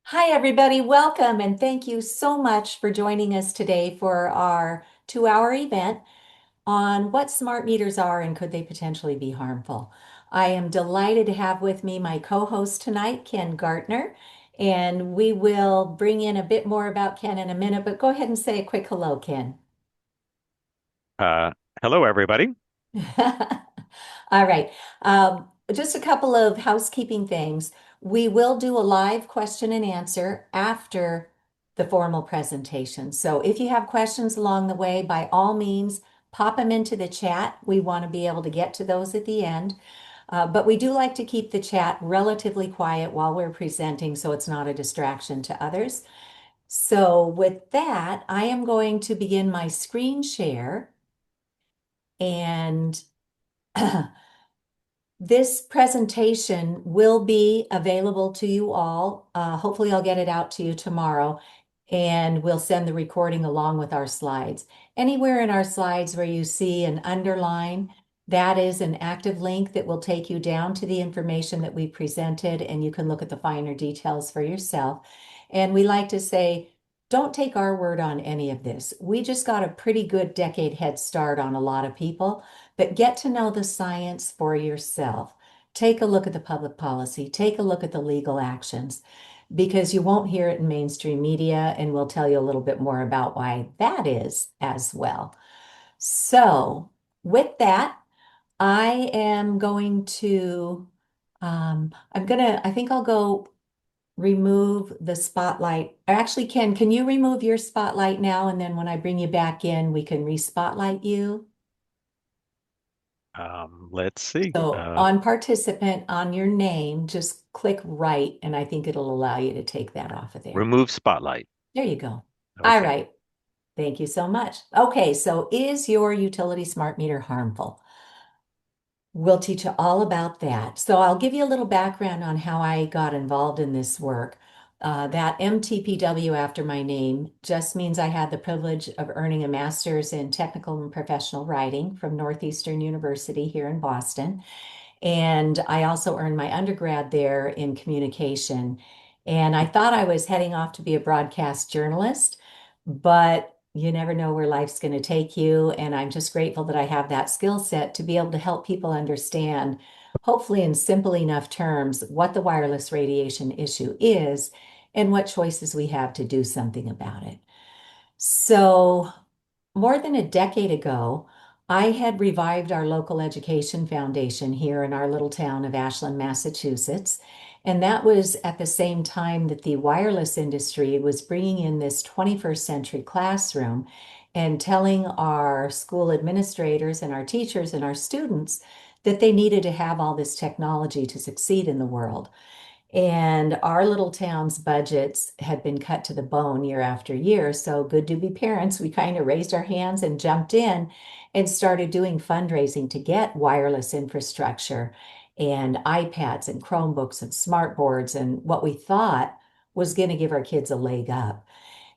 Hi, everybody. Welcome, and thank you so much for joining us today for our 2-hour event on what smart meters are and could they potentially be harmful. I am delighted to have with me my co-host tonight, Ken Gartner, and we will bring in a bit more about Ken in a minute, but go ahead and say a quick hello, Ken. Uh, Hello, everybody. All right. Just a couple of housekeeping things. We will do a live question and answer after the formal presentation. So if you have questions along the way, by all means, pop them into the chat. We want to be able to get to those at the end. But we do like to keep the chat relatively quiet while we're presenting so it's not a distraction to others. So with that, I am going to begin my screen share and this presentation will be available to you all. Hopefully, I'll get it out to you tomorrow, and we'll send the recording along with our slides. Anywhere in our slides where you see an underline, that is an active link that will take you down to the information that we presented, and you can look at the finer details for yourself. And we like to say, don't take our word on any of this. We just got a pretty good decade head start on a lot of people, but get to know the science for yourself. Take a look at the public policy, take a look at the legal actions, because you won't hear it in mainstream media, and we'll tell you a little bit more about why that is as well. So, with that, I am going to, I think I'll go remove the spotlight. Actually, Ken, can you remove your spotlight now? And then when I bring you back in, we can re-spotlight you. Let's see. So on participant, on your name, just click right, and I think it'll allow you to take that off of there. Remove spotlight. There you go. All Okay. right. Thank you so much. Okay, so is your utility smart meter harmful? We'll teach you all about that. So I'll give you a little background on how I got involved in this work. That MTPW after my name just means I had the privilege of earning a master's in technical and professional writing from Northeastern University here in Boston. And I also earned my undergrad there in communication. And I thought I was heading off to be a broadcast journalist, but you never know where life's going to take you. And I'm just grateful that I have that skill set to be able to help people understand, hopefully in simple enough terms, what the wireless radiation issue is and what choices we have to do something about it. So, more than a decade ago, I had revived our local education foundation here in our little town of Ashland, Massachusetts. And that was at the same time that the wireless industry was bringing in this 21st century classroom and telling our school administrators and our teachers and our students that they needed to have all this technology to succeed in the world. And our little town's budgets had been cut to the bone year after year. So, good to be parents, we kind of raised our hands and jumped in and started doing fundraising to get wireless infrastructure and iPads and Chromebooks and smart boards and what we thought was going to give our kids a leg up.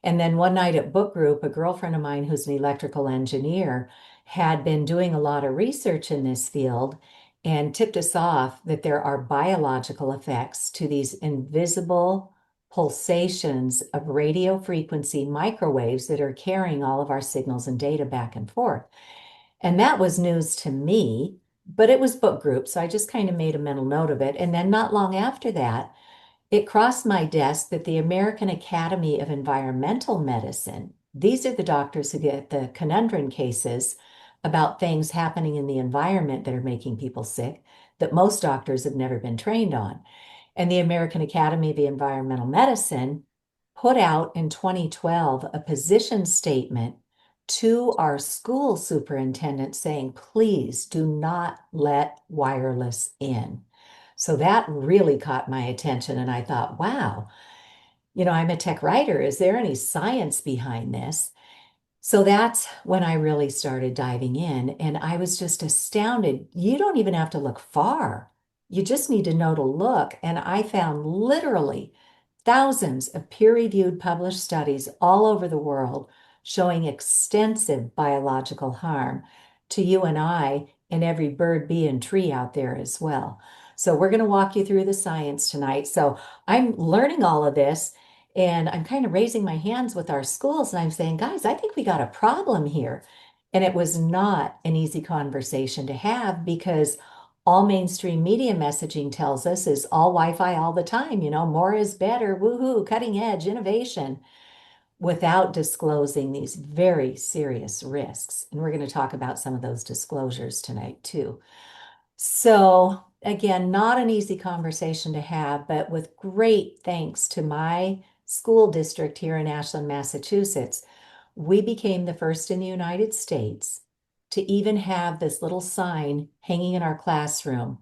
And then one night at book group, a girlfriend of mine who's an electrical engineer had been doing a lot of research in this field and tipped us off that there are biological effects to these invisible pulsations of radio frequency microwaves that are carrying all of our signals and data back and forth. And that was news to me, but it was book group, so I just kind of made a mental note of it. And then not long after that, it crossed my desk that the American Academy of Environmental Medicine, these are the doctors who get the conundrum cases about things happening in the environment that are making people sick that most doctors have never been trained on. And the American Academy of Environmental Medicine put out in 2012 a position statement to our school superintendent saying, please do not let wireless in. So that really caught my attention. And I thought, wow, I'm a tech writer. Is there any science behind this? So that's when I really started diving in. And I was just astounded. You don't even have to look far. You just need to know to look. And I found literally thousands of peer-reviewed published studies all over the world showing extensive biological harm to you and I and every bird, bee, and tree out there as well. So we're going to walk you through the science tonight. So I'm learning all of this and I'm kind of raising my hands with our schools and I'm saying, guys, I think we got a problem here. And it was not an easy conversation to have because all mainstream media messaging tells us is all Wi-Fi all the time, more is better, woohoo, cutting edge innovation, without disclosing these very serious risks. And we're going to talk about some of those disclosures tonight too. So again, not an easy conversation to have, but with great thanks to my school district here in Ashland, Massachusetts, we became the first in the United States to even have this little sign hanging in our classroom,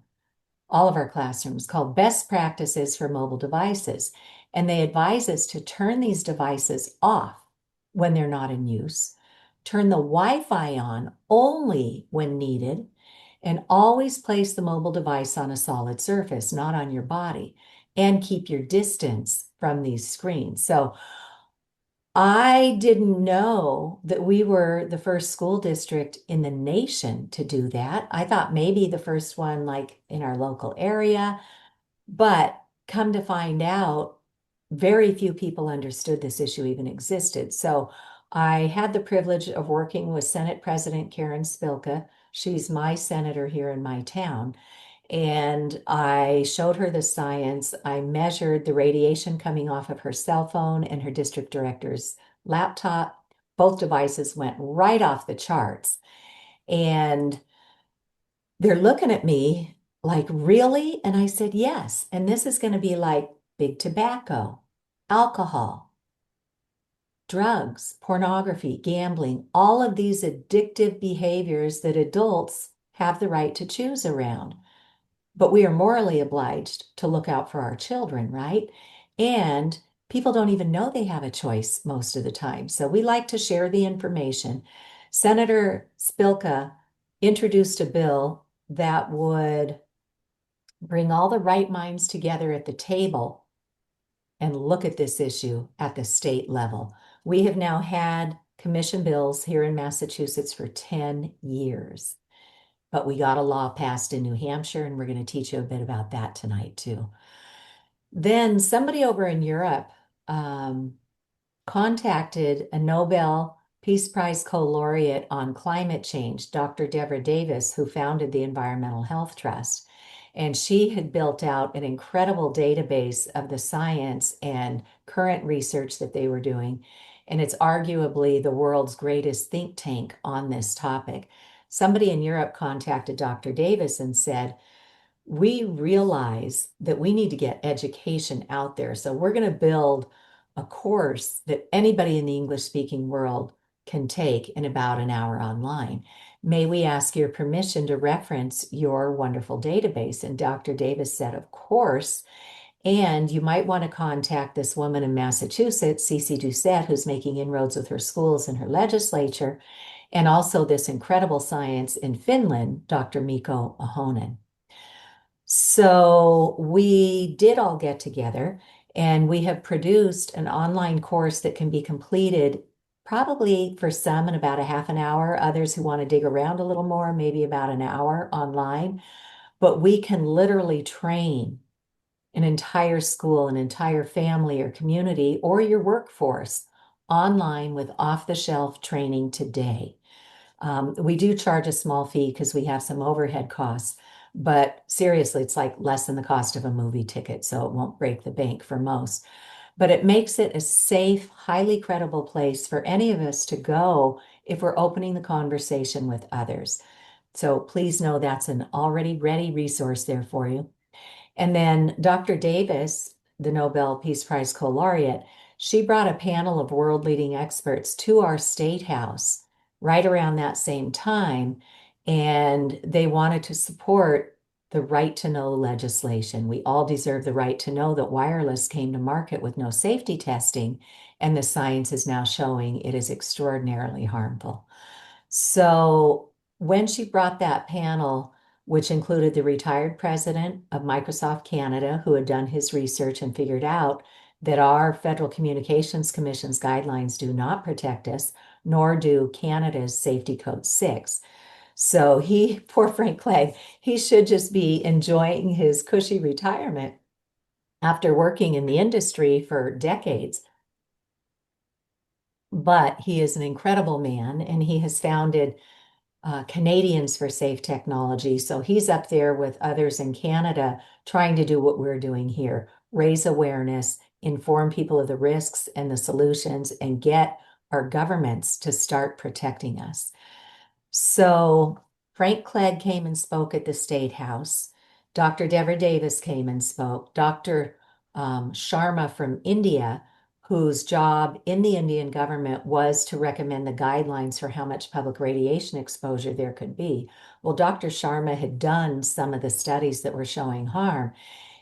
all of our classrooms, called Best Practices for Mobile Devices. And they advise us to turn these devices off when they're not in use, turn the Wi-Fi on only when needed, and always place the mobile device on a solid surface, not on your body, and keep your distance from these screens. So I didn't know that we were the first school district in the nation to do that. I thought maybe the first one like in our local area, but come to find out, very few people understood this issue even existed. So I had the privilege of working with Senate President Karen Spilka. She's my senator here in my town. And I showed her the science. I measured the radiation coming off of her cell phone and her district director's laptop. Both devices went right off the charts. And they're looking at me like, really? And I said, yes. And this is going to be like big tobacco, alcohol, drugs, pornography, gambling, all of these addictive behaviors that adults have the right to choose around. But we are morally obliged to look out for our children, right? And people don't even know they have a choice most of the time. So we like to share the information. Senator Spilka introduced a bill that would bring all the right minds together at the table and look at this issue at the state level. We have now had commission bills here in Massachusetts for 10 years, but we got a law passed in New Hampshire, and we're going to teach you a bit about that tonight too. Then somebody over in Europe contacted a Nobel Peace Prize co-laureate on climate change, Dr. Deborah Davis, who founded the Environmental Health Trust. And she had built out an incredible database of the science and current research that they were doing. And it's arguably the world's greatest think tank on this topic. Somebody in Europe contacted Dr. Davis and said, we realize that we need to get education out there. So we're going to build a course that anybody in the English speaking world can take in about an hour online. May we ask your permission to reference your wonderful database? And Dr. Davis said, of course. And you might want to contact this woman in Massachusetts, Cece Doucette, who's making inroads with her schools and her legislature, and also this incredible science in Finland, Dr. Mikko Ahonen. So we did all get together and we have produced an online course that can be completed probably for some in about a half an hour, others who want to dig around a little more, maybe about an hour online. But we can literally train an entire school, an entire family or community, or your workforce online with off-the-shelf training today. We do charge a small fee because we have some overhead costs, but seriously, it's like less than the cost of a movie ticket, so it won't break the bank for most. But it makes it a safe, highly credible place for any of us to go if we're opening the conversation with others. So please know that's an already ready resource there for you. And then Dr. Davis, the Nobel Peace Prize co-laureate, she brought a panel of world-leading experts to our state house right around that same time, and they wanted to support the right to know legislation. We all deserve the right to know that wireless came to market with no safety testing, and the science is now showing it is extraordinarily harmful. So when she brought that panel, which included the retired president of Microsoft Canada, who had done his research and figured out that our Federal Communications Commission's guidelines do not protect us, nor do Canada's Safety Code 6. So he, poor Frank Clegg, he should just be enjoying his cushy retirement after working in the industry for decades. But he is an incredible man, and he has founded Canadians for Safe Technology. So he's up there with others in Canada trying to do what we're doing here, raise awareness, inform people of the risks and the solutions, and get our governments to start protecting us. So Frank Clegg came and spoke at the State House. Dr. Deborah Davis came and spoke. Dr. Sharma from India, whose job in the Indian government was to recommend the guidelines for how much public radiation exposure there could be. Well, Dr. Sharma had done some of the studies that were showing harm,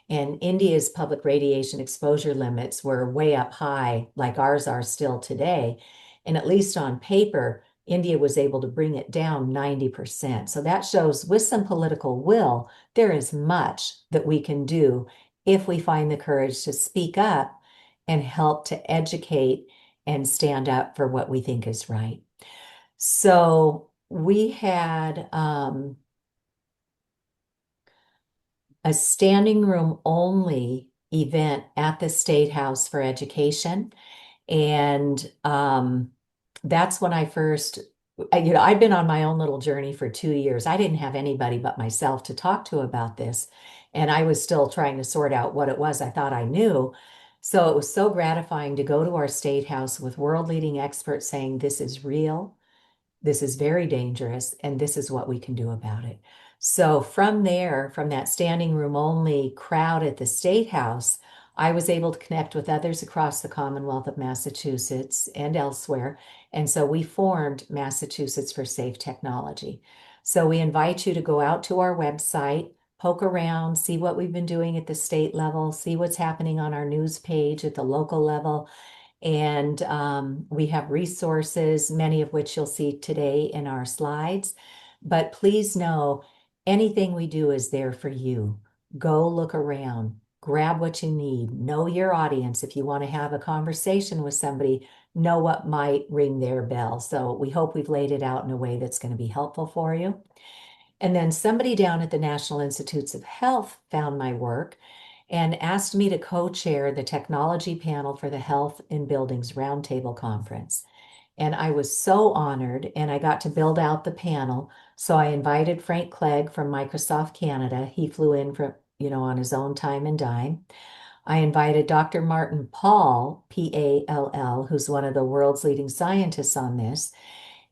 and India's public radiation exposure limits were way up high, like ours are still today. And at least on paper, India was able to bring it down 90%. So that shows with some political will, there is much that we can do if we find the courage to speak up and help to educate and stand up for what we think is right. So we had a standing room only event at the State House for Education. And that's when I first, I've been on my own little journey for 2 years. I didn't have anybody but myself to talk to about this. And I was still trying to sort out what it was I thought I knew. So it was so gratifying to go to our State House with world leading experts saying, this is real. This is very dangerous, and this is what we can do about it. So from there, from that standing room only crowd at the State House, I was able to connect with others across the Commonwealth of Massachusetts and elsewhere. And so we formed Massachusetts for Safe Technology. So we invite you to go out to our website, poke around, see what we've been doing at the state level, see what's happening on our news page at the local level, and we have resources, many of which you'll see today in our slides. But please know anything we do is there for you. Go look around, grab what you need, know your audience. If you want to have a conversation with somebody, know what might ring their bell. So we hope we've laid it out in a way that's going to be helpful for you. And then somebody down at the National Institutes of Health found my work and asked me to co-chair the technology panel for the Health in Buildings Roundtable Conference. And I was so honored, and I got to build out the panel. So I invited Frank Clegg from Microsoft Canada. He flew in from, on his own time and dime. I invited Dr. Martin Pall, Pall, who's one of the world's leading scientists on this.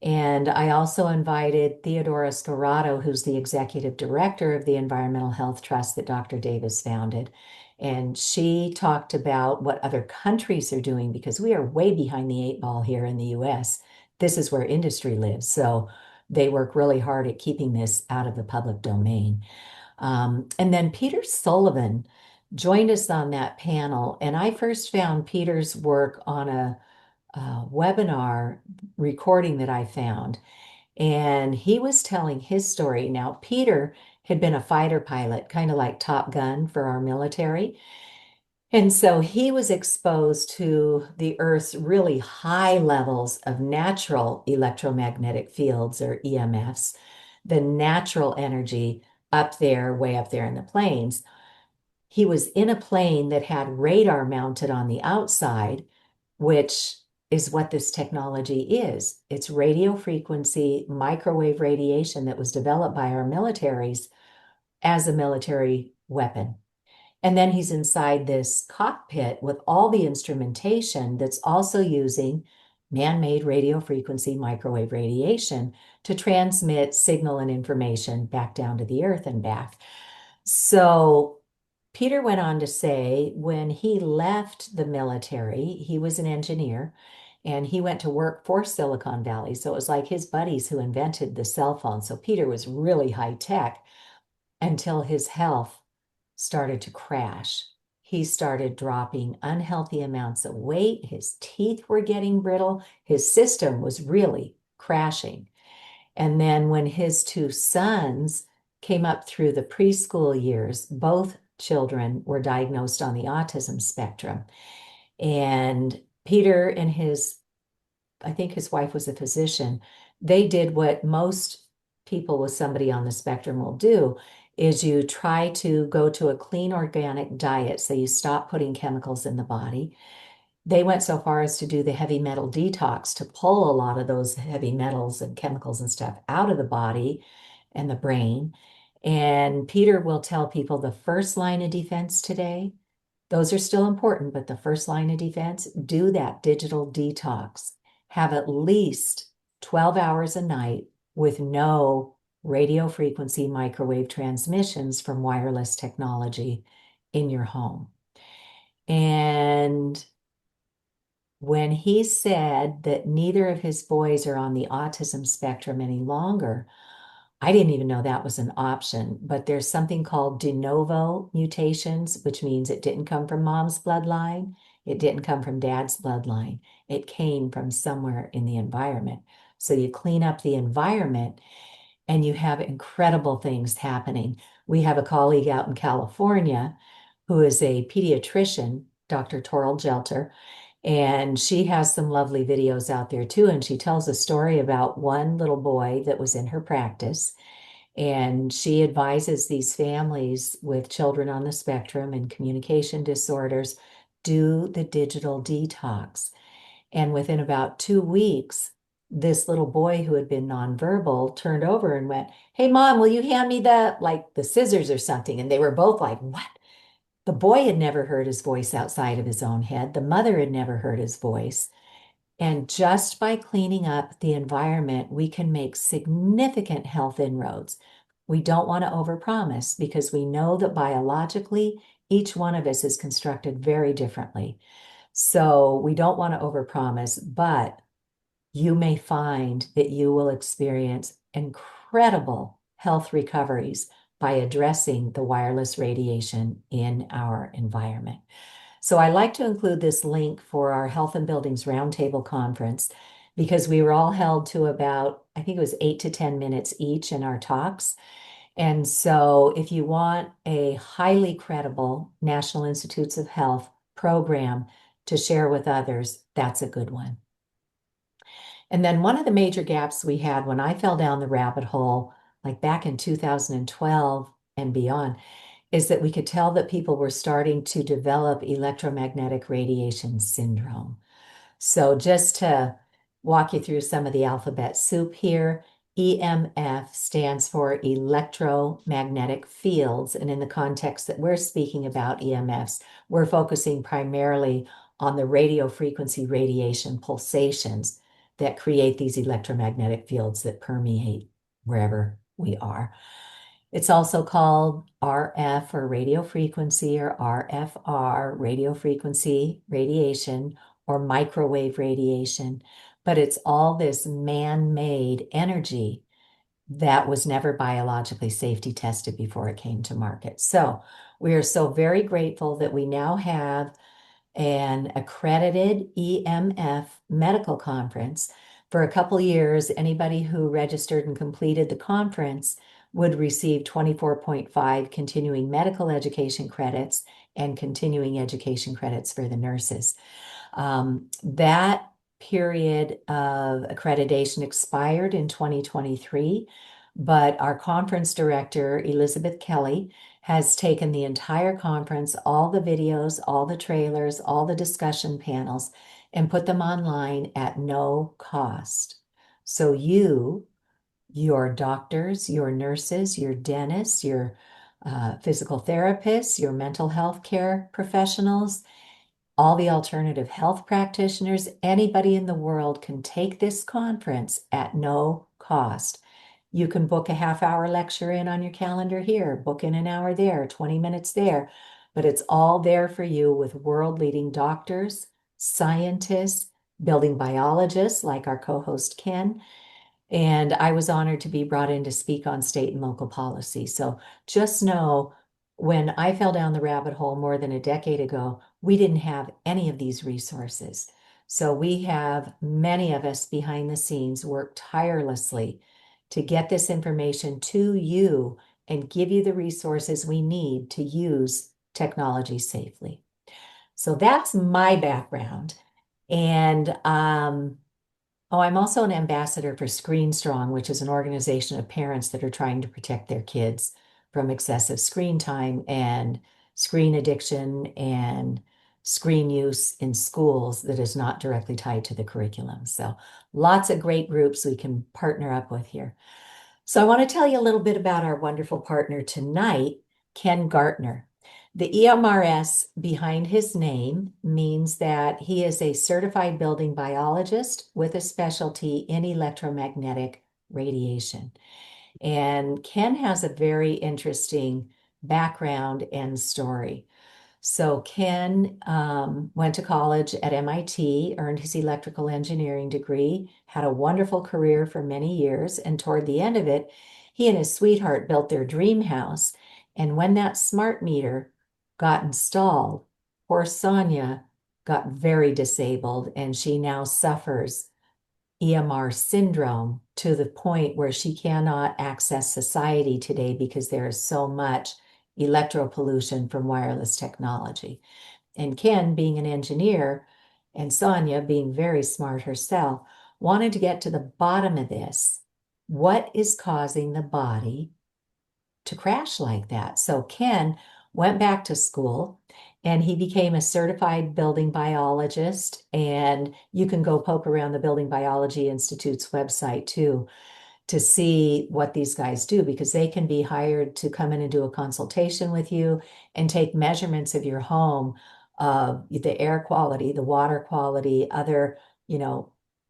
And I also invited Theodora Scorato, who's the executive director of the Environmental Health Trust that Dr. Davis founded. And she talked about what other countries are doing because we are way behind the eight ball here in the US. This is where industry lives. So they work really hard at keeping this out of the public domain. And then Peter Sullivan joined us on that panel. And I first found Peter's work on a webinar recording that I found. And he was telling his story. Now, Peter had been a fighter pilot, kind of like Top Gun for our military. And so he was exposed to the Earth's really high levels of natural electromagnetic fields, or EMFs, the natural energy up there, way up there in the plains. He was in a plane that had radar mounted on the outside, which is what this technology is. It's radio frequency microwave radiation that was developed by our militaries as a military weapon. And then he's inside this cockpit with all the instrumentation that's also using man-made radio frequency microwave radiation to transmit signal and information back down to the earth and back. So Peter went on to say when he left the military, he was an engineer and he went to work for Silicon Valley. So it was like his buddies who invented the cell phone. So Peter was really high tech until his health started to crash. He started dropping unhealthy amounts of weight. His teeth were getting brittle. His system was really crashing. And then when his two sons came up through the preschool years, both children were diagnosed on the autism spectrum. And Peter and I think his wife was a physician, they did what most people with somebody on the spectrum will do is you try to go to a clean organic diet. So you stop putting chemicals in the body. They went so far as to do the heavy metal detox to pull a lot of those heavy metals and chemicals and stuff out of the body and the brain. And Peter will tell people the first line of defense today, those are still important, but the first line of defense, do that digital detox. Have at least 12 hours a night with no radio frequency microwave transmissions from wireless technology in your home. And when he said that neither of his boys are on the autism spectrum any longer, I didn't even know that was an option, but there's something called de novo mutations, which means it didn't come from mom's bloodline. It didn't come from dad's bloodline. It came from somewhere in the environment. So you clean up the environment and you have incredible things happening. We have a colleague out in California who is a pediatrician, Dr. Toril Gelter, and she has some lovely videos out there too. And she tells a story about one little boy that was in her practice. And she advises these families with children on the spectrum and communication disorders, do the digital detox. And within about 2 weeks, this little boy who had been nonverbal turned over and went, "Hey, mom, will you hand me the scissors or something?" And they were both like, "What?" The boy had never heard his voice outside of his own head. The mother had never heard his voice. And just by cleaning up the environment, we can make significant health inroads. We don't want to overpromise because we know that biologically, each one of us is constructed very differently. So we don't want to overpromise, but you may find that you will experience incredible health recoveries by addressing the wireless radiation in our environment. So I like to include this link for our Health and Buildings Roundtable Conference because we were all held to about, I think it was 8 to 10 minutes each in our talks. And so if you want a highly credible National Institutes of Health program to share with others, that's a good one. And then one of the major gaps we had when I fell down the rabbit hole, like back in 2012 and beyond, is that we could tell that people were starting to develop electromagnetic radiation syndrome. So just to walk you through some of the alphabet soup here, EMF stands for electromagnetic fields. And in the context that we're speaking about EMFs, we're focusing primarily on the radio frequency radiation pulsations that create these electromagnetic fields that permeate wherever we are. It's also called RF or radio frequency or RFR, radio frequency radiation or microwave radiation, but it's all this man-made energy that was never biologically safety tested before it came to market. So we are so very grateful that we now have an accredited EMF medical conference. For a couple years, anybody who registered and completed the conference would receive 24.5 continuing medical education credits and continuing education credits for the nurses. That period of accreditation expired in 2023, but our conference director, Elizabeth Kelly, has taken the entire conference, all the videos, all the trailers, all the discussion panels, and put them online at no cost. So your doctors, your nurses, your dentists, your physical therapists, your mental health care professionals, all the alternative health practitioners, anybody in the world can take this conference at no cost. You can book a half-hour lecture in on your calendar here, book in an hour there, 20 minutes there, but it's all there for you with world-leading doctors, scientists, building biologists like our co-host Ken, and I was honored to be brought in to speak on state and local policy. So just know when I fell down the rabbit hole more than a decade ago, we didn't have any of these resources. So we have many of us behind the scenes work tirelessly to get this information to you and give you the resources we need to use technology safely. So that's my background. And Oh, I'm also an ambassador for Screen Strong, which is an organization of parents that are trying to protect their kids from excessive screen time and screen addiction and screen use in schools that is not directly tied to the curriculum. So lots of great groups we can partner up with here. So I want to tell you a little bit about our wonderful partner tonight, Ken Gartner. The EMRS behind his name means that he is a certified building biologist with a specialty in electromagnetic radiation. And Ken has a very interesting background and story. So Ken went to college at MIT, earned his electrical engineering degree, had a wonderful career for many years, and toward the end of it, he and his sweetheart built their dream house. And when that smart meter got installed, poor Sonia got very disabled, and she now suffers EMR syndrome to the point where she cannot access society today because there is so much electro pollution from wireless technology. And Ken, being an engineer, and Sonia, being very smart herself, wanted to get to the bottom of this. What is causing the body to crash like that? So Ken went back to school and he became a certified building biologist. And you can go poke around the Building Biology Institute's website too to see what these guys do because they can be hired to come in and do a consultation with you and take measurements of your home, the air quality, the water quality, other,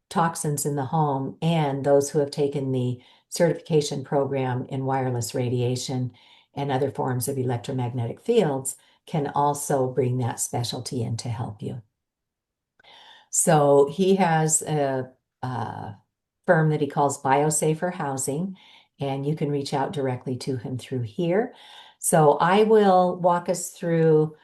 toxins in the home, and those who have taken the certification program in wireless radiation and other forms of electromagnetic fields can also bring that specialty in to help you. So he has a firm that he calls BioSafer Housing, and you can reach out directly to him through here. So I will walk us through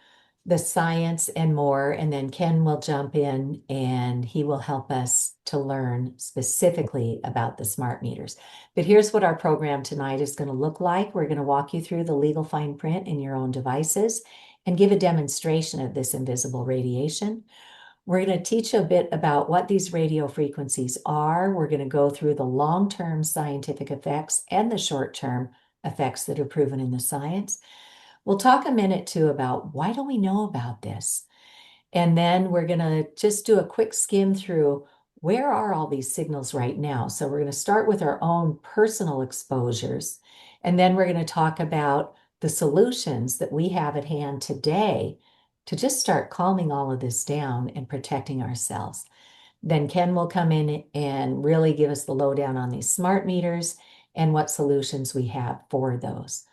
the science and more, and then Ken will jump in and he will help us to learn specifically about the smart meters. But here's what our program tonight is going to look like. We're going to walk you through the legal fine print in your own devices and give a demonstration of this invisible radiation. We're going to teach a bit about what these radio frequencies are. We're going to go through the long-term scientific effects and the short-term effects that are proven in the science. We'll talk a minute too about why don't we know about this? And then we're going to just do a quick skim through where are all these signals right now. So we're going to start with our own personal exposures, and then we're going to talk about the solutions that we have at hand today to just start calming all of this down and protecting ourselves. Then Ken will come in and really give us the lowdown on these smart meters and what solutions we have for those.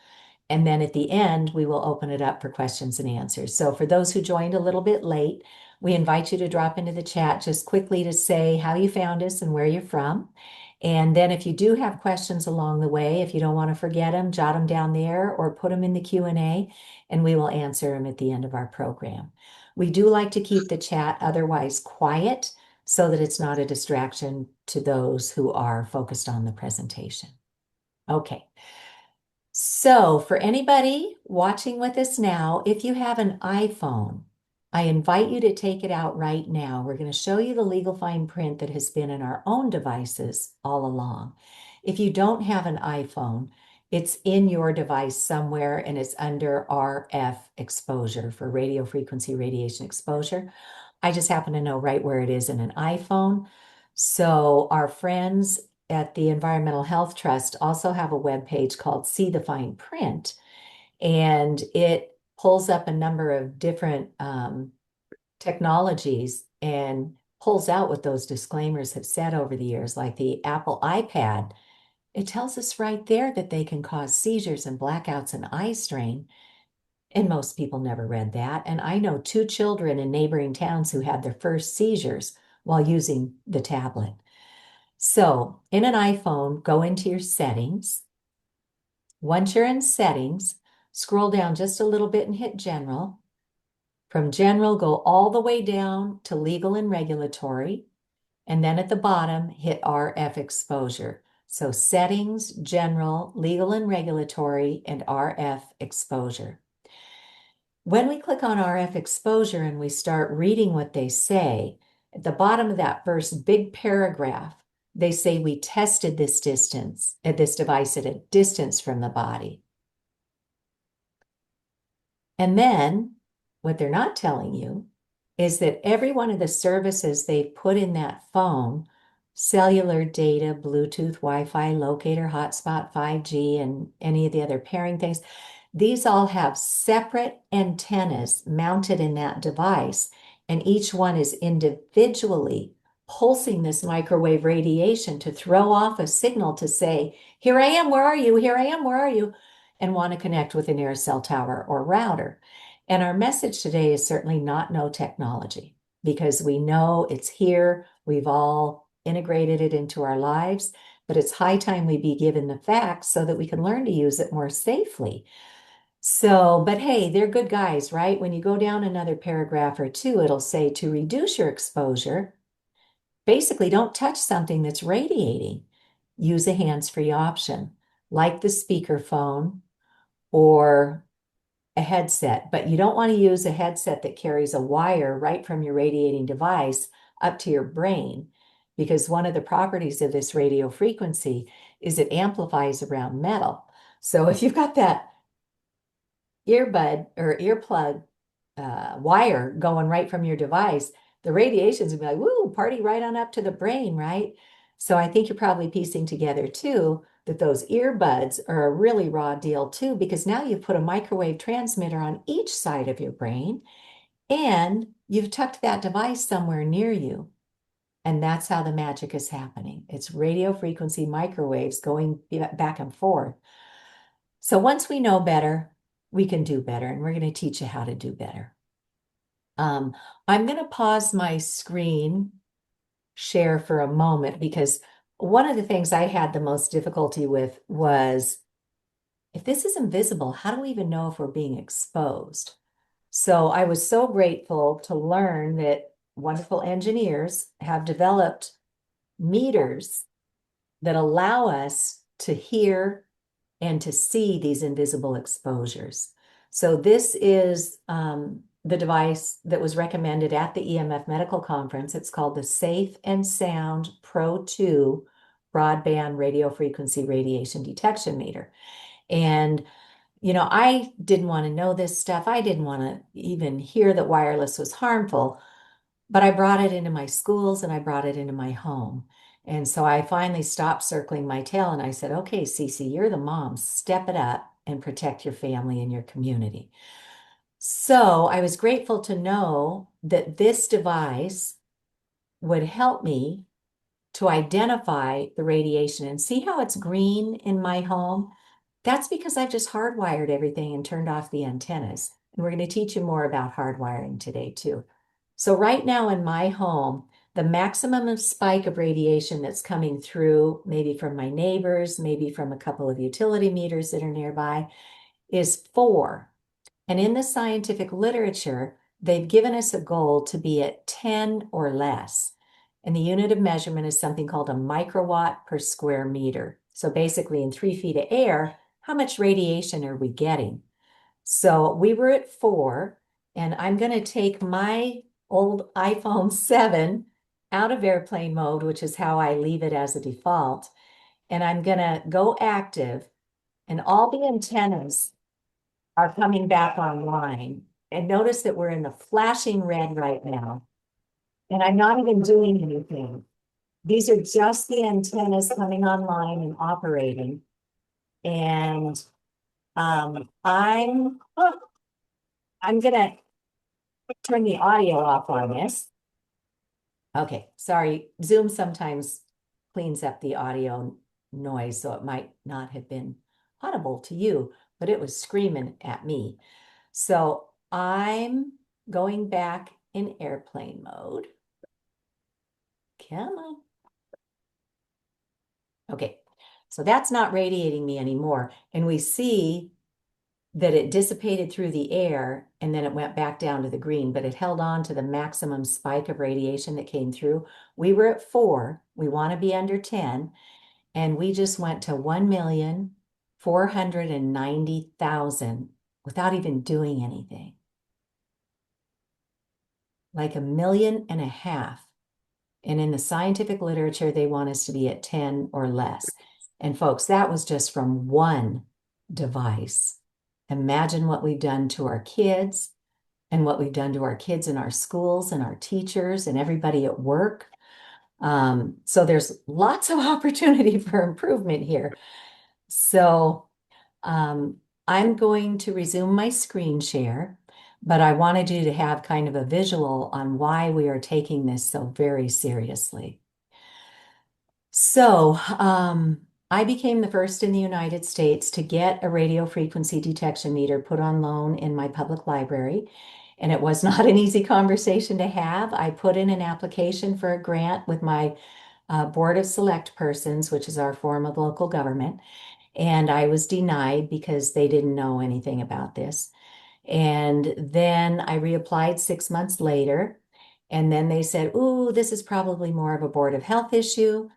And then at the end, we will open it up for questions and answers. So for those who joined a little bit late, we invite you to drop into the chat just quickly to say how you found us and where you're from. And then if you do have questions along the way, if you don't want to forget them, jot them down there or put them in the Q&A, and we will answer them at the end of our program. We do like to keep the chat otherwise quiet so that it's not a distraction to those who are focused on the presentation. Okay. So for anybody watching with us now, if you have an iPhone, I invite you to take it out right now. We're going to show you the legal fine print that has been in our own devices all along. If you don't have an iPhone, it's in your device somewhere and it's under RF exposure for radio frequency radiation exposure. I just happen to know right where it is in an iPhone. So our friends at the Environmental Health Trust also have a web page called See the Fine Print, and it pulls up a number of different technologies and pulls out what those disclaimers have said over the years, like the Apple iPad. It tells us right there that they can cause seizures and blackouts and eye strain. And most people never read that. And I know two children in neighboring towns who had their first seizures while using the tablet. So in an iPhone, go into your settings. Once you're in settings, scroll down just a little bit and hit general. From general, go all the way down to legal and regulatory. And then at the bottom, hit RF exposure. So settings, general, legal and regulatory, and RF exposure. When we click on RF exposure and we start reading what they say, At the bottom of that first big paragraph, they say we tested this distance at this device at a distance from the body. And then what they're not telling you is that every one of the services they've put in that phone, cellular data, Bluetooth, Wi-Fi, locator, hotspot, 5G, and any of the other pairing things, these all have separate antennas mounted in that device, and each one is individually pulsing this microwave radiation to throw off a signal to say, here I am, where are you? Here I am, where are you? And want to connect with an air cell tower or router. And our message today is certainly not no technology, because we know it's here. We've all integrated it into our lives, but it's high time we be given the facts so that we can learn to use it more safely. So, but hey, they're good guys, right? When you go down another paragraph or two, it'll say to reduce your exposure, basically don't touch something that's radiating. Use a hands-free option, like the speakerphone or a headset, but you don't want to use a headset that carries a wire right from your radiating device up to your brain, because one of the properties of this radio frequency is it amplifies around metal. So if you've got that earbud or earplug wire going right from your device, the radiation's gonna be like, woo, party right on up to the brain, right? So I think you're probably piecing together too that those earbuds are a really raw deal too, because now you've put a microwave transmitter on each side of your brain and you've tucked that device somewhere near you. And that's how the magic is happening. It's radio frequency microwaves going back and forth. So once we know better, we can do better, and we're going to teach you how to do better. I'm going to pause my screen share for a moment, because one of the things I had the most difficulty with was, if this is invisible, how do we even know if we're being exposed? So I was so grateful to learn that wonderful engineers have developed meters that allow us to hear and to see these invisible exposures. So this is the device that was recommended at the EMF Medical Conference. It's called the Safe and Sound Pro 2 Broadband Radio Frequency Radiation Detection Meter. And, you know, I didn't want to know this stuff. I didn't want to even hear that wireless was harmful, but I brought it into my schools and I brought it into my home. And so I finally stopped circling my tail and I said, okay, Cece, you're the mom. Step it up and protect your family and your community. So I was grateful to know that this device would help me to identify the radiation and see how it's green in my home. That's because I've just hardwired everything and turned off the antennas. And we're going to teach you more about hardwiring today too. So right now in my home, the maximum of spike of radiation that's coming through, maybe from my neighbors, maybe from a couple of utility meters that are nearby, is 4. And in the scientific literature, they've given us a goal to be at 10 or less. And the unit of measurement is something called a microwatt per square meter. So basically in 3 feet of air, how much radiation are we getting? So we were at 4, and I'm going to take my old iPhone 7 out of airplane mode, which is how I leave it as a default. And I'm going to go active, and all the antennas are coming back online. And notice that we're in the flashing red right now. And I'm not even doing anything. These are just the antennas coming online and operating. And I'm gonna turn the audio off on this. Okay, sorry. Zoom sometimes cleans up the audio noise, so it might not have been audible to you, but it was screaming at me. So I'm going back in airplane mode. Come on. Okay, so that's not radiating me anymore. And we see that it dissipated through the air and then it went back down to the green, but it held on to the maximum spike of radiation that came through. We were at 4. We want to be under 10. And we just went to 1,490,000 without even doing anything. Like 1.5 million. And in the scientific literature, they want us to be at 10 or less. And folks, that was just from one device. Imagine what we've done to our kids and what we've done to our kids in our schools and our teachers and everybody at work. So there's lots of opportunity for improvement here. So I'm going to resume my screen share, but I wanted you to have kind of a visual on why we are taking this so very seriously. So, I became the first in the United States to get a radio frequency detection meter put on loan in my public library. And it was not an easy conversation to have. I put in an application for a grant with my Board of Select Persons, which is our form of local government. And I was denied because they didn't know anything about this. And then I reapplied 6 months later. And then they said, ooh, this is probably more of a Board of Health issue.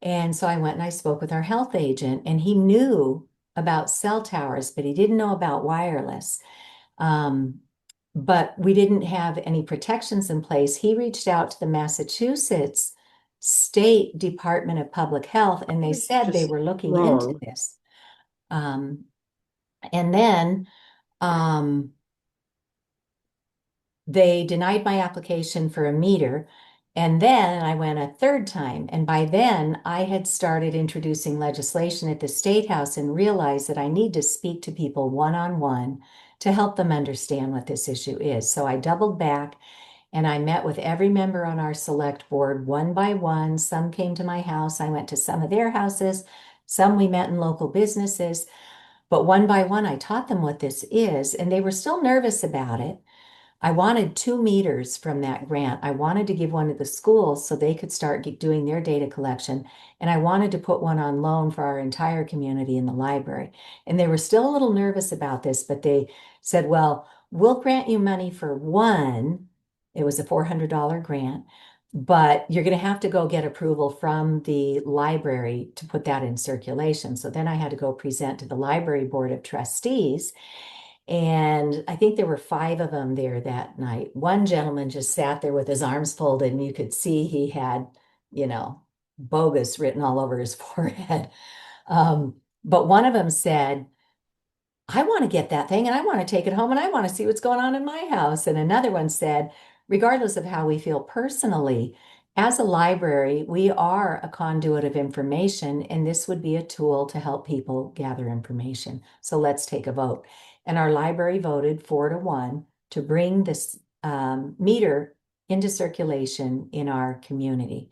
And so I went and I spoke with our health agent, and he knew about cell towers, but he didn't know about wireless. Um, but we didn't have any protections in place. He reached out to the Massachusetts State Department of Public Health, and they said they were looking into this. Um, and then they denied my application for a meter. And then I went a third time. And by then, I had started introducing legislation at the State House and realized that I need to speak to people one-on-one to help them understand what this issue is. So I doubled back and I met with every member on our select board one by one. Some came to my house. I went to some of their houses. Some we met in local businesses. But one by one, I taught them what this is, and they were still nervous about it. I wanted 2 meters from that grant. I wanted to give one to the schools so they could start doing their data collection. And I wanted to put one on loan for our entire community in the library. And they were still a little nervous about this, but they said, well, we'll grant you money for one. It was a $400 grant, but you're going to have to go get approval from the library to put that in circulation. So then I had to go present to the library board of trustees. And I think there were 5 of them there that night. One gentleman just sat there with his arms folded, and you could see he had, you know, bogus written all over his forehead. But one of them said, I want to get that thing and I want to take it home and I want to see what's going on in my house. And another one said, regardless of how we feel personally, as a library, we are a conduit of information, and this would be a tool to help people gather information. So let's take a vote. And our library voted 4-1 to bring this meter into circulation in our community.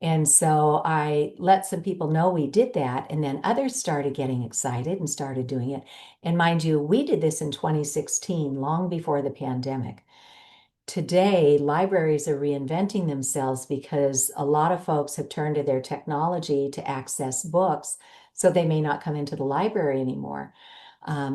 And so I let some people know we did that, and then others started getting excited and started doing it. And mind you, we did this in 2016, long before the pandemic. Today, libraries are reinventing themselves because a lot of folks have turned to their technology to access books, so they may not come into the library anymore.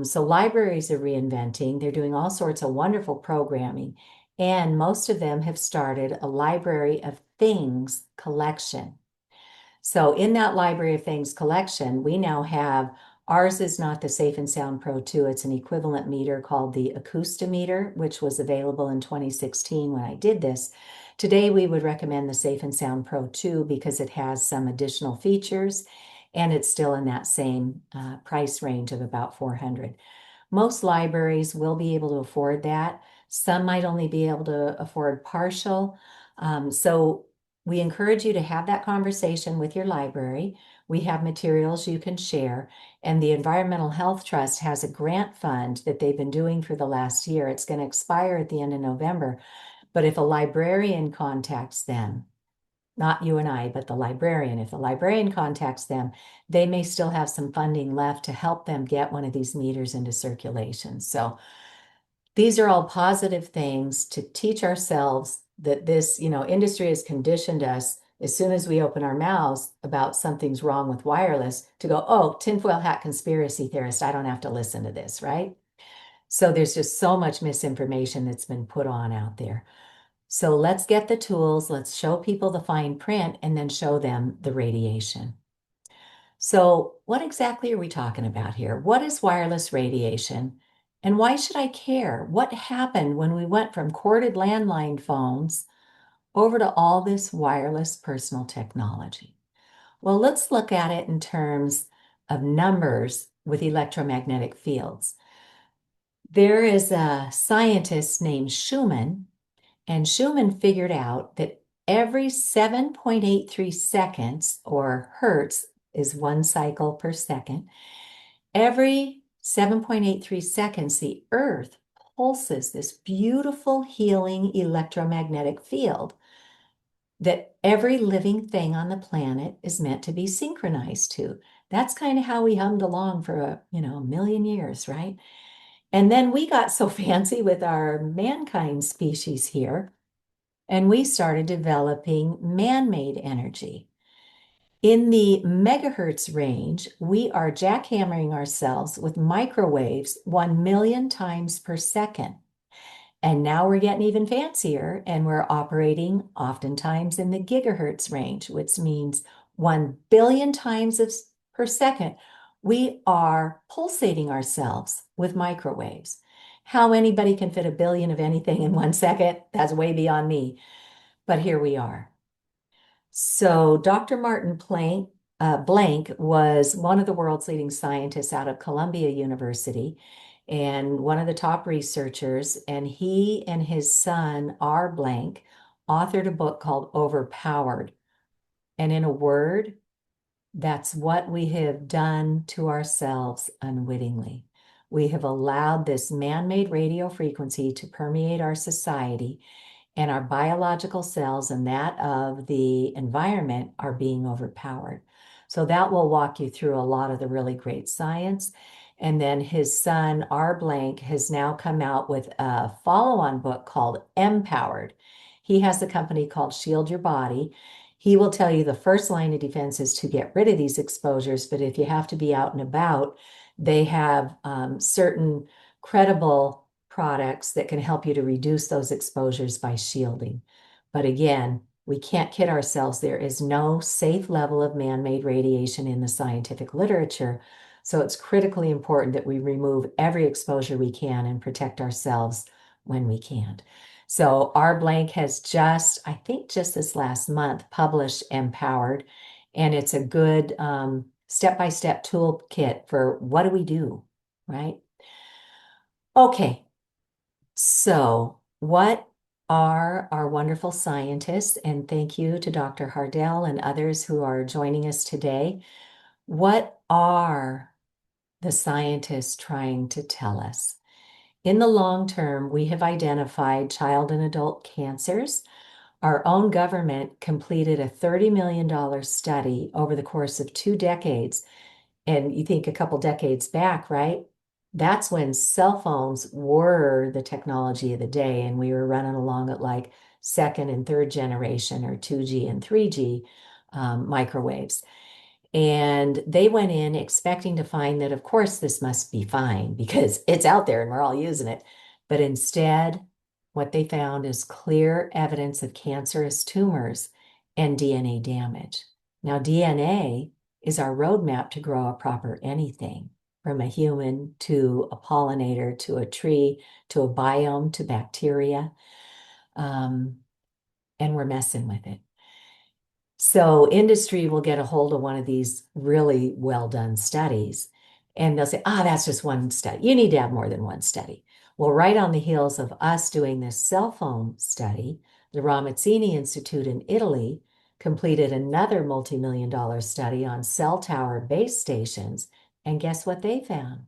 So libraries are reinventing. They're doing all sorts of wonderful programming, and most of them have started a library of things collection. So in that Library of Things collection, we now have, ours is not the Safe and Sound Pro 2, it's an equivalent meter called the Acoustimeter, which was available in 2016 when I did this. Today, we would recommend the Safe and Sound Pro 2 because it has some additional features and it's still in that same price range of about $400. Most libraries will be able to afford that. Some might only be able to afford partial. So we encourage you to have that conversation with your library. We have materials you can share, and the Environmental Health Trust has a grant fund that they've been doing for the last year. It's going to expire at the end of November. But if a librarian contacts them, not you and I, but the librarian, if the librarian contacts them, they may still have some funding left to help them get one of these meters into circulation. So these are all positive things to teach ourselves that this, industry has conditioned us as soon as we open our mouths about something's wrong with wireless to go, oh, tinfoil hat conspiracy theorist, I don't have to listen to this, right? So there's just so much misinformation that's been put on out there. So let's get the tools, let's show people the fine print, and then show them the radiation. So what exactly are we talking about here? What is wireless radiation? And why should I care? What happened when we went from corded landline phones over to all this wireless personal technology. Well, let's look at it in terms of numbers with electromagnetic fields. There is a scientist named Schumann, and Schumann figured out that every 7.83 seconds, or hertz is 1 cycle per second, every 7.83 seconds, the Earth pulses this beautiful healing electromagnetic field that every living thing on the planet is meant to be synchronized to. That's kind of how we hummed along for a million years, right? And then we got so fancy with our mankind species here, and we started developing man-made energy. In the megahertz range, we are jackhammering ourselves with microwaves 1 million times per second. And now we're getting even fancier, and we're operating oftentimes in the gigahertz range, which means 1 billion times per second. We are pulsating ourselves with microwaves. How anybody can fit a billion of anything in 1 second, that's way beyond me. But here we are. So Dr. Martin Blank was one of the world's leading scientists out of Columbia University and one of the top researchers. And he and his son, R. Blank, authored a book called Overpowered. And in a word, that's what we have done to ourselves unwittingly. We have allowed this man-made radio frequency to permeate our society, and our biological cells and that of the environment are being overpowered. So that will walk you through a lot of the really great science. And then his son, R. Blank, has now come out with a follow-on book called Empowered. He has a company called Shield Your Body. He will tell you the first line of defense is to get rid of these exposures, but if you have to be out and about, they have certain credible products that can help you to reduce those exposures by shielding. But again, we can't kid ourselves. There is no safe level of man-made radiation in the scientific literature. So it's critically important that we remove every exposure we can and protect ourselves when we can't. So R. Blank has I think just this last month, published Empowered, and it's a good step-by-step toolkit for what do we do, right? Okay, so what are our wonderful scientists, and thank you to Dr. Hardell and others who are joining us today. What are the scientists trying to tell us? In the long term, we have identified child and adult cancers. Our own government completed a $30 million study over the course of 2 decades. And you think a couple decades back, right? That's when cell phones were the technology of the day, and we were running along at like second and third generation or 2G and 3G microwaves. And they went in expecting to find that, of course, this must be fine because it's out there and we're all using it. But instead, what they found is clear evidence of cancerous tumors and DNA damage. Now, DNA is our roadmap to grow a proper anything, from a human to a pollinator to a tree to a biome to bacteria. And we're messing with it. So industry will get a hold of one of these really well done studies, and they'll say, that's just one study. You need to have more than one study. Well, right on the heels of us doing this cell phone study, the Ramazzini Institute in Italy completed another multi-million-dollar study on cell tower base stations. And guess what they found?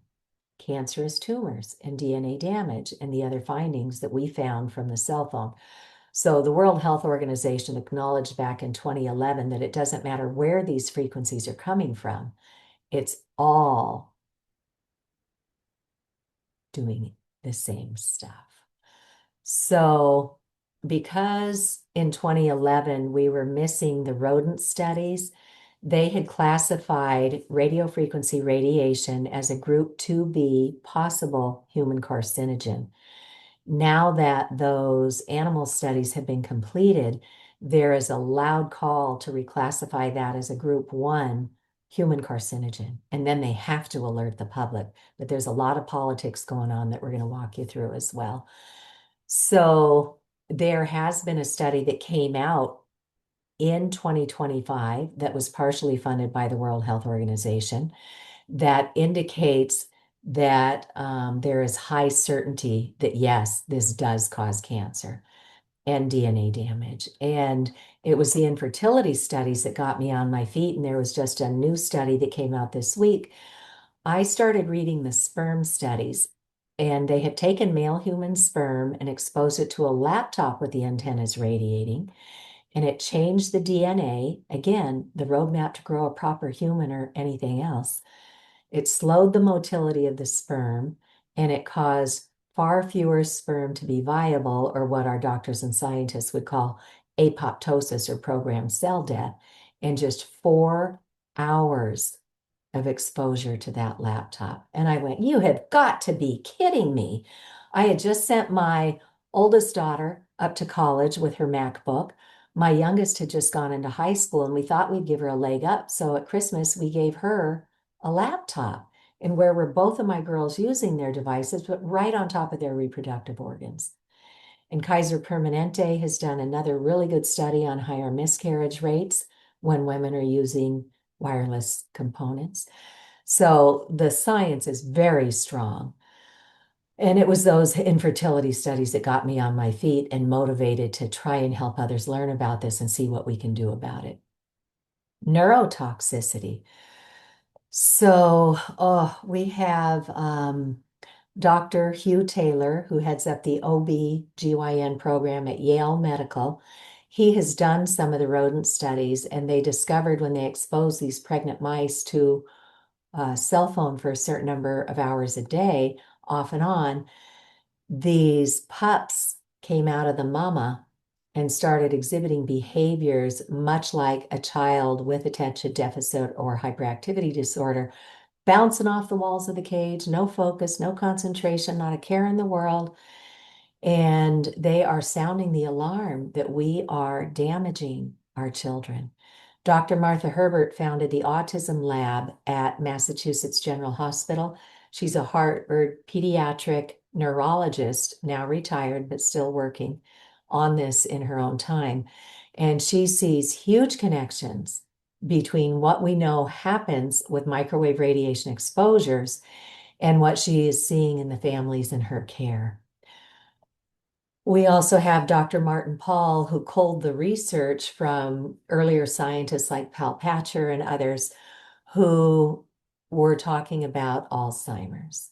Cancerous tumors and DNA damage and the other findings that we found from the cell phone. So the World Health Organization acknowledged back in 2011 that it doesn't matter where these frequencies are coming from. It's all doing the same stuff. So because in 2011 we were missing the rodent studies, they had classified radio frequency radiation as a group 2B possible human carcinogen. Now that those animal studies have been completed, there is a loud call to reclassify that as a group 1 human carcinogen. And then they have to alert the public. But there's a lot of politics going on that we're going to walk you through as well. So there has been a study that came out in 2025 that was partially funded by the World Health Organization that indicates that there is high certainty that yes, this does cause cancer and DNA damage. And it was the infertility studies that got me on my feet. And there was just a new study that came out this week. I started reading the sperm studies, and they had taken male human sperm and exposed it to a laptop with the antennas radiating, and it changed the DNA. Again, the roadmap to grow a proper human or anything else. It slowed the motility of the sperm, and it caused far fewer sperm to be viable, or what our doctors and scientists would call apoptosis or programmed cell death, in just 4 hours of exposure to that laptop. And I went, you have got to be kidding me. I had just sent my oldest daughter up to college with her MacBook. My youngest had just gone into high school, and we thought we'd give her a leg up. So at Christmas, we gave her a laptop. And where were both of my girls using their devices, but right on top of their reproductive organs. And Kaiser Permanente has done another really good study on higher miscarriage rates when women are using wireless components. So the science is very strong. And it was those infertility studies that got me on my feet and motivated to try and help others learn about this and see what we can do about it. Neurotoxicity. So, we have Dr. Hugh Taylor, who heads up the OB/GYN program at Yale Medical. He has done some of the rodent studies, and they discovered when they exposed these pregnant mice to a cell phone for a certain number of hours a day, off and on, these pups came out of the mama and started exhibiting behaviors much like a child with attention deficit or hyperactivity disorder, bouncing off the walls of the cage, no focus, no concentration, not a care in the world. And they are sounding the alarm that we are damaging our children. Dr. Martha Herbert founded the Autism Lab at Massachusetts General Hospital. She's a Harvard pediatric neurologist, now retired, but still working on this in her own time. And she sees huge connections between what we know happens with microwave radiation exposures and what she is seeing in the families in her care. We also have Dr. Martin Pall, who culled the research from earlier scientists like Pal Patcher and others who were talking about Alzheimer's.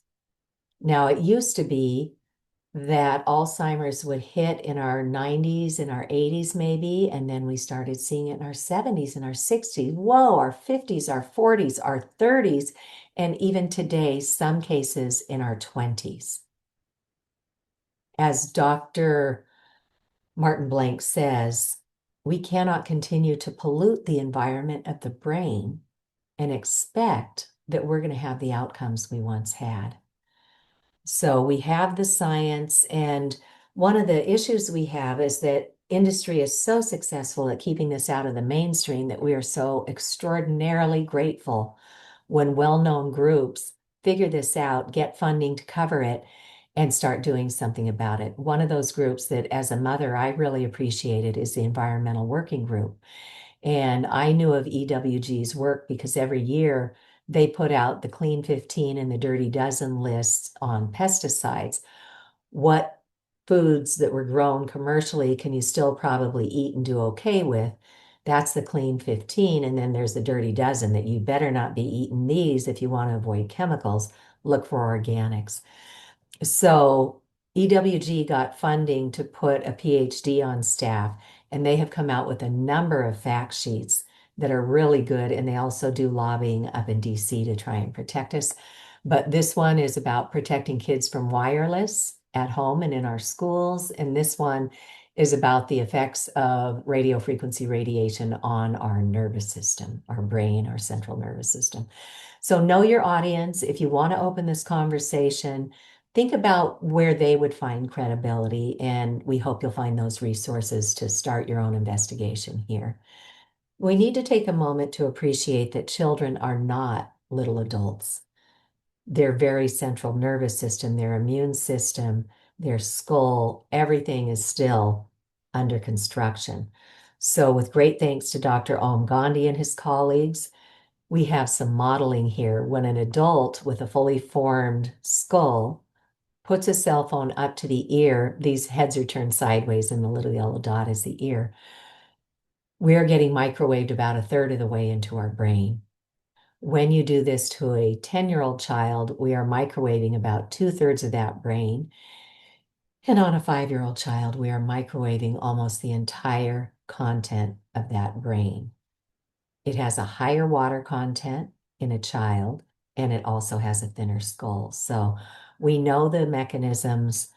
Now, it used to be that Alzheimer's would hit in our 90s, in our 80s maybe, and then we started seeing it in our 70s and our 60s. Whoa, our 50s, our 40s, our 30s, and even today, some cases in our 20s. As Dr. Martin Blank says, we cannot continue to pollute the environment of the brain and expect that we're going to have the outcomes we once had. So we have the science, and one of the issues we have is that industry is so successful at keeping this out of the mainstream that we are so extraordinarily grateful when well-known groups figure this out, get funding to cover it, and start doing something about it. One of those groups that, as a mother, I really appreciated is the Environmental Working Group. And I knew of EWG's work because every year they put out the Clean 15 and the Dirty Dozen lists on pesticides. What foods that were grown commercially can you still probably eat and do okay with? That's the Clean 15. And then there's the Dirty Dozen that you better not be eating these if you want to avoid chemicals. Look for organics. So EWG got funding to put a PhD on staff, and they have come out with a number of fact sheets that are really good. And they also do lobbying up in DC to try and protect us. But this one is about protecting kids from wireless at home and in our schools. And this one is about the effects of radio frequency radiation on our nervous system, our brain, our central nervous system. So know your audience. If you want to open this conversation, think about where they would find credibility, and we hope you'll find those resources to start your own investigation here. We need to take a moment to appreciate that children are not little adults. Their very central nervous system, their immune system their skull, everything is still under construction. So with great thanks to Dr. Om Gandhi and his colleagues, we have some modeling here. When an adult with a fully formed skull puts a cell phone up to the ear, these heads are turned sideways and the little yellow dot is the ear. We're getting microwaved about a third of the way into our brain. When you do this to a 10-year-old child, we are microwaving about two-thirds of that brain. And on a 5-year-old child, we are microwaving almost the entire content of that brain. It has a higher water content in a child, and it also has a thinner skull. So we know the mechanisms,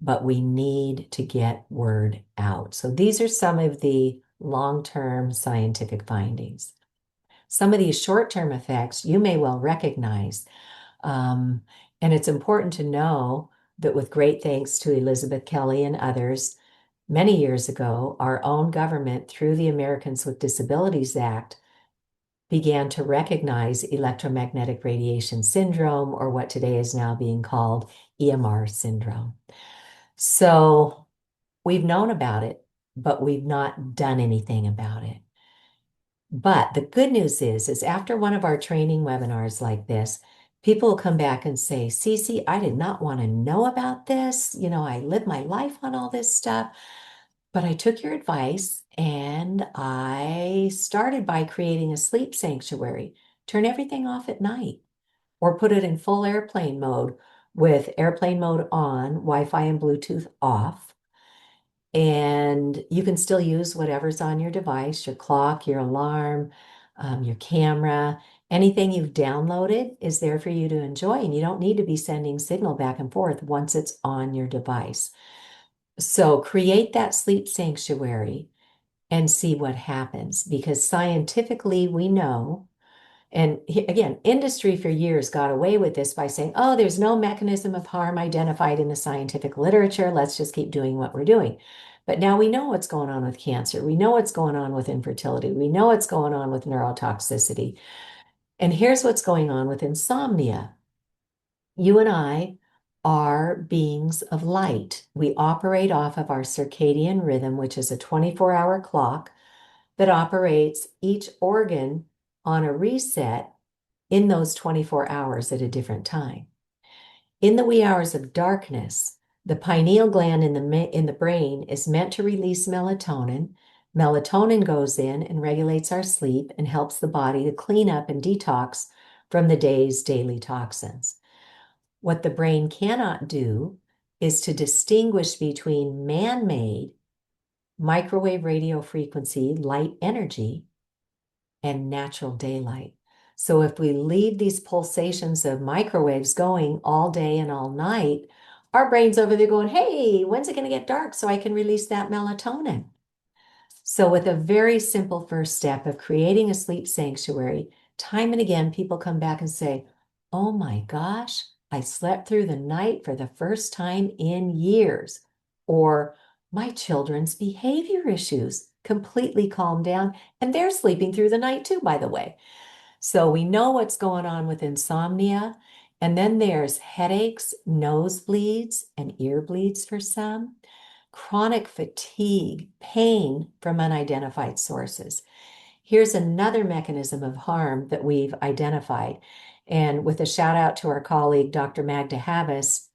but we need to get word out. So these are some of the long-term scientific findings. Some of these short-term effects you may well recognize. Um, and it's important to know that with great thanks to Elizabeth Kelly and others, many years ago, our own government, through the Americans with Disabilities Act, began to recognize electromagnetic radiation syndrome, or what today is now being called EMR syndrome. So we've known about it, but we've not done anything about it. But the good news is after one of our training webinars like this, people will come back and say, Cece, I did not want to know about this. You know, I lived my life on all this stuff, but I took your advice and I started by creating a sleep sanctuary. Turn everything off at night or put it in full airplane mode with airplane mode on, Wi-Fi and Bluetooth off. And you can still use whatever's on your device, your clock, your alarm, your camera, anything you've downloaded is there for you to enjoy. And you don't need to be sending signal back and forth once it's on your device. So create that sleep sanctuary and see what happens, because scientifically we know, and again, industry for years got away with this by saying, oh, there's no mechanism of harm identified in the scientific literature. Let's just keep doing what we're doing. But now we know what's going on with cancer. We know what's going on with infertility. We know what's going on with neurotoxicity. And here's what's going on with insomnia. You and I are beings of light. We operate off of our circadian rhythm, which is a 24-hour clock that operates each organ on a reset in those 24 hours at a different time. In the wee hours of darkness, the pineal gland in the brain is meant to release melatonin. Melatonin goes in and regulates our sleep and helps the body to clean up and detox from the day's daily toxins. What the brain cannot do is to distinguish between man-made microwave radio frequency light energy and natural daylight. So if we leave these pulsations of microwaves going all day and all night, our brain's over there going, hey, when's it going to get dark so I can release that melatonin? So with a very simple first step of creating a sleep sanctuary, time and again, people come back and say, oh my gosh, I slept through the night for the first time in years. Or my children's behavior issues completely calmed down, and they're sleeping through the night too, by the way. So we know what's going on with insomnia. And then there's headaches, nosebleeds, and ear bleeds for some, chronic fatigue, pain from unidentified sources. Here's another mechanism of harm that we've identified. And with a shout out to our colleague, Dr. Magda Habas,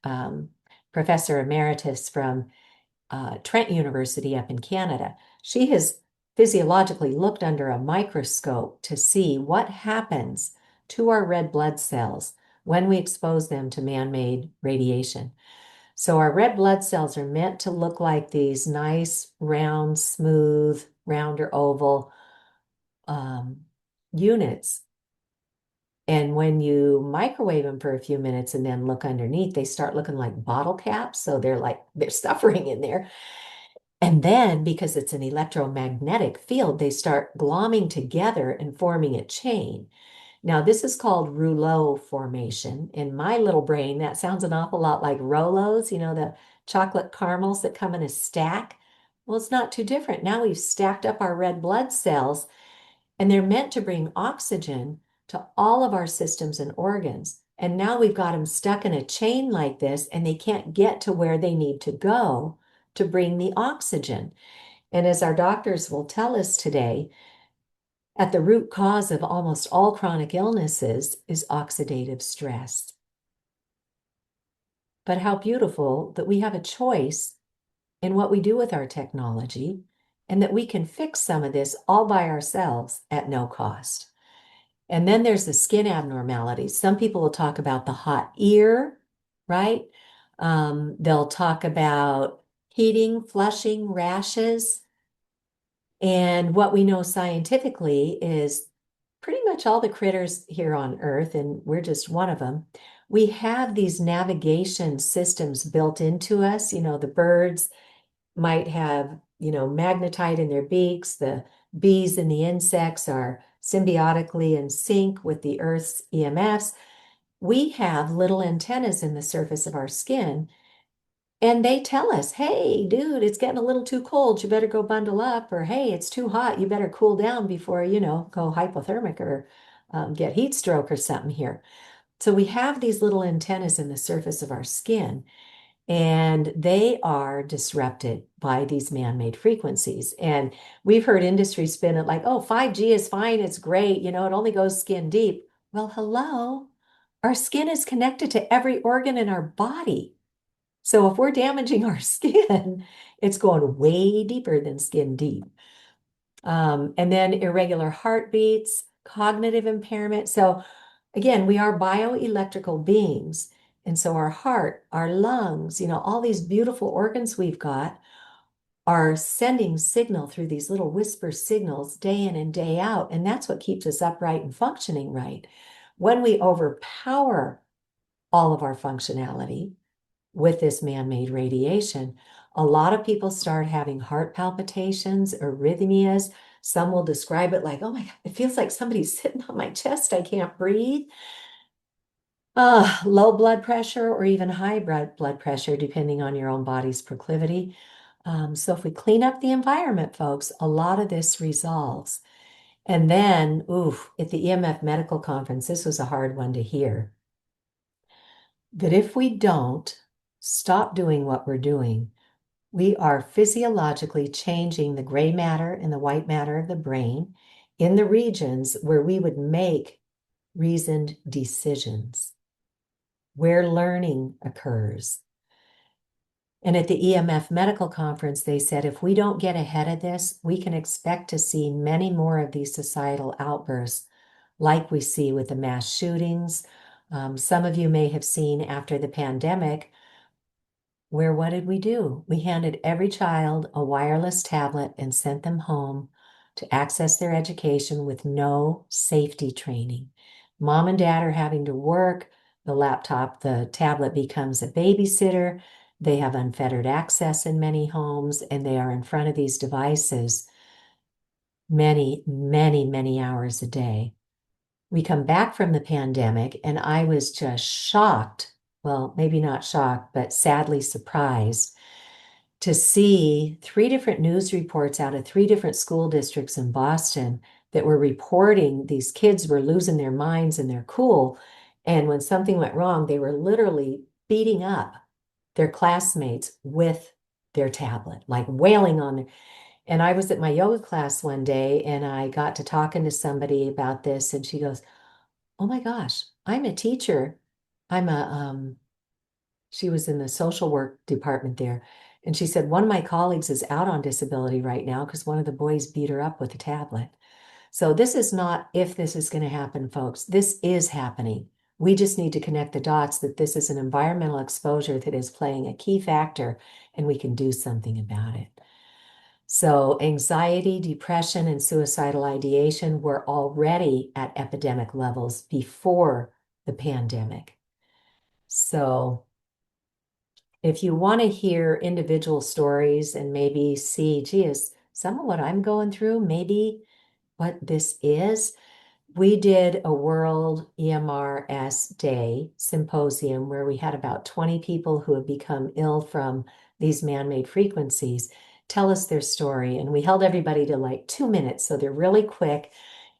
Professor Emeritus from Trent University up in Canada, she has physiologically looked under a microscope to see what happens to our red blood cells when we expose them to man-made radiation. So our red blood cells are meant to look like these nice, round, smooth, round or oval units. And when you microwave them for a few minutes and then look underneath, they start looking like bottle caps. So they're like, there's suffering in there. And then because it's an electromagnetic field, they start glomming together and forming a chain. Now, this is called rouleau formation. In my little brain, that sounds an awful lot like Rolos, you know, the chocolate caramels that come in a stack. Well, it's not too different. Now we've stacked up our red blood cells, and they're meant to bring oxygen to all of our systems and organs. And now we've got them stuck in a chain like this, and they can't get to where they need to go to bring the oxygen. And as our doctors will tell us today, at the root cause of almost all chronic illnesses is oxidative stress. But how beautiful that we have a choice in what we do with our technology and that we can fix some of this all by ourselves at no cost. And then there's the skin abnormalities. Some people will talk about the hot ear, right? They'll talk about heating, flushing, rashes. And what we know scientifically is pretty much all the critters here on Earth, and we're just one of them, we have these navigation systems built into us. The birds might have, magnetite in their beaks. The bees and the insects are symbiotically in sync with the Earth's EMFs. We have little antennas in the surface of our skin, and they tell us, hey, dude, it's getting a little too cold. You better go bundle up. Or, hey, it's too hot. You better cool down before, go hypothermic or get heat stroke or something here. So we have these little antennas in the surface of our skin, and they are disrupted by these man-made frequencies. And we've heard industry spin it like, oh, 5G is fine. It's great. It only goes skin deep. Well, hello. Our skin is connected to every organ in our body. So if we're damaging our skin, it's going way deeper than skin deep. And then irregular heartbeats, cognitive impairment. So again, we are bioelectrical beings. And so our heart, our lungs, all these beautiful organs we've got are sending signal through these little whisper signals day in and day out. And that's what keeps us upright and functioning right. When we overpower all of our functionality with this man-made radiation, a lot of people start having heart palpitations, arrhythmias. Some will describe it like, oh my God, it feels like somebody's sitting on my chest. I can't breathe. Low blood pressure or even high blood pressure, depending on your own body's proclivity. So if we clean up the environment, folks, a lot of this resolves. And then, at the EMF medical conference, this was a hard one to hear, that if we don't stop doing what we're doing, we are physiologically changing the gray matter and the white matter of the brain in the regions where we would make reasoned decisions, where learning occurs. And at the EMF medical conference, they said, if we don't get ahead of this, we can expect to see many more of these societal outbursts like we see with the mass shootings. Some of you may have seen after the pandemic, where what did we do? We handed every child a wireless tablet and sent them home to access their education with no safety training. Mom and dad are having to work. The tablet becomes a babysitter. They have unfettered access in many homes, and they are in front of these devices many, many, many hours a day. We come back from the pandemic, and I was just shocked. Well, maybe not shocked, but sadly surprised to see 3 different news reports out of 3 different school districts in Boston that were reporting these kids were losing their minds and their cool. And when something went wrong, they were literally beating up their classmates with their tablet, like wailing on them. And I was at my yoga class one day, and I got to talking to somebody about this, and she goes, oh my gosh, I'm a teacher. She was in the social work department there. And she said, one of my colleagues is out on disability right now because one of the boys beat her up with a tablet. So this is not if this is going to happen, folks. This is happening. We just need to connect the dots that this is an environmental exposure that is playing a key factor, and we can do something about it. So anxiety, depression, and suicidal ideation were already at epidemic levels before the pandemic. So if you want to hear individual stories and maybe see, gee, is some of what I'm going through, maybe what this is, we did a World EMRS Day symposium where we had about 20 people who have become ill from these man-made frequencies tell us their story. And we held everybody to like 2 minutes, so they're really quick.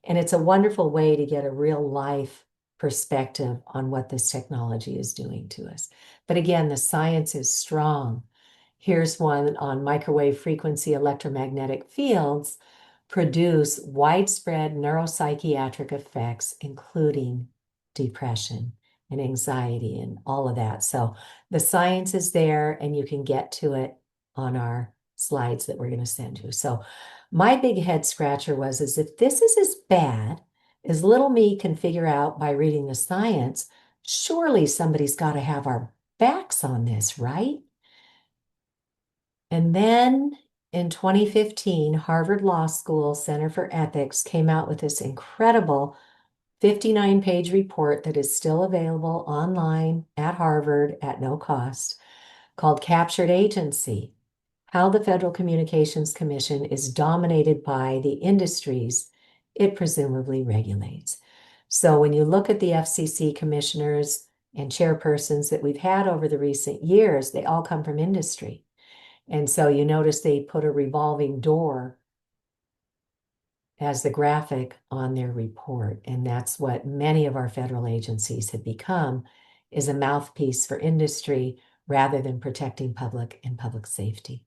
And it's a wonderful way to get a real life perspective on what this technology is doing to us. But again, the science is strong. Here's one on microwave frequency electromagnetic fields produce widespread neuropsychiatric effects, including depression and anxiety and all of that. So the science is there, and you can get to it on our slides that we're going to send you. So my big head scratcher is if this is as bad as little me can figure out by reading the science, surely somebody's got to have our backs on this, right? And then in 2015, Harvard Law School Center for Ethics came out with this incredible 59-page report that is still available online at Harvard at no cost, called Captured Agency: How the Federal Communications Commission is Dominated by the Industries it presumably regulates. So when you look at the FCC commissioners and chairpersons that we've had over the recent years, they all come from industry. And so you notice they put a revolving door as the graphic on their report. And that's what many of our federal agencies have become, is a mouthpiece for industry rather than protecting public and public safety.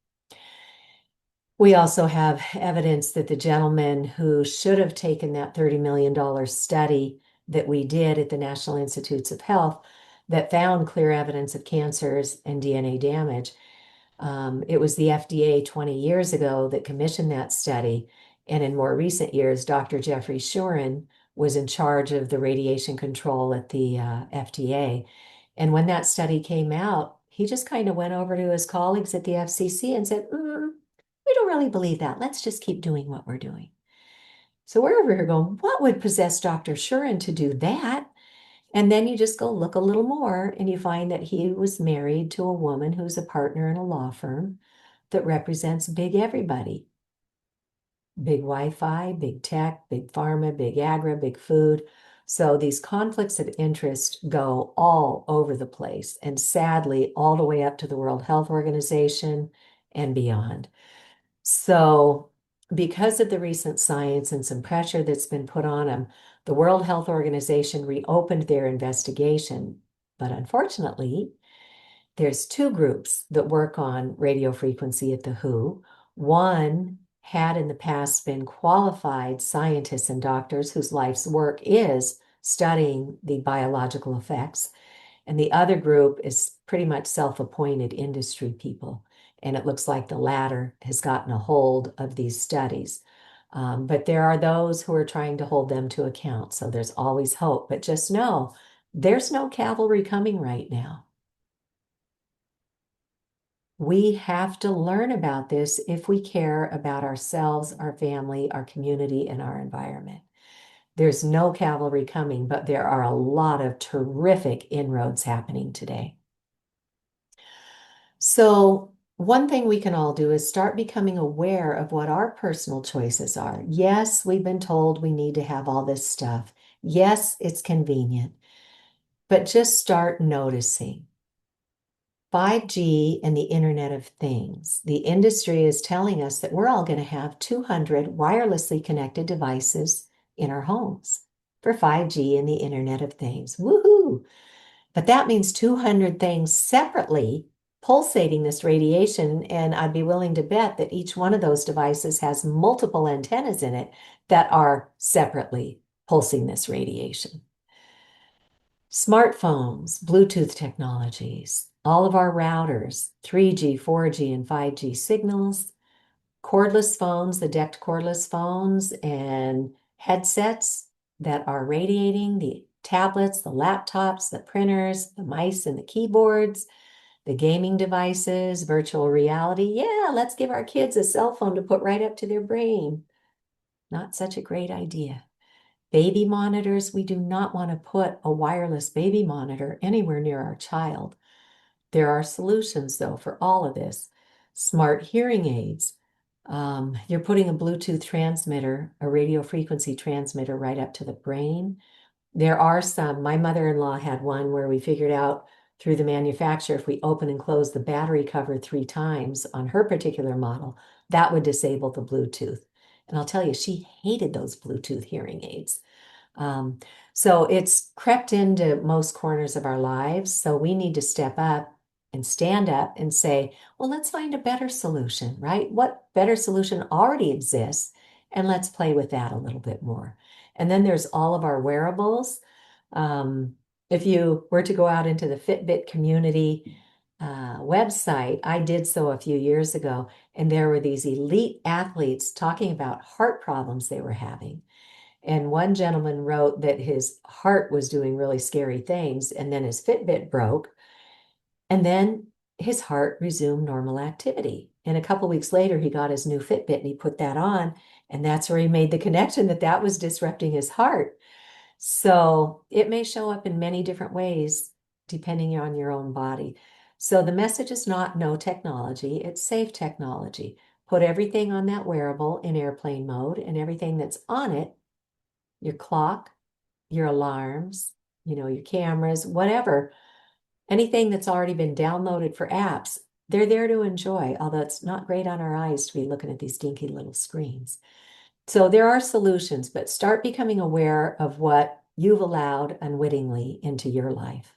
We also have evidence that the gentleman who should have taken that $30 million study that we did at the National Institutes of Health that found clear evidence of cancers and DNA damage, it was the FDA 20 years ago that commissioned that study. And in more recent years, Dr. Jeffrey Shuren was in charge of the radiation control at the FDA. And when that study came out, he just kind of went over to his colleagues at the FCC and said, we don't really believe that. Let's just keep doing what we're doing. So we're over here going, what would possess Dr. Shuren to do that? And then you just go look a little more and you find that he was married to a woman who's a partner in a law firm that represents big everybody. Big Wi-Fi, big tech, big pharma, big agri, big food. So these conflicts of interest go all over the place, and sadly, all the way up to the World Health Organization and beyond. So because of the recent science and some pressure that's been put on them, the World Health Organization reopened their investigation. But unfortunately, there's two groups that work on radio frequency at the WHO. One had in the past been qualified scientists and doctors whose life's work is studying the biological effects. And the other group is pretty much self-appointed industry people. And it looks like the latter has gotten a hold of these studies. But there are those who are trying to hold them to account. So there's always hope. But just know there's no cavalry coming right now. We have to learn about this if we care about ourselves, our family, our community, and our environment. There's no cavalry coming, but there are a lot of terrific inroads happening today. So one thing we can all do is start becoming aware of what our personal choices are. Yes, we've been told we need to have all this stuff. Yes, it's convenient, but just start noticing. 5G and the Internet of Things. The industry is telling us that we're all going to have 200 wirelessly connected devices in our homes for 5G and the Internet of Things. Woohoo! But that means 200 things separately pulsating this radiation, and I'd be willing to bet that each one of those devices has multiple antennas in it that are separately pulsing this radiation. Smartphones, Bluetooth technologies, all of our routers, 3G, 4G, and 5G signals, cordless phones, the decked cordless phones, and headsets that are radiating, the tablets, the laptops, the printers, the mice and the keyboards, the gaming devices, virtual reality. Yeah, let's give our kids a cell phone to put right up to their brain. Not such a great idea. Baby monitors, we do not want to put a wireless baby monitor anywhere near our child. There are solutions, though, for all of this. Smart hearing aids. You're putting a Bluetooth transmitter, a radio frequency transmitter right up to the brain. There are some. My mother-in-law had one where we figured out through the manufacturer, if we open and close the battery cover 3 times on her particular model, that would disable the Bluetooth. And I'll tell you, she hated those Bluetooth hearing aids. Um, so it's crept into most corners of our lives. So we need to step up and stand up and say, well, let's find a better solution, right? What better solution already exists? And let's play with that a little bit more. And then there's all of our wearables. Um, if you were to go out into the Fitbit community website, I did so a few years ago, and there were these elite athletes talking about heart problems they were having. And one gentleman wrote that his heart was doing really scary things, and then his Fitbit broke, and then his heart resumed normal activity. And a couple weeks later, he got his new Fitbit and he put that on, and that's where he made the connection that that was disrupting his heart. So it may show up in many different ways depending on your own body. So the message is not no technology, it's safe technology. Put everything on that wearable in airplane mode, and everything that's on it, your clock, your alarms, your cameras, whatever, anything that's already been downloaded for apps, they're there to enjoy, although it's not great on our eyes to be looking at these dinky little screens. So there are solutions, but start becoming aware of what you've allowed unwittingly into your life.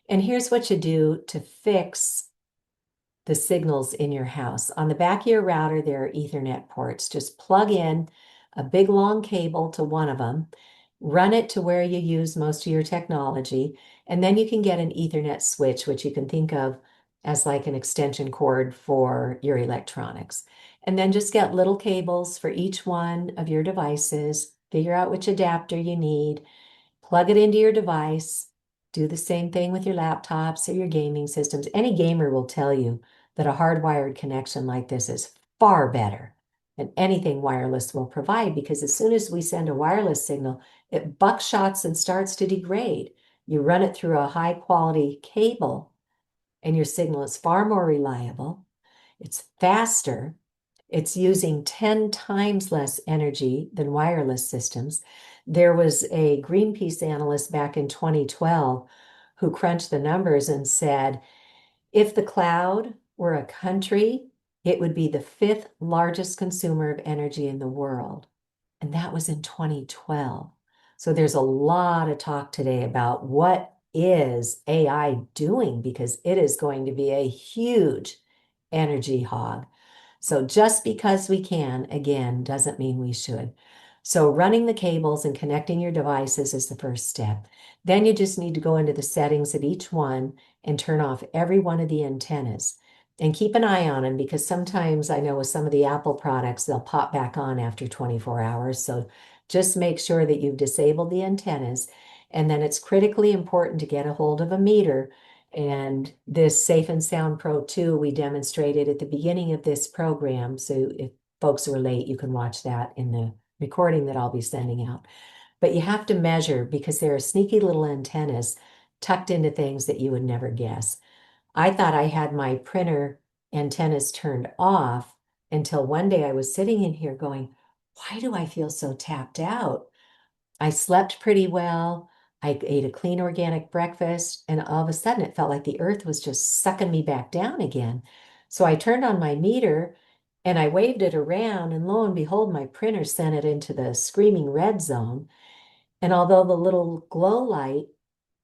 And here's what you do to fix the signals in your house. On the back of your router, there are Ethernet ports. Just plug in a big long cable to one of them, run it to where you use most of your technology, and then you can get an Ethernet switch, which you can think of as like an extension cord for your electronics. And then just get little cables for each one of your devices, figure out which adapter you need, plug it into your device. Do the same thing with your laptops or your gaming systems. Any gamer will tell you that a hardwired connection like this is far better than anything wireless will provide, because as soon as we send a wireless signal, it buckshots and starts to degrade. You run it through a high quality cable and your signal is far more reliable. It's faster. It's using 10 times less energy than wireless systems. There was a Greenpeace analyst back in 2012 who crunched the numbers and said, if the cloud were a country, it would be the fifth largest consumer of energy in the world. And that was in 2012. So there's a lot of talk today about what is AI doing, because it is going to be a huge energy hog. So just because we can, again, doesn't mean we should. So running the cables and connecting your devices is the first step. Then you just need to go into the settings of each one and turn off every one of the antennas. And keep an eye on them, because sometimes I know with some of the Apple products, they'll pop back on after 24 hours. So just make sure that you've disabled the antennas. And then it's critically important to get a hold of a meter. And this Safe and Sound Pro 2, we demonstrated at the beginning of this program. So if folks were late, you can watch that in the recording that I'll be sending out. But you have to measure, because there are sneaky little antennas tucked into things that you would never guess. I thought I had my printer antennas turned off until one day I was sitting in here going, why do I feel so tapped out? I slept pretty well. I ate a clean organic breakfast, and all of a sudden it felt like the earth was just sucking me back down again. So I turned on my meter and I waved it around, and lo and behold, my printer sent it into the screaming red zone. And although the little glow light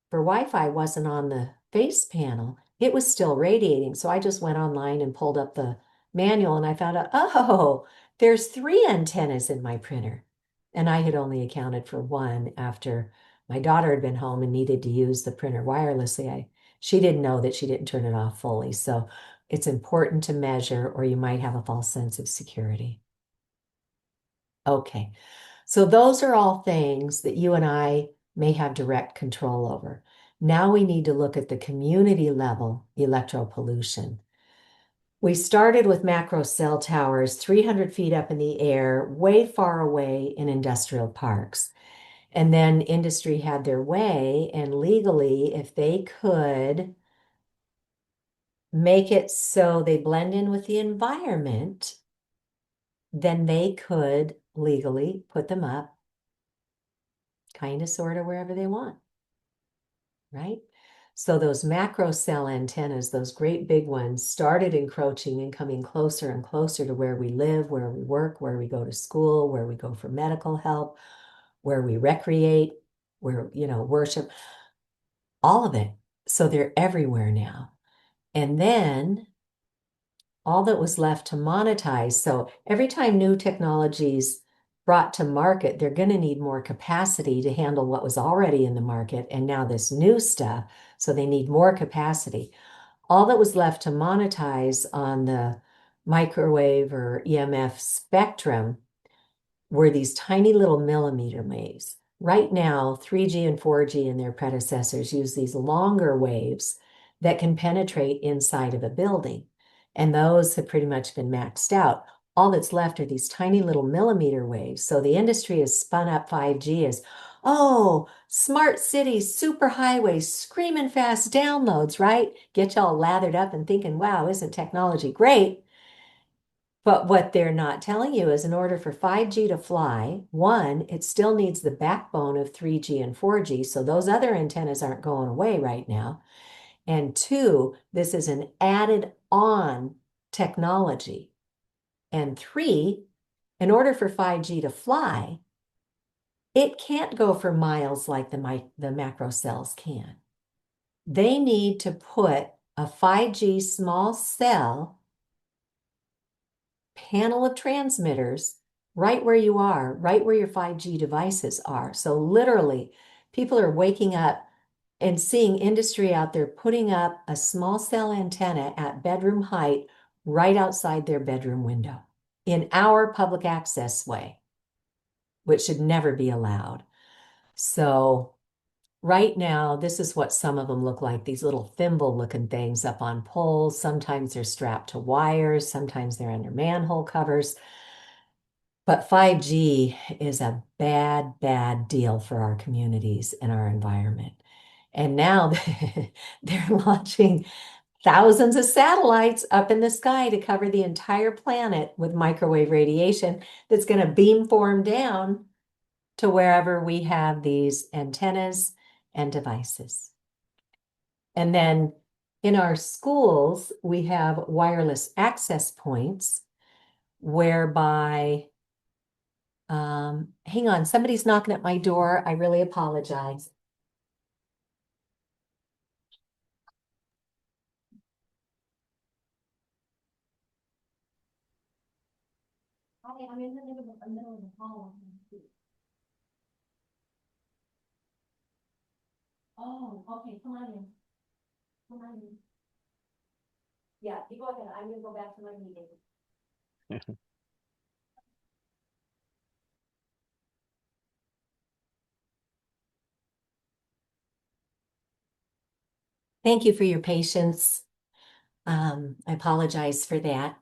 for Wi-Fi wasn't on the face panel, it was still radiating. So I just went online and pulled up the manual, and I found out, oh, there's three antennas in my printer. And I had only accounted for one after my daughter had been home and needed to use the printer wirelessly. She didn't know that she didn't turn it off fully. So it's important to measure, or you might have a false sense of security. Okay, so those are all things that you and I may have direct control over. Now we need to look at the community level electropollution. We started with macro cell towers 300 feet up in the air, way far away in industrial parks. And then industry had their way, and legally, if they could make it so they blend in with the environment, then they could legally put them up kind of, sort of wherever they want, right? So those macro cell antennas, those great big ones, started encroaching and coming closer and closer to where we live, where we work, where we go to school, where we go for medical help, where we recreate, where, worship, all of it. So they're everywhere now. And then all that was left to monetize. So every time new technologies brought to market, they're going to need more capacity to handle what was already in the market and now this new stuff. So they need more capacity. All that was left to monetize on the microwave or EMF spectrum were these tiny little millimeter waves. Right now, 3G and 4G and their predecessors use these longer waves that can penetrate inside of a building. And those have pretty much been maxed out. All that's left are these tiny little millimeter waves. So the industry has spun up 5G as, oh, smart cities, super highways, screaming fast downloads, right? Get y'all lathered up and thinking, wow, isn't technology great? But what they're not telling you is in order for 5G to fly, one, it still needs the backbone of 3G and 4G. So those other antennas aren't going away right now. And two, this is an added on technology. And three, in order for 5G to fly, it can't go for miles like the macro cells can. They need to put a 5G small cell panel of transmitters right where you are, right where your 5G devices are. So literally, people are waking up and seeing industry out there putting up a small cell antenna at bedroom height right outside their bedroom window in our public access way, which should never be allowed. So right now, this is what some of them look like, these little thimble looking things up on poles. Sometimes they're strapped to wires, sometimes they're under manhole covers. But 5G is a bad, bad deal for our communities and our environment. And now they're launching thousands of satellites up in the sky to cover the entire planet with microwave radiation that's going to beamform down to wherever we have these antennas and devices. And then in our schools, we have wireless access points whereby, hang on, somebody's knocking at my door. I really apologize. Hi, I'm in the middle of the hall. Oh, okay, come on in. Come on in. Yeah, you go ahead. I'm gonna go back to my meeting. Thank you for your patience. I apologize for that.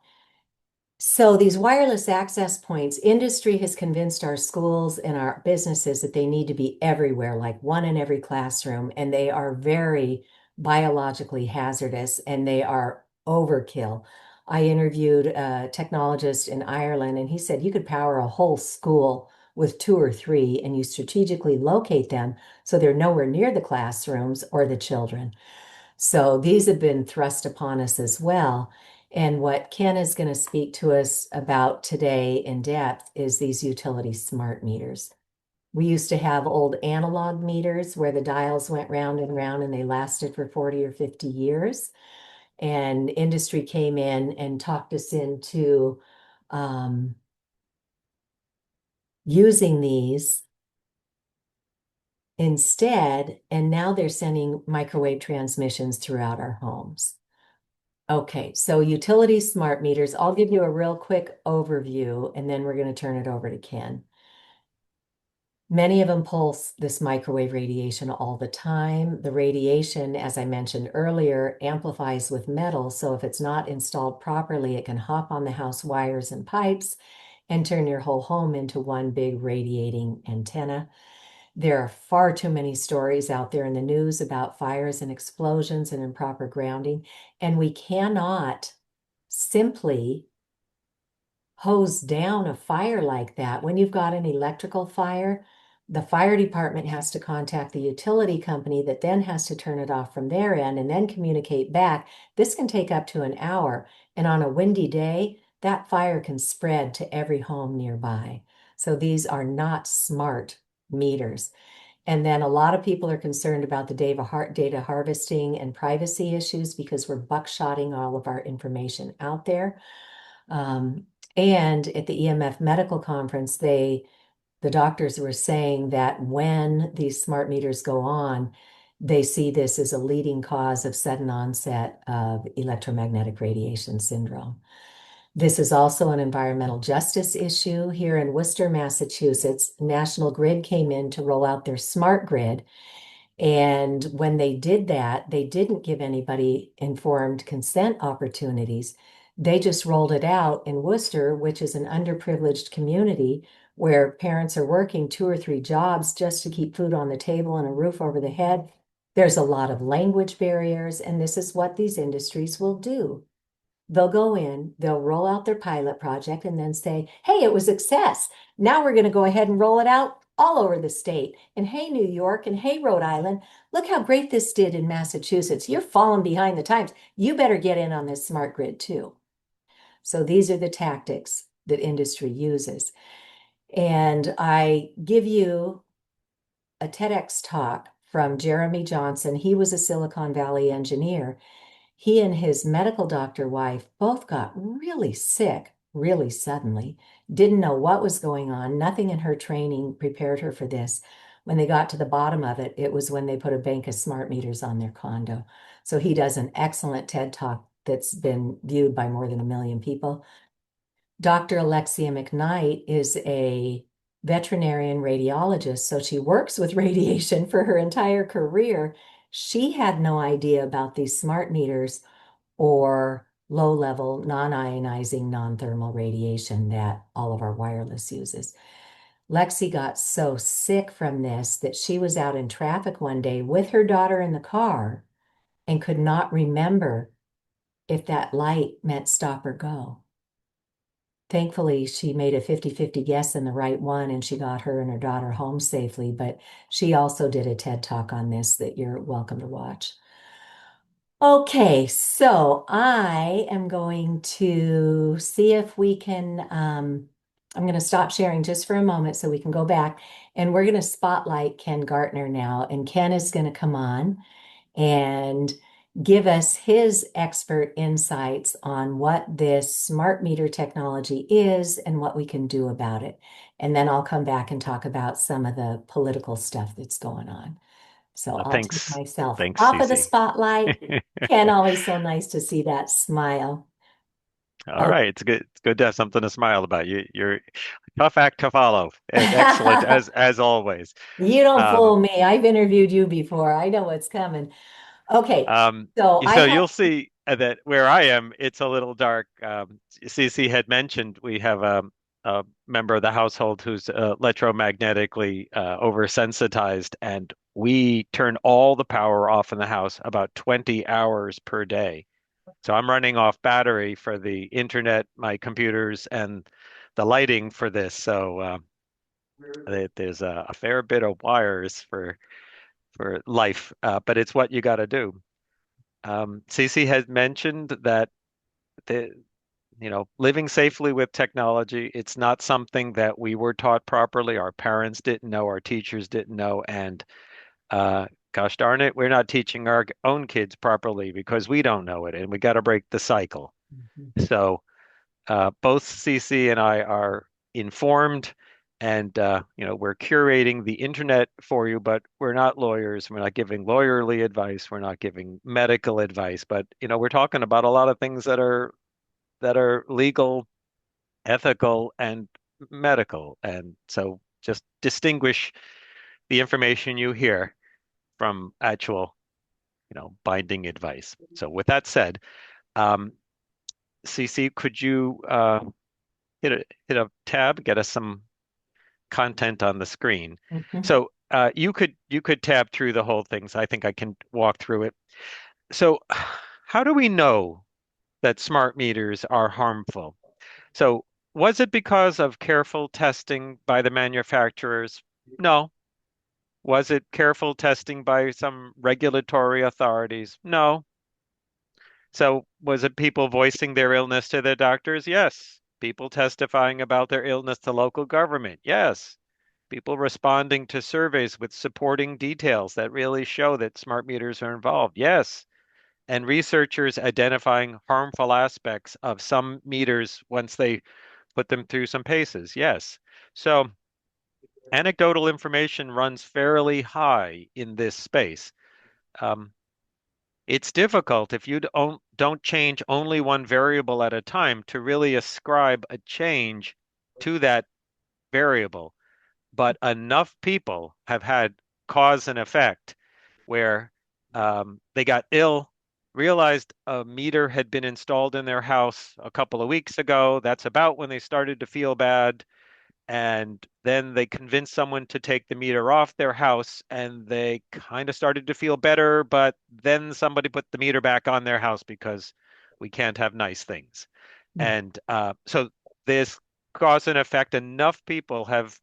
So these wireless access points, industry has convinced our schools and our businesses that they need to be everywhere, like one in every classroom, and they are very biologically hazardous and they are overkill. I interviewed a technologist in Ireland, and he said you could power a whole school with two or three, and you strategically locate them so they're nowhere near the classrooms or the children. So these have been thrust upon us as well. And what Ken is going to speak to us about today in depth is these utility smart meters. We used to have old analog meters where the dials went round and round and they lasted for 40 or 50 years. And industry came in and talked us into using these instead. And now they're sending microwave transmissions throughout our homes. Okay, so utility smart meters. I'll give you a real quick overview and then we're going to turn it over to Ken. Many of them pulse this microwave radiation all the time. The radiation, as I mentioned earlier, amplifies with metal. So if it's not installed properly, it can hop on the house wires and pipes and turn your whole home into one big radiating antenna. There are far too many stories out there in the news about fires and explosions and improper grounding, and we cannot simply hose down a fire like that. When you've got an electrical fire, the fire department has to contact the utility company that then has to turn it off from their end and then communicate back. This can take up to an hour, and on a windy day, that fire can spread to every home nearby. So these are not smart meters. And then a lot of people are concerned about the data harvesting and privacy issues because we're buckshotting all of our information out there. Um, and at the EMF medical conference, the doctors were saying that when these smart meters go on, they see this as a leading cause of sudden onset of electromagnetic radiation syndrome. This is also an environmental justice issue. Here in Worcester, Massachusetts, National Grid came in to roll out their smart grid. And when they did that, they didn't give anybody informed consent opportunities. They just rolled it out in Worcester, which is an underprivileged community where parents are working 2 or 3 jobs just to keep food on the table and a roof over the head. There's a lot of language barriers, and this is what these industries will do. They'll go in, they'll roll out their pilot project and then say, hey, it was a success. Now we're going to go ahead and roll it out all over the state. And hey, New York, and hey, Rhode Island, look how great this did in Massachusetts. You're falling behind the times. You better get in on this smart grid too. So these are the tactics that industry uses. And I give you a TEDx talk from Jeremy Johnson. He was a Silicon Valley engineer. He and his medical doctor wife both got really sick really suddenly, didn't know what was going on. Nothing in her training prepared her for this. When they got to the bottom of it, it was when they put a bank of smart meters on their condo. So he does an excellent TED talk that's been viewed by more than 1 million people. Dr. Alexia McKnight is a veterinarian radiologist, so she works with radiation for her entire career. She had no idea about these smart meters or low-level, non-ionizing, non-thermal radiation that all of our wireless uses. Lexi got so sick from this that she was out in traffic one day with her daughter in the car and could not remember if that light meant stop or go. Thankfully, she made a 50-50 guess in the right one and she got her and her daughter home safely, but she also did a TED talk on this that you're welcome to watch. Okay, so I am going to see if we can, I'm going to stop sharing just for a moment so we can go back and we're going to spotlight Ken Gartner now. And Ken is going to come on and give us his expert insights on what this smart meter technology is and what we can do about it. And then I'll come back and talk about some of the political stuff that's going on. So I'll take Thanks. myself Thanks, off of the Cece. spotlight. Ken, always so nice to see that smile. All Oh. right, it's good. It's good to have something to smile about. You're a tough act to follow. Excellent as always. You don't Um, fool me. I've interviewed you before. I know what's coming. Okay, um, so I so have. you'll see that where I am, it's a little dark. Cece had mentioned we have a member of the household who's electromagnetically oversensitized, and we turn all the power off in the house about 20 hours per day. So I'm running off battery for the internet, my computers, and the lighting for this. So there's a fair bit of wires for life, but it's what you got to do. Cece has mentioned that the living safely with technology, it's not something that we were taught properly. Our parents didn't know, our teachers didn't know, and gosh darn it, we're not teaching our own kids properly because we don't know it, and we got to break the cycle. Mhm. So both Cece and I are informed, and we're curating the internet for you, but we're not lawyers. We're not giving lawyerly advice. We're not giving medical advice, but we're talking about a lot of things that are legal, ethical, and medical. And so just distinguish the information you hear from actual, binding advice. So with that said, um, Cece, could you hit a tab, get us some content on the screen. Mhm. So you could tab through the whole thing. So I think I can walk through it. So how do we know that smart meters are harmful? So was it because of careful testing by the manufacturers? No. Was it careful testing by some regulatory authorities? No. So was it people voicing their illness to their doctors? Yes. People testifying about their illness to local government? Yes. people responding to surveys with supporting details that really show that smart meters are involved. Yes. And researchers identifying harmful aspects of some meters once they put them through some paces. Yes. So anecdotal information runs fairly high in this space. Um, it's difficult if you don't change only one variable at a time to really ascribe a change to that variable. But enough people have had cause and effect where they got ill, realized a meter had been installed in their house a couple of weeks ago. That's about when they started to feel bad. And then they convinced someone to take the meter off their house, and they kind of started to feel better. But then somebody put the meter back on their house because we can't have nice things. Mm. And so this cause and effect. Enough people have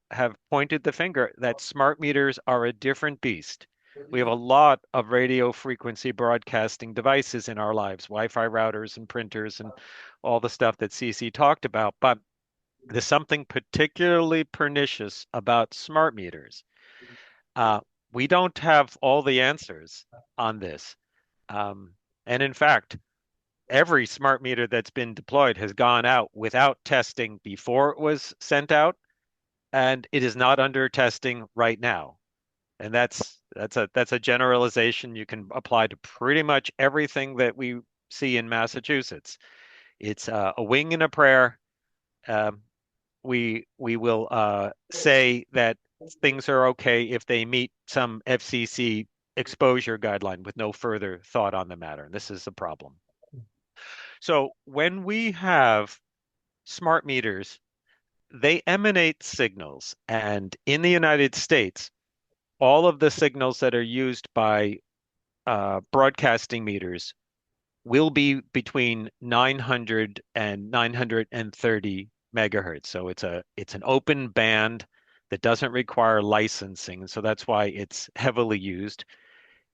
pointed the finger that smart meters are a different beast. We have a lot of radio frequency broadcasting devices in our lives, Wi-Fi routers and printers and all the stuff that Cece talked about. But there's something particularly pernicious about smart meters. Uh, we don't have all the answers on this. Um, and in fact, every smart meter that's been deployed has gone out without testing before it was sent out, and it is not under testing right now. And that's a generalization you can apply to pretty much everything that we see in Massachusetts. It's a wing and a prayer. Um, we will say that things are okay if they meet some FCC exposure guideline with no further thought on the matter. And this is the problem. So when we have smart meters, they emanate signals. And in the United States, all of the signals that are used by broadcasting meters will be between 900 and 930 megahertz. So it's an open band that doesn't require licensing. So that's why it's heavily used.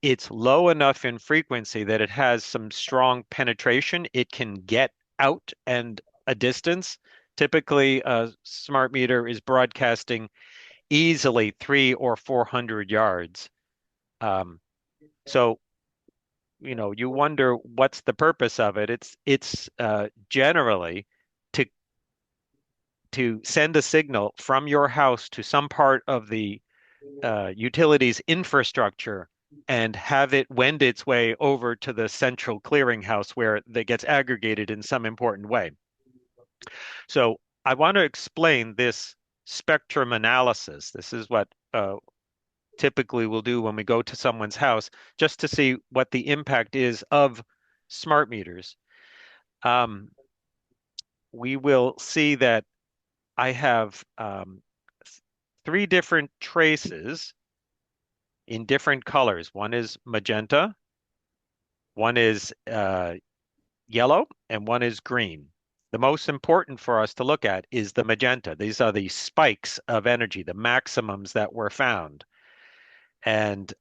It's low enough in frequency that it has some strong penetration. It can get out and a distance. Typically, a smart meter is broadcasting easily 300 or 400 yards. Um, so you wonder what's the purpose of it. It's generally to send a signal from your house to some part of the utilities infrastructure and have it wend its way over to the central clearinghouse where that gets aggregated in some important way. So I want to explain this spectrum analysis. This is what typically we'll do when we go to someone's house just to see what the impact is of smart meters. Um, we will see that I have three different traces in different colors. One is magenta, one is yellow, and one is green. The most important for us to look at is the magenta. These are the spikes of energy, the maximums that were found. And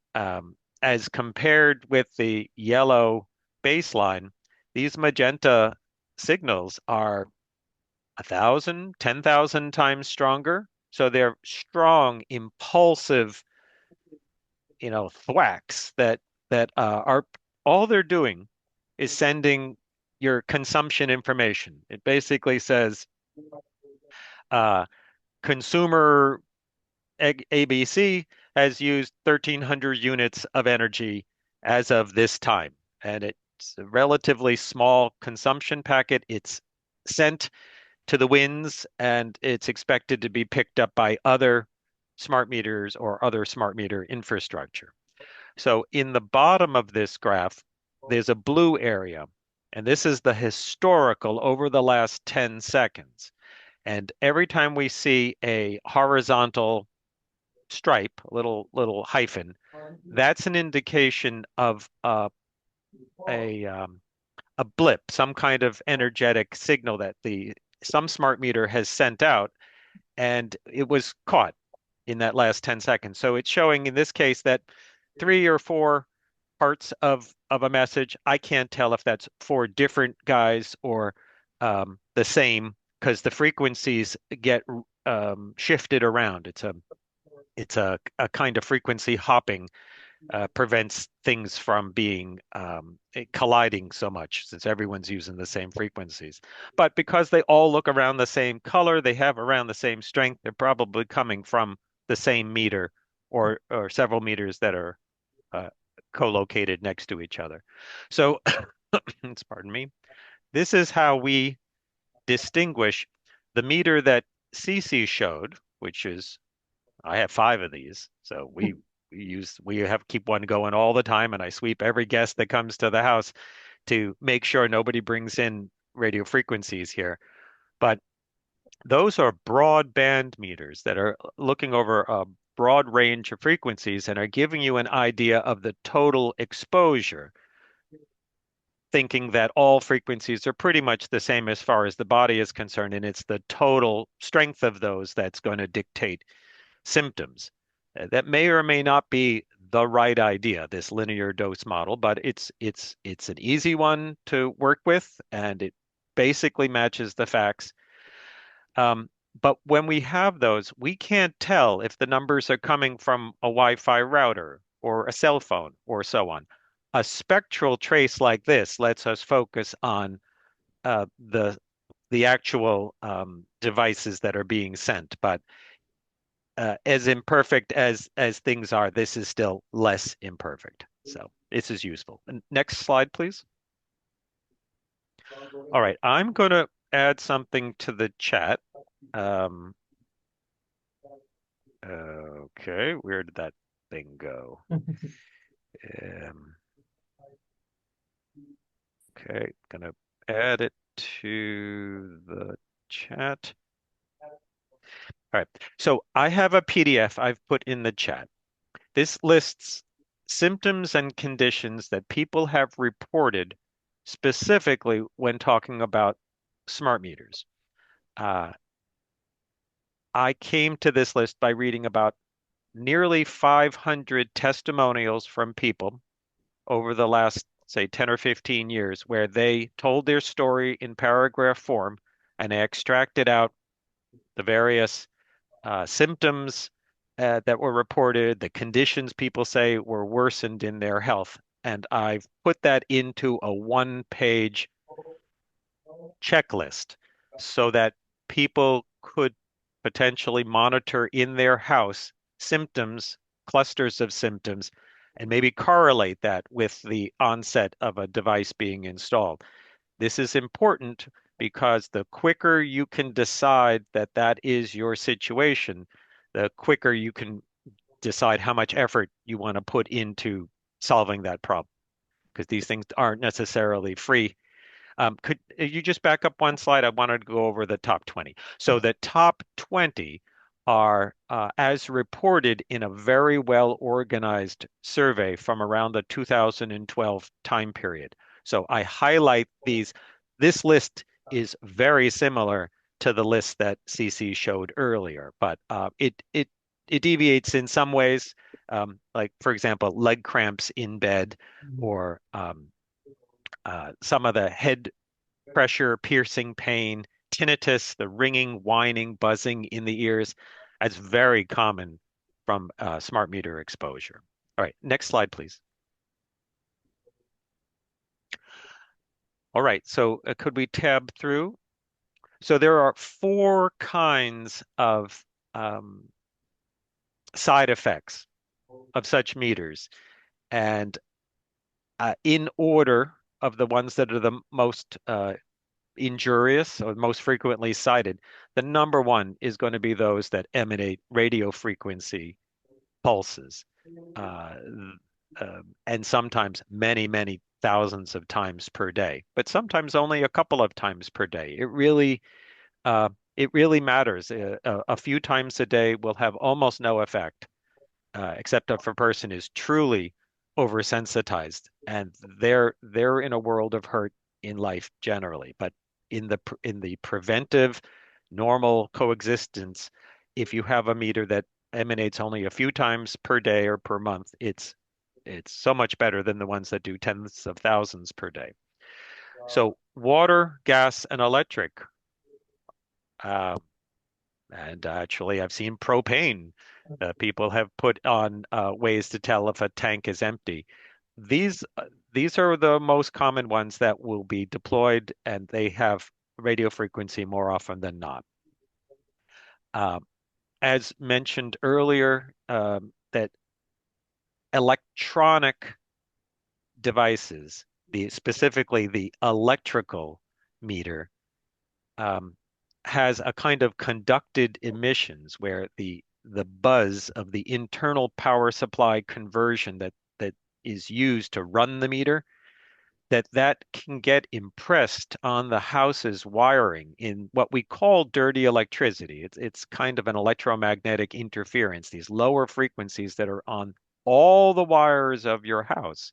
as compared with the yellow baseline, these magenta signals are 1,000, 10,000 times stronger. So they're strong, impulsive, thwacks that are all they're doing is sending your consumption information. It basically says uh, consumer ABC has used 1,300 units of energy as of this time, and it's a relatively small consumption packet. It's sent to the winds, and it's expected to be picked up by other smart meters or other smart meter infrastructure. So in the bottom of this graph, there's a blue area, and this is the historical over the last 10 seconds. And every time we see a horizontal stripe, a little hyphen, that's an indication of a a blip, some kind of energetic signal that the some smart meter has sent out, and it was caught in that last 10 seconds. So it's showing in this case that three or four parts of a message. I can't tell if that's four different guys or the same because the frequencies get shifted around. It's it's a kind of frequency hopping prevents things from being colliding so much since everyone's using the same frequencies. But because they all look around the same color, they have around the same strength, they're probably coming from the same meter or several meters that are uh, co-located next to each other. So, pardon me, this is how we distinguish the meter that Cece showed, which is I have five of these, so we have keep one going all the time, and I sweep every guest that comes to the house to make sure nobody brings in radio frequencies here. But those are broadband meters that are looking over a broad range of frequencies and are giving you an idea of the total exposure, thinking that all frequencies are pretty much the same as far as the body is concerned, and it's the total strength of those that's going to dictate symptoms. That may or may not be the right idea, this linear dose model, but it's an easy one to work with, and it basically matches the facts. Um, but when we have those, we can't tell if the numbers are coming from a Wi-Fi router or a cell phone or so on. A spectral trace like this lets us focus on the actual devices that are being sent. But as imperfect as things are, this is still less imperfect. So this is useful. Next slide, please. All right, I'm going to add something to the chat. Um, okay, where did that thing go? Um, okay, gonna add it to the chat. All right, so I have a PDF I've put in the chat. This lists symptoms and conditions that people have reported specifically when talking about smart meters. Uh, I came to this list by reading about nearly 500 testimonials from people over the last, say, 10 or 15 years, where they told their story in paragraph form and I extracted out the various symptoms that were reported, the conditions people say were worsened in their health. And I've put that into a one-page checklist so that people could potentially monitor in their house symptoms, clusters of symptoms, and maybe correlate that with the onset of a device being installed. This is important because the quicker you can decide that that is your situation, the quicker you can decide how much effort you want to put into solving that problem. Because these things aren't necessarily free. Could you just back up one slide? I wanted to go over the top 20. So the top 20 are, as reported in a very well organized survey from around the 2012 time period. So I highlight these. This list is very similar to the list that CC showed earlier, but it deviates in some ways. Like for example, leg cramps in bed, or some of the head pressure, piercing pain, tinnitus, the ringing, whining, buzzing in the ears. That's very common from smart meter exposure. All right, next slide, please. All right, so could we tab through? So there are four kinds of side effects of such meters, and in order of the ones that are the most injurious or most frequently cited, the number one is going to be those that emanate radio frequency pulses, uh, and sometimes many, many thousands of times per day, but sometimes only a couple of times per day. Uh, it really matters. A few times a day will have almost no effect, except if a person is truly oversensitized and they're in a world of hurt in life generally. But in the preventive, normal coexistence, if you have a meter that emanates only a few times per day or per month, it's so much better than the ones that do tens of thousands per day. So water, gas, and electric. Uh, And actually, I've seen propane. People have put on ways to tell if a tank is empty. These these are the most common ones that will be deployed, and they have radio frequency more often than not. Um, as mentioned earlier, that electronic devices, specifically the electrical meter, um, has a kind of conducted emissions where the buzz of the internal power supply conversion that is used to run the meter, that can get impressed on the house's wiring in what we call dirty electricity. It's kind of an electromagnetic interference, these lower frequencies that are on all the wires of your house.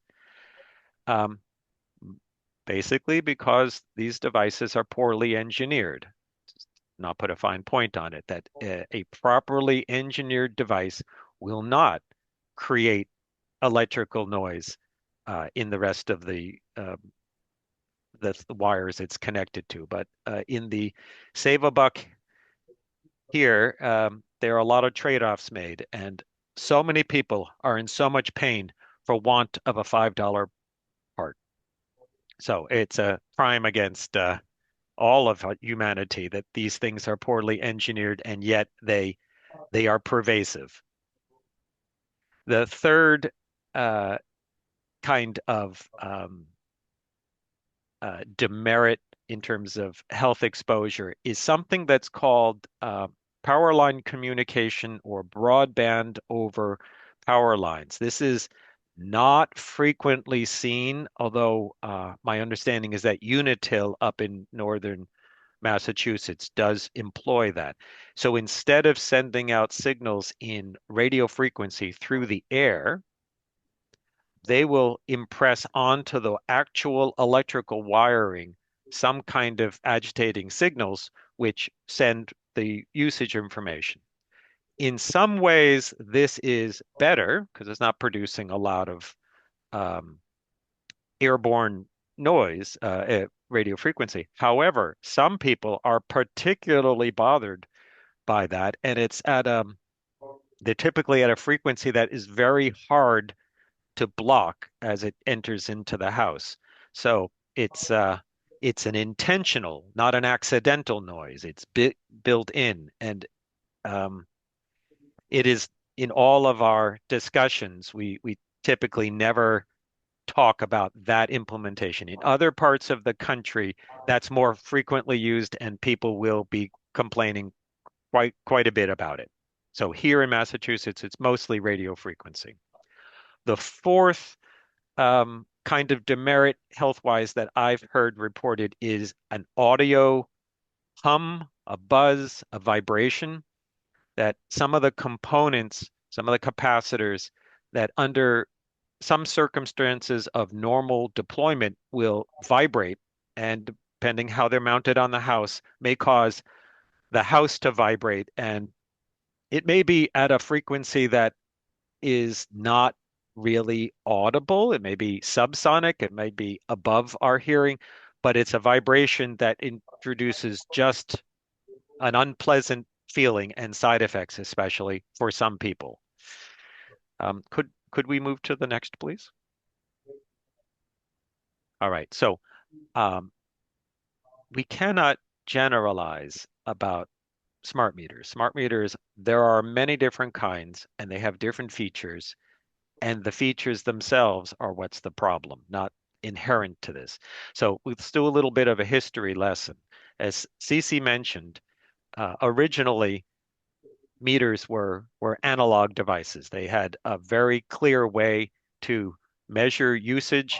Um, Basically because these devices are poorly engineered. Not put a fine point on it, that a properly engineered device will not create electrical noise in the rest of the wires it's connected to. But in the save a buck here, there are a lot of trade-offs made, and so many people are in so much pain for want of a $5 part. So it's a crime against all of humanity that these things are poorly engineered and yet they are pervasive. The third uh, kind of demerit in terms of health exposure is something that's called power line communication or broadband over power lines. This is not frequently seen, although my understanding is that Unitil up in northern Massachusetts does employ that. So instead of sending out signals in radio frequency through the air, they will impress onto the actual electrical wiring some kind of agitating signals, which send the usage information. In some ways, this is better because it's not producing a lot of um, airborne noise at radio frequency. However, some people are particularly bothered by that, and they're typically at a frequency that is very hard to block as it enters into the house. So it's an intentional, not an accidental noise. It's built in, and um, it is in all of our discussions. We typically never talk about that implementation. In other parts of the country, that's more frequently used, and people will be complaining quite a bit about it. So here in Massachusetts, it's mostly radio frequency. The fourth kind of demerit health-wise that I've heard reported is an audio hum, a buzz, a vibration that some of the components, some of the capacitors that under some circumstances of normal deployment will vibrate, and depending how they're mounted on the house, may cause the house to vibrate. And it may be at a frequency that is not really audible. It may be subsonic, it may be above our hearing, but it's a vibration that introduces just an unpleasant feeling and side effects, especially for some people. Could we move to the next, please? All right. So um, we cannot generalize about smart meters. Smart meters, there are many different kinds, and they have different features. And the features themselves are what's the problem, not inherent to this. So let's do a little bit of a history lesson. As Cece mentioned, originally meters were analog devices. They had a very clear way to measure usage,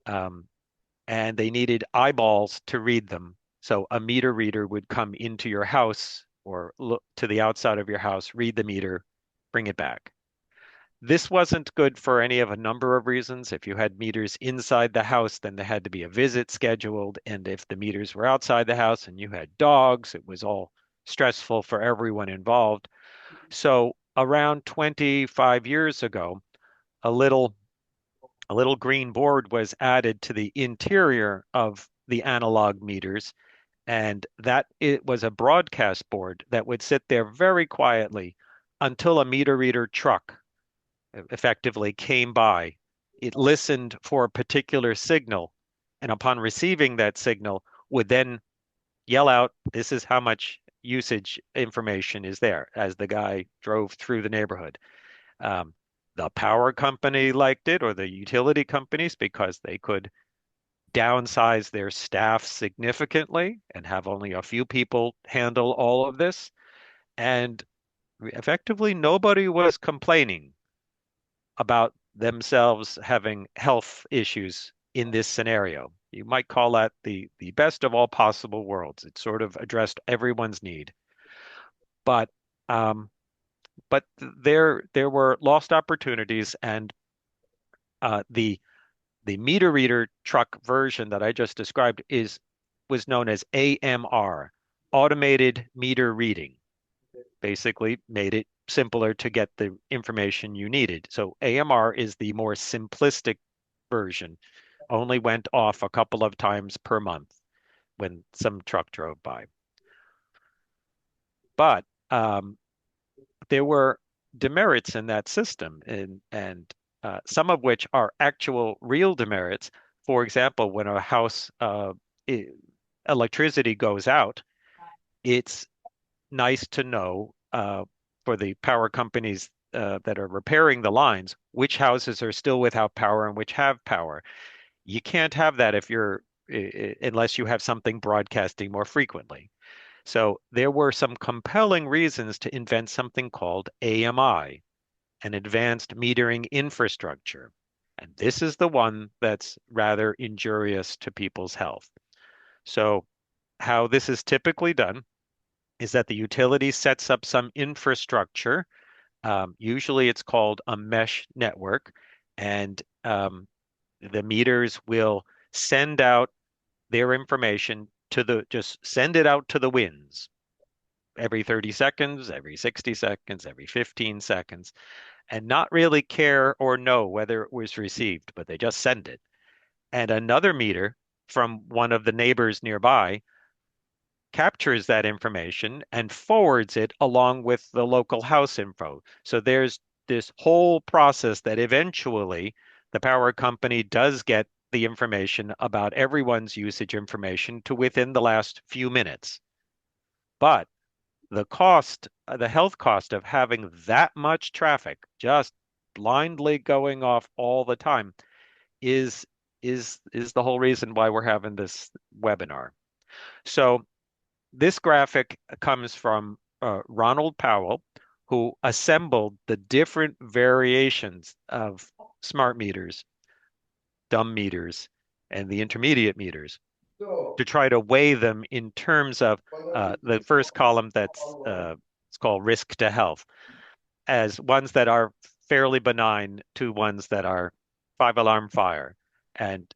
um, and they needed eyeballs to read them. So a meter reader would come into your house or look to the outside of your house, read the meter, bring it back. This wasn't good for any of a number of reasons. If you had meters inside the house, then there had to be a visit scheduled. And if the meters were outside the house and you had dogs, it was all stressful for everyone involved. So around 25 years ago, a little a little green board was added to the interior of the analog meters, And that it was a broadcast board that would sit there very quietly until a meter reader truck effectively came by. It listened for a particular signal, and upon receiving that signal, would then yell out, "This is how much usage information is there," as the guy drove through the neighborhood. Um, the power company liked it, or the utility companies, because they could downsize their staff significantly and have only a few people handle all of this. And effectively, nobody was complaining about themselves having health issues in this scenario. You might call that the best of all possible worlds. It sort of addressed everyone's need. But um, but there were lost opportunities, and the meter reader truck version that I just described is was known as AMR, automated meter reading. Basically, made it simpler to get the information you needed. So AMR is the more simplistic version, only went off a couple of times per month when some truck drove by. But there were demerits in that system, and some of which are actual real demerits. For example, when a house i- electricity goes out, it's nice to know for the power companies that are repairing the lines which houses are still without power and which have power. You can't have that if you're unless you have something broadcasting more frequently. So there were some compelling reasons to invent something called AMI, an advanced metering infrastructure. And this is the one that's rather injurious to people's health. So how this is typically done is that the utility sets up some infrastructure. Usually it's called a mesh network, and the meters will send out their information to just send it out to the winds every 30 seconds, every 60 seconds, every 15 seconds, and not really care or know whether it was received, but they just send it. And another meter from one of the neighbors nearby captures that information and forwards it along with the local house info. So there's this whole process that eventually the power company does get the information about everyone's usage information to within the last few minutes. But the health cost of having that much traffic just blindly going off all the time is is the whole reason why we're having this webinar. So this graphic comes from Ronald Powell, who assembled the different variations of smart meters, dumb meters, and the intermediate meters to try to weigh them in terms of the first column that's it's called risk to health, as ones that are fairly benign to ones that are five-alarm fire. And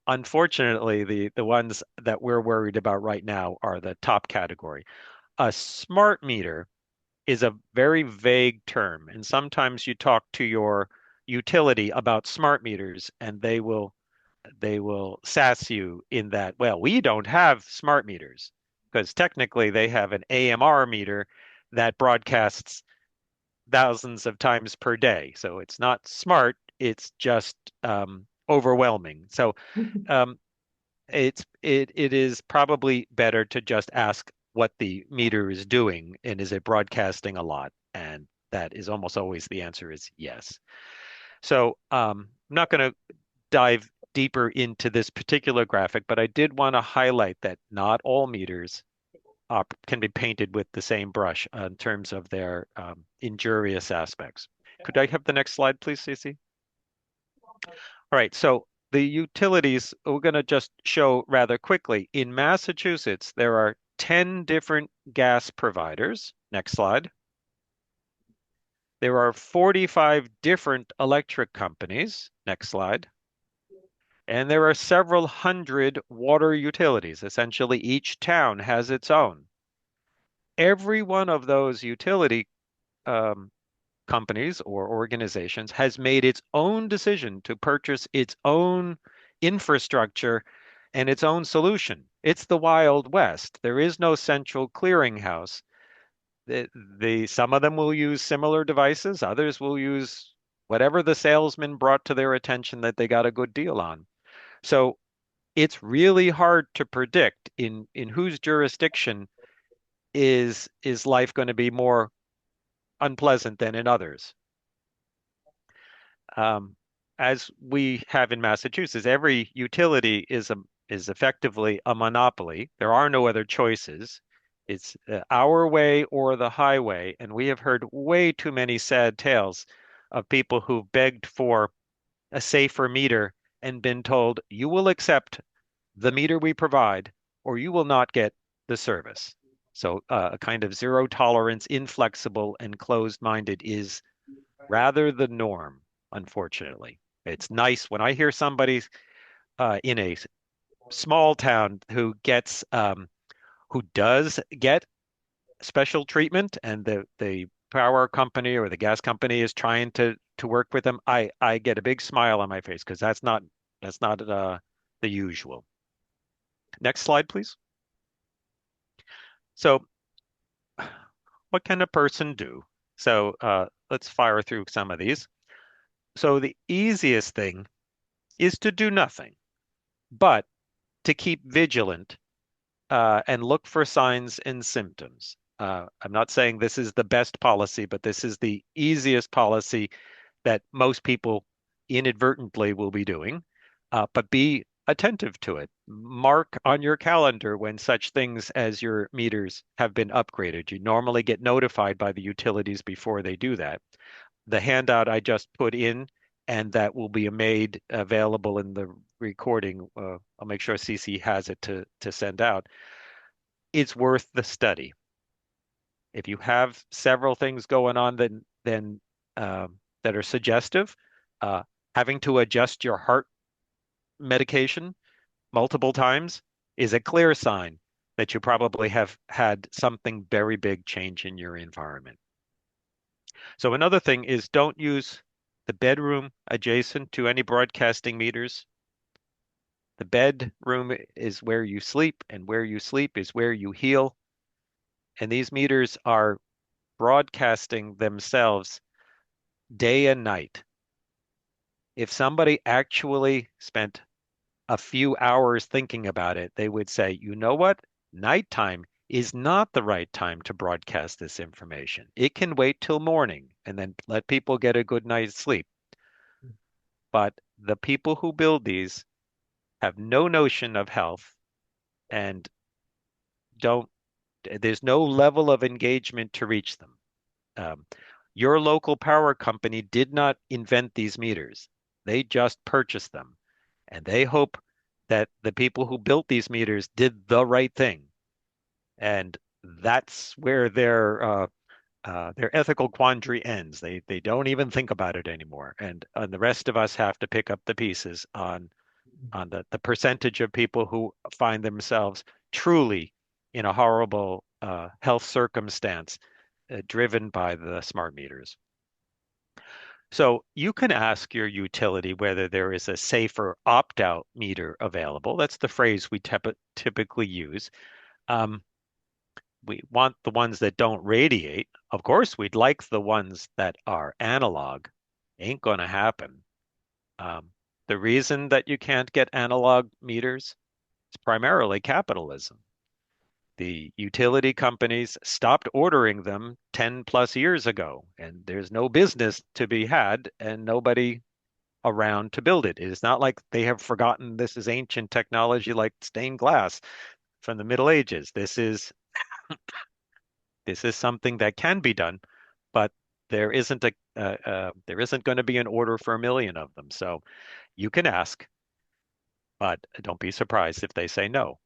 unfortunately, the ones that we're worried about right now are the top category. A smart meter is a very vague term, and sometimes you talk to your utility about smart meters, and they will sass you in that, well, we don't have smart meters because technically they have an AMR meter that broadcasts thousands of times per day. So it's not smart, it's just overwhelming. So um, it is probably better to just ask what the meter is doing and is it broadcasting a lot? And that is almost always the answer is yes. So I'm not going to dive deeper into this particular graphic, but I did want to highlight that not all meters can be painted with the same brush in terms of their injurious aspects. Could I have the next slide, please, Cece? All right, so the utilities, we're going to just show rather quickly. In Massachusetts, there are 10 different gas providers. Next slide. There are 45 different electric companies. Next slide. And there are several hundred water utilities. Essentially, each town has its own. Every one of those utility um, companies or organizations has made its own decision to purchase its own infrastructure and its own solution. It's the Wild West. There is no central clearinghouse. Some of them will use similar devices, others will use whatever the salesman brought to their attention that they got a good deal on. So it's really hard to predict in whose jurisdiction is life going to be more unpleasant than in others. Um, as we have in Massachusetts, every utility is effectively a monopoly. There are no other choices. It's our way or the highway, and we have heard way too many sad tales of people who've begged for a safer meter and been told, you will accept the meter we provide, or you will not get the service. So a kind of zero tolerance, inflexible, and closed-minded is rather the norm, unfortunately. It's nice when I hear somebody in a small town who does get special treatment, and the power company or the gas company is trying to work with them. I get a big smile on my face because that's not the usual. Next slide, please. So, what can a person do? So, let's fire through some of these. So, the easiest thing is to do nothing, but to keep vigilant and look for signs and symptoms. I'm not saying this is the best policy, but this is the easiest policy that most people inadvertently will be doing. But be attentive to it. Mark on your calendar when such things as your meters have been upgraded. You normally get notified by the utilities before they do that. The handout I just put in and that will be made available in the recording. I'll make sure Cece has it to send out. It's worth the study. If you have several things going on, then that are suggestive, uh, having to adjust your heart medication multiple times is a clear sign that you probably have had something very big change in your environment. So another thing is don't use the bedroom adjacent to any broadcasting meters. The bedroom is where you sleep, and where you sleep is where you heal. And these meters are broadcasting themselves day and night. If somebody actually spent a few hours thinking about it, they would say, you know what? Nighttime is not the right time to broadcast this information. It can wait till morning and then let people get a good night's sleep. But the people who build these have no notion of health and don't, there's no level of engagement to reach them. Um, your local power company did not invent these meters. They just purchased them. And they hope that the people who built these meters did the right thing. And that's where their ethical quandary ends. They don't even think about it anymore. And the rest of us have to pick up the pieces on the percentage of people who find themselves truly in a horrible health circumstance driven by the smart meters. So you can ask your utility whether there is a safer opt-out meter available. That's the phrase we typically use. Um, we want the ones that don't radiate. Of course, we'd like the ones that are analog. Ain't going to happen. Um, the reason that you can't get analog meters is primarily capitalism. The utility companies stopped ordering them 10 plus years ago, and there's no business to be had and nobody around to build it. It is not like they have forgotten this is ancient technology like stained glass from the Middle Ages. This is something that can be done, but there isn't going to be an order for a million of them. So you can ask, but don't be surprised if they say no.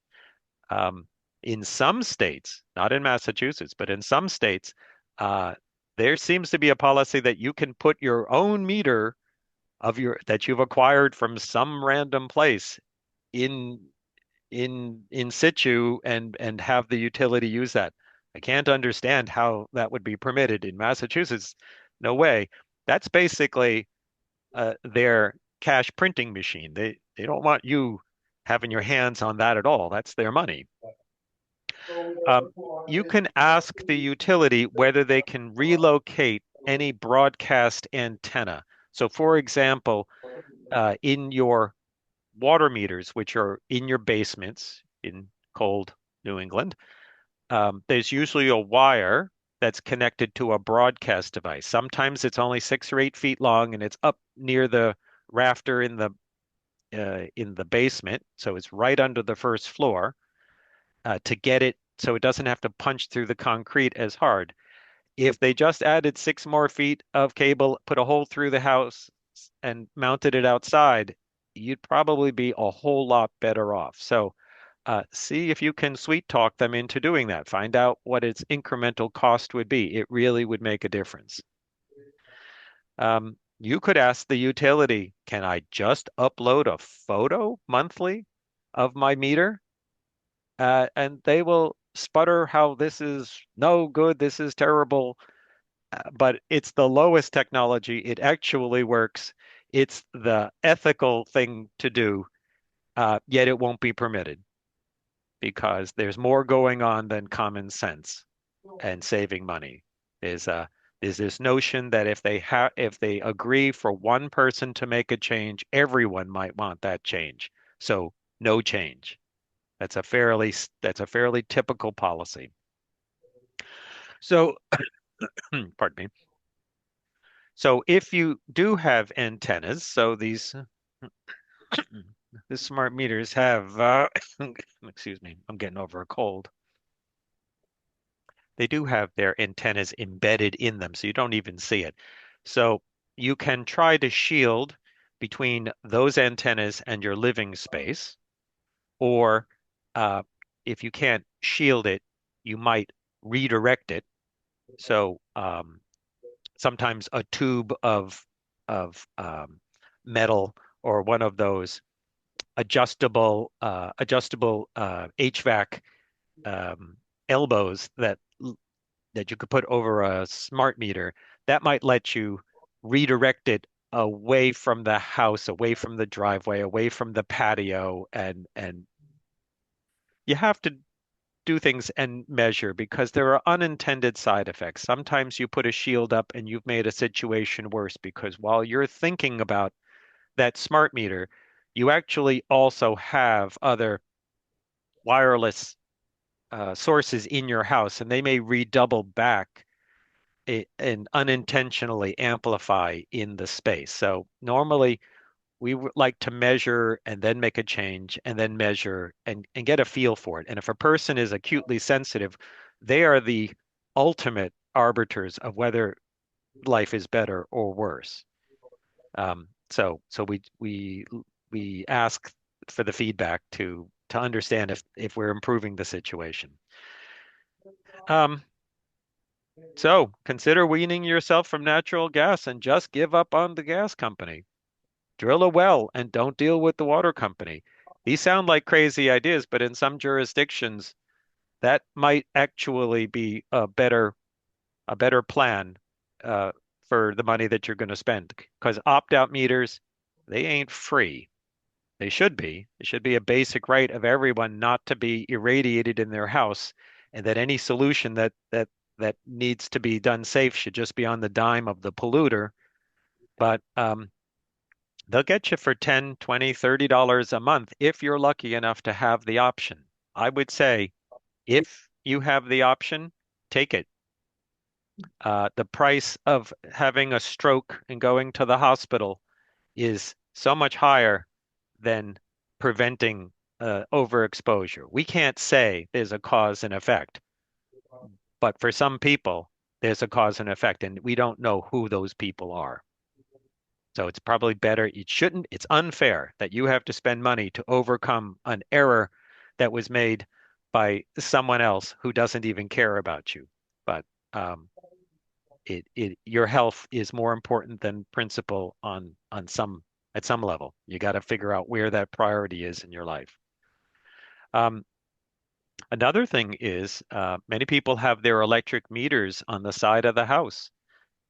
Um, in some states, not in Massachusetts, but in some states, uh, there seems to be a policy that you can put your own meter of your that you've acquired from some random place in in situ and have the utility use that. I can't understand how that would be permitted in Massachusetts. No way. That's basically their cash printing machine. They don't want you having your hands on that at all. That's their money. Um, you can ask the utility whether they can relocate any broadcast antenna. So, for example, in your water meters, which are in your basements in cold New England, there's usually a wire that's connected to a broadcast device. Sometimes it's only 6 or 8 feet long and it's up near the rafter in the basement, so it's right under the first floor to get it so it doesn't have to punch through the concrete as hard. If they just added 6 more feet of cable, put a hole through the house, and mounted it outside, you'd probably be a whole lot better off. So see if you can sweet talk them into doing that. Find out what its incremental cost would be. It really would make a difference. You could ask the utility, can I just upload a photo monthly of my meter? And they will sputter how this is no good, this is terrible, but it's the lowest technology. It actually works. It's the ethical thing to do, yet it won't be permitted because there's more going on than common sense and saving money. There's a there's this notion that if they agree for one person to make a change, everyone might want that change. So no change. That's a fairly typical policy. So, pardon me. So if you do have antennas, so these the smart meters have excuse me, I'm getting over a cold. They do have their antennas embedded in them, so you don't even see it. So you can try to shield between those antennas and your living space, or uh, if you can't shield it, you might redirect it. So sometimes a tube of metal or one of those adjustable HVAC um, elbows that you could put over a smart meter, that might let you redirect it away from the house, away from the driveway, away from the patio, and you have to do things and measure because there are unintended side effects. Sometimes you put a shield up and you've made a situation worse because while you're thinking about that smart meter, you actually also have other wireless sources in your house, and they may redouble back and unintentionally amplify in the space. So normally we would like to measure and then make a change and then measure and get a feel for it. And if a person is acutely sensitive, they are the ultimate arbiters of whether life is better or worse. So we ask for the feedback to understand if we're improving the situation. Um, so consider weaning yourself from natural gas and just give up on the gas company. Drill a well and don't deal with the water company. These sound like crazy ideas, but in some jurisdictions, that might actually be a better plan uh, for the money that you're going to spend. Because opt-out meters, they ain't free. They should be. It should be a basic right of everyone not to be irradiated in their house, and that any solution that needs to be done safe should just be on the dime of the polluter. But they'll get you for 10, 20, $30 a month if you're lucky enough to have the option. I would say if you have the option, take it. The price of having a stroke and going to the hospital is so much higher than preventing overexposure. We can't say there's a cause and effect, but for some people, there's a cause and effect, and we don't know who those people are. So it's probably better. It shouldn't, it's unfair that you have to spend money to overcome an error that was made by someone else who doesn't even care about you. But um, your health is more important than principle on some at some level. You got to figure out where that priority is in your life. Um, Another thing is many people have their electric meters on the side of the house.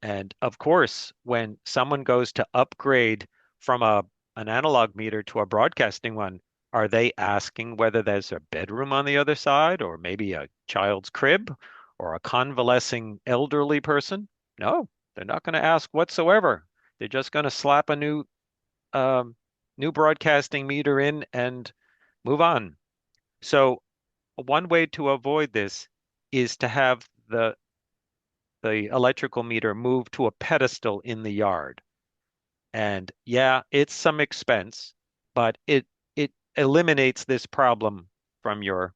And of course, when someone goes to upgrade from a an analog meter to a broadcasting one, Are they asking whether there's a bedroom on the other side or maybe a child's crib or a convalescing elderly person? No, they're not going to ask whatsoever. They're just going to slap a um, new broadcasting meter in and move on. So one way to avoid this is to have the electrical meter moved to a pedestal in the yard. And yeah, it's some expense, but it eliminates this problem from your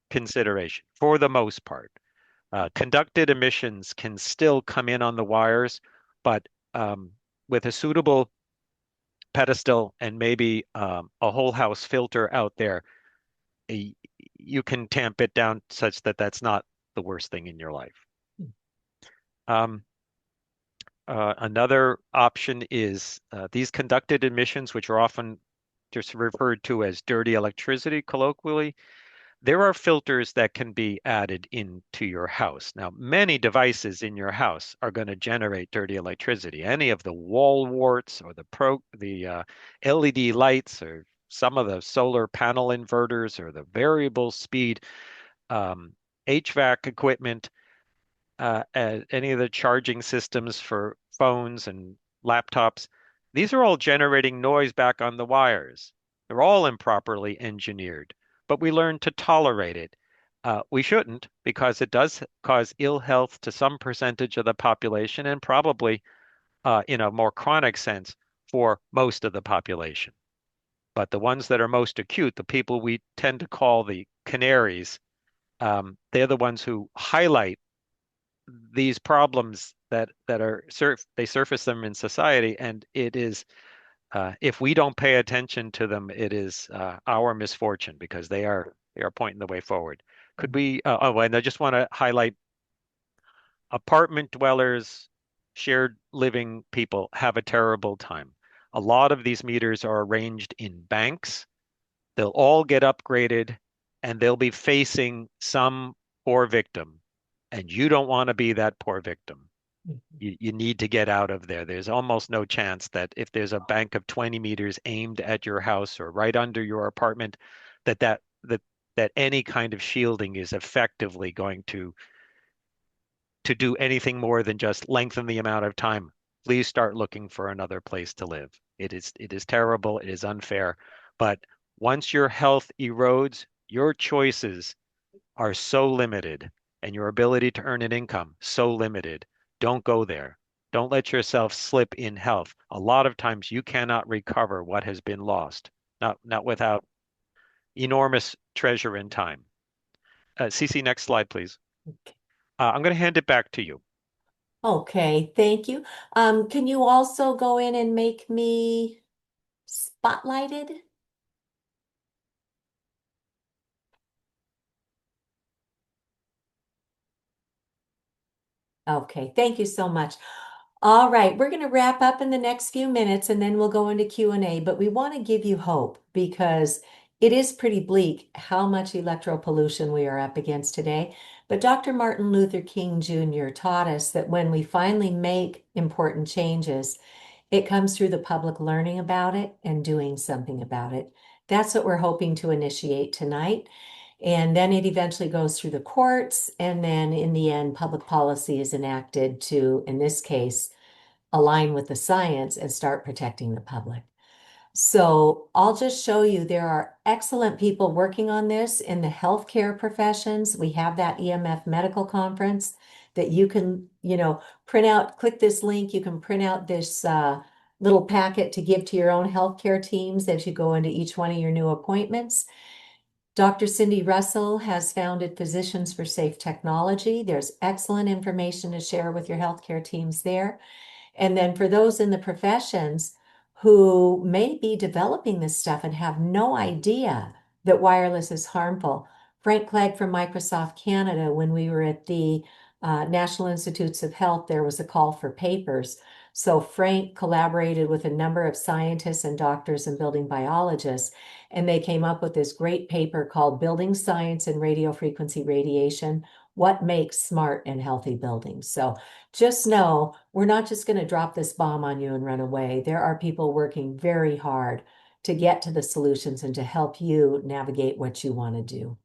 consideration for the most part. Conducted emissions can still come in on the wires, but with a suitable pedestal and maybe a whole house filter out there, you can tamp it down such that that's not the worst thing in your life. Um, Another option is these conducted emissions, which are often just referred to as dirty electricity colloquially. There are filters that can be added into your house. Now, many devices in your house are going to generate dirty electricity. Any of the wall warts or the LED lights or some of the solar panel inverters or the variable speed um, HVAC equipment, any of the charging systems for phones and laptops, these are all generating noise back on the wires. They're all improperly engineered, but we learn to tolerate it. We shouldn't because it does cause ill health to some percentage of the population and probably, in a more chronic sense, for most of the population. But the ones that are most acute, the people we tend to call the canaries, they're the ones who highlight these problems that are they surface them in society, and it is if we don't pay attention to them, it is our misfortune because they are pointing the way forward. Could we? Oh, and I just want to highlight apartment dwellers, shared living people have a terrible time. A lot of these meters are arranged in banks. They'll all get upgraded, and they'll be facing some poor victim, and you don't want to be that poor victim. You need to get out of there. There's almost no chance that if there's a bank of 20 meters aimed at your house or right under your apartment, that that that that any kind of shielding is effectively going to do anything more than just lengthen the amount of time. Please start looking for another place to live. It is terrible, it is unfair, but once your health erodes, your choices are so limited and your ability to earn an income so limited. Don't go there. Don't let yourself slip in health. A lot of times you cannot recover what has been lost, not without enormous treasure and time. Cece, next slide, please. I'm going to hand it back to you. Okay, thank you. Can you also go in and make me spotlighted? Okay, thank you so much. All right, we're going to wrap up in the next few minutes and then we'll go into Q&A, but we want to give you hope because it is pretty bleak how much electro pollution we are up against today. But Dr. Martin Luther King Jr. taught us that when we finally make important changes, it comes through the public learning about it and doing something about it. That's what we're hoping to initiate tonight. And then it eventually goes through the courts. And then in the end, public policy is enacted to, in this case, align with the science and start protecting the public. So I'll just show you there are excellent people working on this in the healthcare professions. We have that EMF medical conference that you can, print out, click this link. You can print out this little packet to give to your own healthcare teams as you go into each one of your new appointments. Dr. Cindy Russell has founded Physicians for Safe Technology. There's excellent information to share with your healthcare teams there. And then for those in the professions who may be developing this stuff and have no idea that wireless is harmful, Frank Clegg from Microsoft Canada, when we were at the National Institutes of Health, there was a call for papers. So Frank collaborated with a number of scientists and doctors and building biologists, and they came up with this great paper called Building Science and Radio Frequency Radiation, What Makes Smart and Healthy Buildings. So just know we're not just going to drop this bomb on you and run away. There are people working very hard to get to the solutions and to help you navigate what you want to do.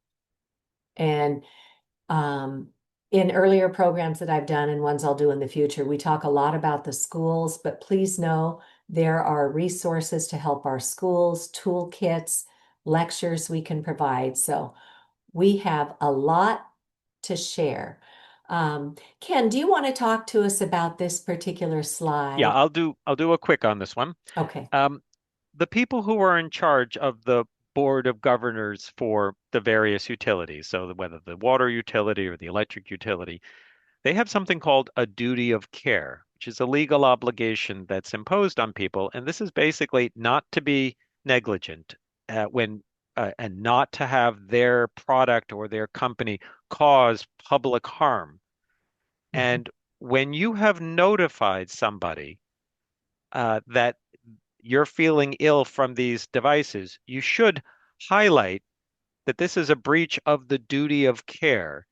And um, in earlier programs that I've done and ones I'll do in the future, we talk a lot about the schools, but please know there are resources to help our schools, toolkits, lectures we can provide. So we have a lot to share. Ken, do you want to talk to us about this particular Yeah, slide? I'll do a quick on this one. Okay. Um, the people who are in charge of the board of governors for the various utilities, so whether the water utility or the electric utility, they have something called a duty of care, which is a legal obligation that's imposed on people. And this is basically not to be negligent when and not to have their product or their company cause public harm. Mhm. And when you have notified somebody that you're feeling ill from these devices, you should highlight that this is a breach of the duty of care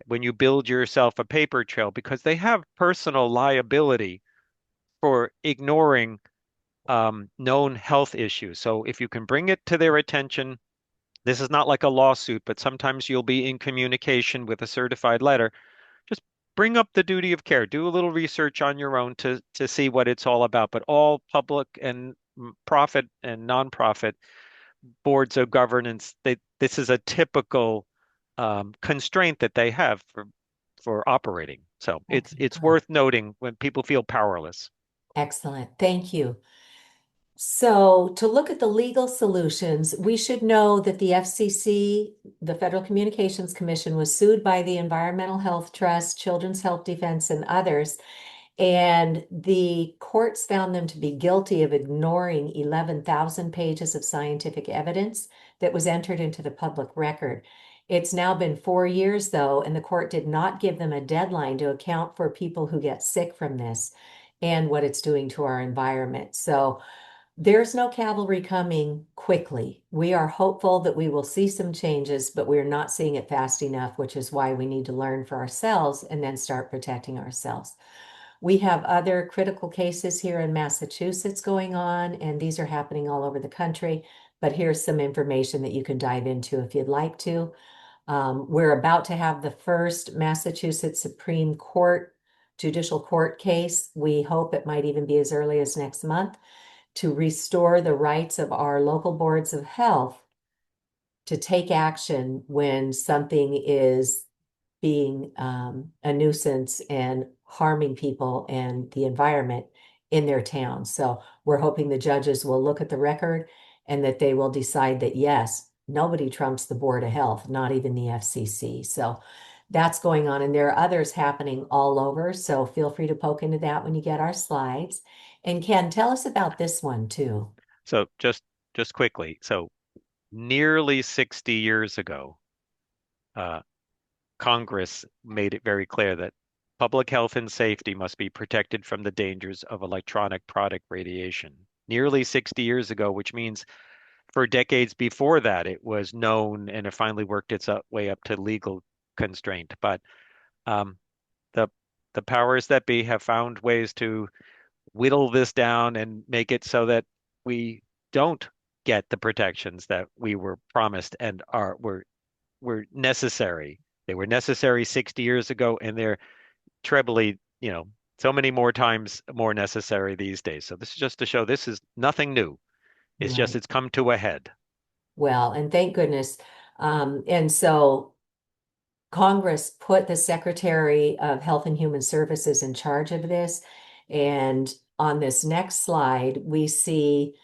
when you build yourself a paper trail because they have personal liability for ignoring known health issues. So if you can bring it to their attention, this is not like a lawsuit, but sometimes you'll be in communication with a certified letter. Just bring up the duty of care. Do a little research on your own to see what it's all about. But all public and profit and nonprofit boards of governance, this is a typical constraint that they have for operating. So it's Okay, it's good. worth noting when people feel powerless. Excellent. Thank you. So, to look at the legal solutions, we should know that the FCC, the Federal Communications Commission, was sued by the Environmental Health Trust, Children's Health Defense, and others. And the courts found them to be guilty of ignoring 11,000 pages of scientific evidence that was entered into the public record. It's now been 4 years, though, and the court did not give them a deadline to account for people who get sick from this and what it's doing to our environment. So, there's no cavalry coming quickly. We are hopeful that we will see some changes, but we're not seeing it fast enough, which is why we need to learn for ourselves and then start protecting ourselves. We have other critical cases here in Massachusetts going on, and these are happening all over the country. But here's some information that you can dive into if you'd like to. We're about to have the first Massachusetts Supreme Court judicial court case. We hope it might even be as early as next month to restore the rights of our local boards of health to take action when something is being a nuisance and harming people and the environment in their town. So we're hoping the judges will look at the record and that they will decide that yes, nobody trumps the Board of Health, not even the FCC. So that's going on. And there are others happening all over. So feel free to poke into that when you get our slides. And Ken, tell us about this one too. So just quickly, so nearly 60 years ago, uh, Congress made it very clear that public health and safety must be protected from the dangers of electronic product radiation. Nearly 60 years ago, which means for decades before that, it was known and it finally worked its way up to legal constraint. But um, the the powers that be have found ways to whittle this down and make it so that we don't get the protections that we were promised and were necessary. They were necessary 60 years ago, and they're trebly, so many more times more necessary these days. So this is just to show this is nothing new. It's just Right. it's come to a head. Well, and thank goodness. And so Congress put the Secretary of Health and Human Services in charge of this. And on this next slide, we see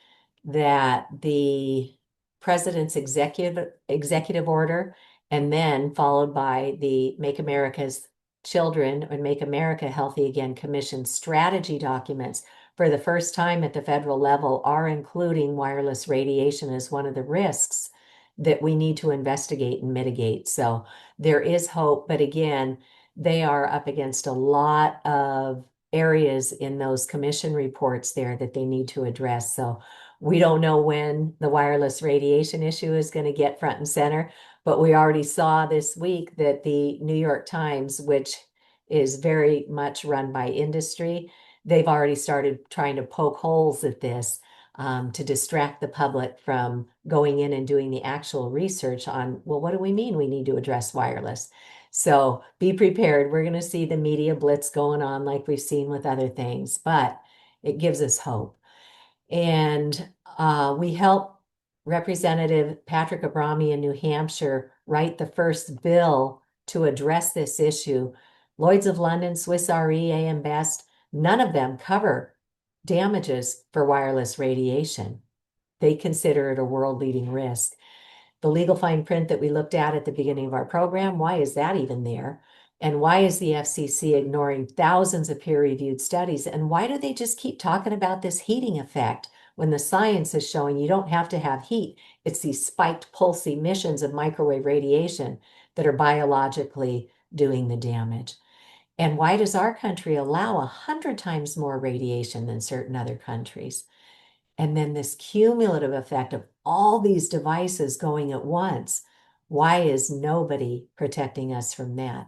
that the president's executive order, and then followed by the Make America's Children and Make America Healthy Again Commission strategy documents for the first time at the federal level are including wireless radiation as one of the risks that we need to investigate and mitigate. So there is hope, but again, they are up against a lot of areas in those commission reports there that they need to address. So we don't know when the wireless radiation issue is going to get front and center, but we already saw this week that the New York Times, which is very much run by industry, they've already started trying to poke holes at this. to distract the public from going in and doing the actual research on, well, what do we mean we need to address wireless? So be prepared. We're going to see the media blitz going on like we've seen with other things, but it gives us hope. And we helped Representative Patrick Abrami in New Hampshire write the first bill to address this issue. Lloyd's of London, Swiss Re, AM Best, none of them cover damages for wireless radiation. They consider it a world-leading risk. The legal fine print that we looked at the beginning of our program, why is that even there? And why is the FCC ignoring thousands of peer-reviewed studies? And why do they just keep talking about this heating effect when the science is showing you don't have to have heat? It's these spiked pulse emissions of microwave radiation that are biologically doing the damage. And why does our country allow 100 times more radiation than certain other countries? And then this cumulative effect of all these devices going at once. Why is nobody protecting us from that?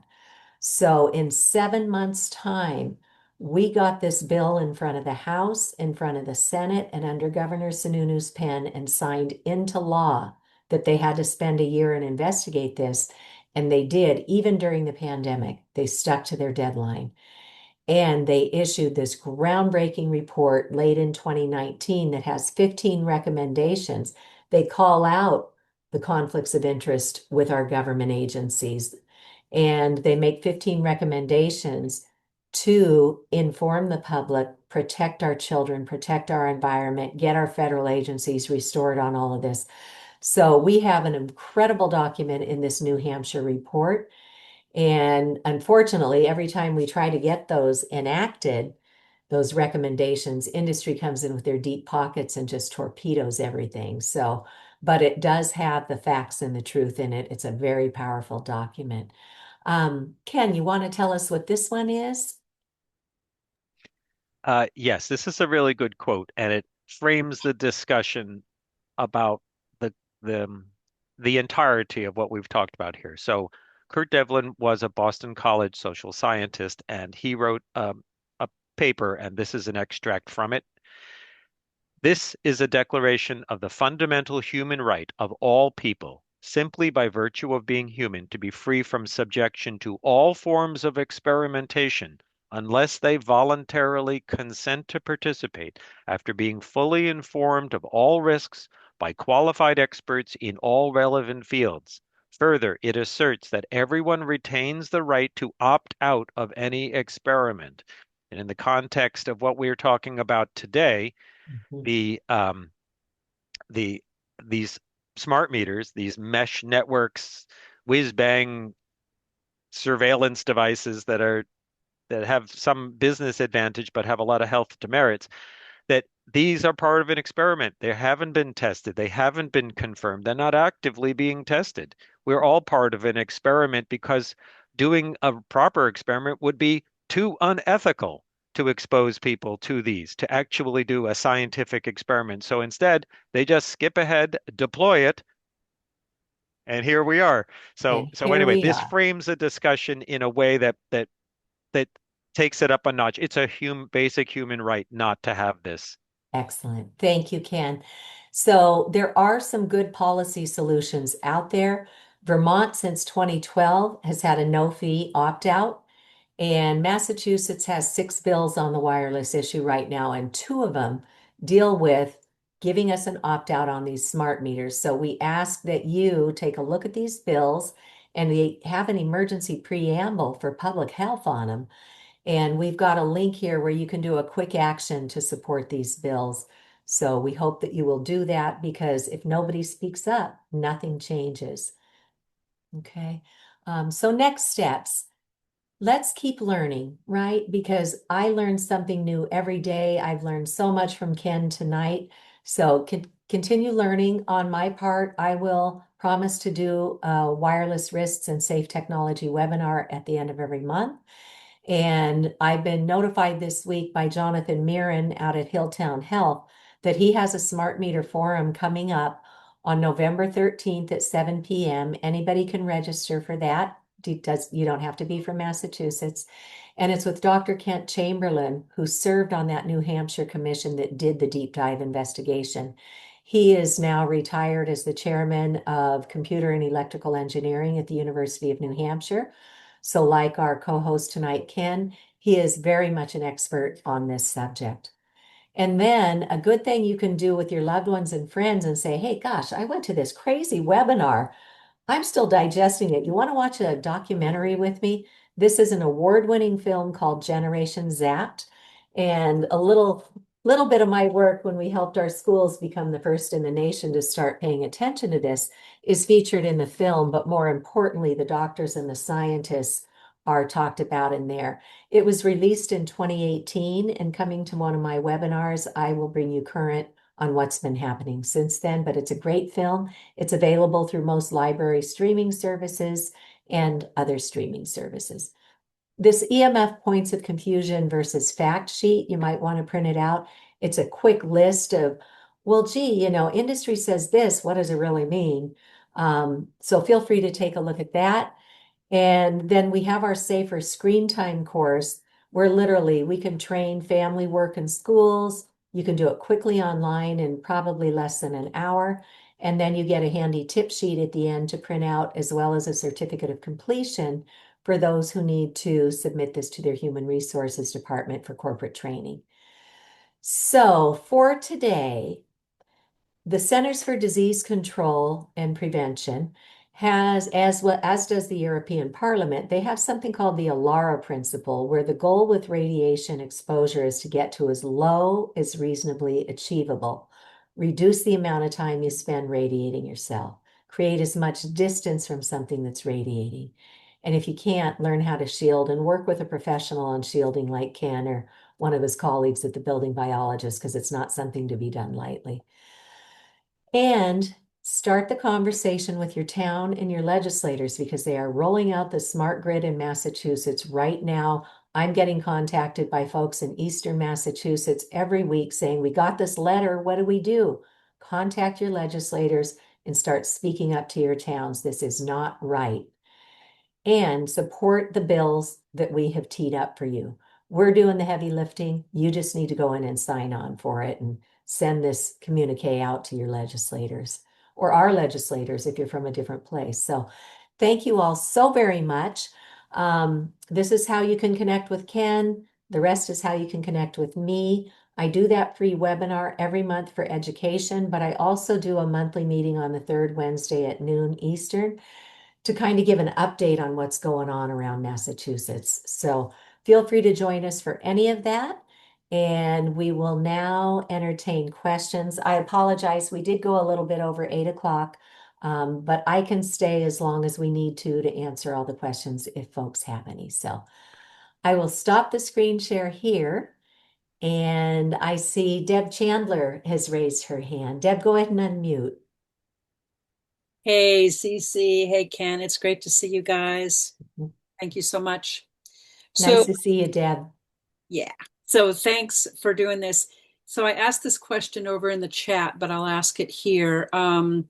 So in 7 months' time, we got this bill in front of the House, in front of the Senate, and under Governor Sununu's pen and signed into law that they had to spend a year and investigate this. And they did, even during the pandemic. They stuck to their deadline. And they issued this groundbreaking report late in 2019 that has 15 recommendations. They call out the conflicts of interest with our government agencies, and they make 15 recommendations to inform the public, protect our children, protect our environment, get our federal agencies restored on all of this. So we have an incredible document in this New Hampshire report. And unfortunately, every time we try to get those enacted, those recommendations, industry comes in with their deep pockets and just torpedoes everything. So, but it does have the facts and the truth in it. It's a very powerful document. Ken, you want to tell us what this one is? Yes, this is a really good quote, and it frames the discussion about the the the entirety of what we've talked about here. So, Kurt Devlin was a Boston College social scientist, and he wrote a paper, and this is an extract from it. This is a declaration of the fundamental human right of all people, simply by virtue of being human, to be free from subjection to all forms of experimentation, unless they voluntarily consent to participate after being fully informed of all risks by qualified experts in all relevant fields. Further, it asserts that everyone retains the right to opt out of any experiment. And in the context of what we're talking about today, Mhm. the the these smart meters, these mesh networks, whiz bang surveillance devices that have some business advantage but have a lot of health demerits, that these are part of an experiment. They haven't been tested. They haven't been confirmed. They're not actively being tested. We're all part of an experiment because doing a proper experiment would be too unethical to expose people to these, to actually do a scientific experiment. So instead, they just skip ahead, deploy it, and here we are. So And so here anyway, we this are. frames a discussion in a way that takes it up a notch. It's a basic human right not to have this. Excellent. Thank you, Ken. So there are some good policy solutions out there. Vermont, since 2012, has had a no-fee opt-out, and Massachusetts has 6 bills on the wireless issue right now, and 2 of them deal with giving us an opt-out on these smart meters. So we ask that you take a look at these bills, and they have an emergency preamble for public health on them. And we've got a link here where you can do a quick action to support these bills. So we hope that you will do that, because if nobody speaks up, nothing changes. Okay. So next steps. Let's keep learning, right? Because I learn something new every day. I've learned so much from Ken tonight. So continue learning on my part. I will promise to do a wireless risks and safe technology webinar at the end of every month. And I've been notified this week by Jonathan Mirren out at Hilltown Health that he has a smart meter forum coming up on November 13th at 7 p.m. Anybody can register for that. You don't have to be from Massachusetts. And it's with Dr. Kent Chamberlain, who served on that New Hampshire commission that did the deep dive investigation. He is now retired as the chairman of computer and electrical engineering at the University of New Hampshire. So, like our co host tonight, Ken, he is very much an expert on this subject. And then a good thing you can do with your loved ones and friends and say, hey, gosh, I went to this crazy webinar. I'm still digesting it. You want to watch a documentary with me? This is an award-winning film called Generation Zapped, and a little bit of my work when we helped our schools become the first in the nation to start paying attention to this is featured in the film, but more importantly, the doctors and the scientists are talked about in there. It was released in 2018, and coming to one of my webinars, I will bring you current on what's been happening since then, but it's a great film. It's available through most library streaming services and other streaming services. This EMF points of confusion versus fact sheet, you might want to print it out. It's a quick list of, well, gee, industry says this, what does it really mean? So feel free to take a look at that. And then we have our safer screen time course where literally we can train family work in schools. You can do it quickly online in probably less than an hour. And then you get a handy tip sheet at the end to print out, as well as a certificate of completion for those who need to submit this to their human resources department for corporate training. So for today, the Centers for Disease Control and Prevention has, as well as does the European Parliament, they have something called the ALARA principle, where the goal with radiation exposure is to get to as low as reasonably achievable. Reduce the amount of time you spend radiating yourself. Create as much distance from something that's radiating. And if you can't, learn how to shield and work with a professional on shielding like Ken or one of his colleagues at the building biologist, because it's not something to be done lightly. And start the conversation with your town and your legislators because they are rolling out the smart grid in Massachusetts right now. I'm getting contacted by folks in Eastern Massachusetts every week saying, we got this letter. What do we do? Contact your legislators and start speaking up to your towns. This is not right. And support the bills that we have teed up for you. We're doing the heavy lifting. You just need to go in and sign on for it and send this communique out to your legislators or our legislators if you're from a different place. So thank you all so very much. This is how you can connect with Ken. The rest is how you can connect with me. I do that free webinar every month for education, but I also do a monthly meeting on the third Wednesday at noon Eastern to kind of give an update on what's going on around Massachusetts. So feel free to join us for any of that. And we will now entertain questions. I apologize, we did go a little bit over 8 o'clock, but I can stay as long as we need to answer all the questions if folks have any. So I will stop the screen share here. And I see Deb Chandler has raised her hand. Deb, go ahead and unmute. Hey, Cece. Hey, Ken. It's great to see you guys. Thank you so much. Nice So, to see you, Deb. yeah. So, thanks for doing this. So, I asked this question over in the chat, but I'll ask it here. As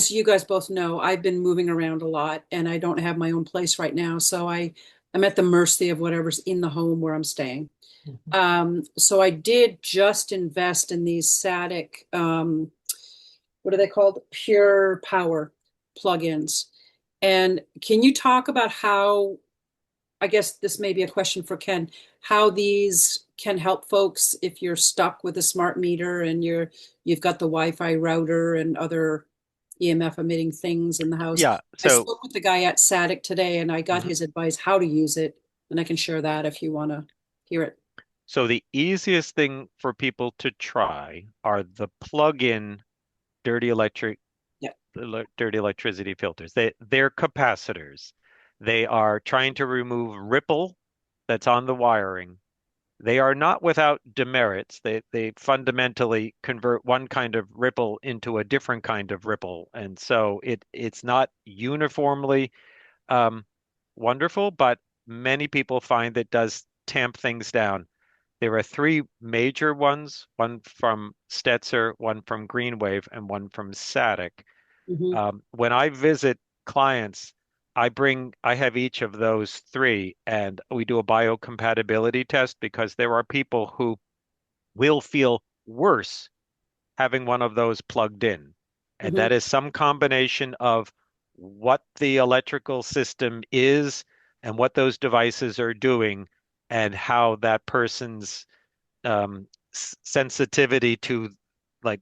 you guys both know, I've been moving around a lot and I don't have my own place right now. So, I'm at the mercy of whatever's in the home where I'm staying. Mhm. So, I did just invest in these static, what are they called? Pure power plugins. And can you talk about how, I guess this may be a question for Ken, how these can help folks if you're stuck with a smart meter and you've got the Wi-Fi router and other EMF emitting things in the house. Yeah. I So, spoke with the guy at SATIC today and I got mhm. his advice how to use it, and I can share that if you want to hear it. So the easiest thing for people to try are the plug-in dirty electric Yeah. dirty electricity filters. They're capacitors. They are trying to remove ripple that's on the wiring. They are not without demerits. They fundamentally convert one kind of ripple into a different kind of ripple, and so it's not uniformly um, wonderful, but many people find that does tamp things down. There are three major ones, one from Stetzer, one from Greenwave, and one from Satic. Hmm. When I visit clients, I have each of those three, and we do a biocompatibility test because there are people who will feel worse having one of those plugged in. And Hmm. that is some combination of what the electrical system is and what those devices are doing and how that person's sensitivity to like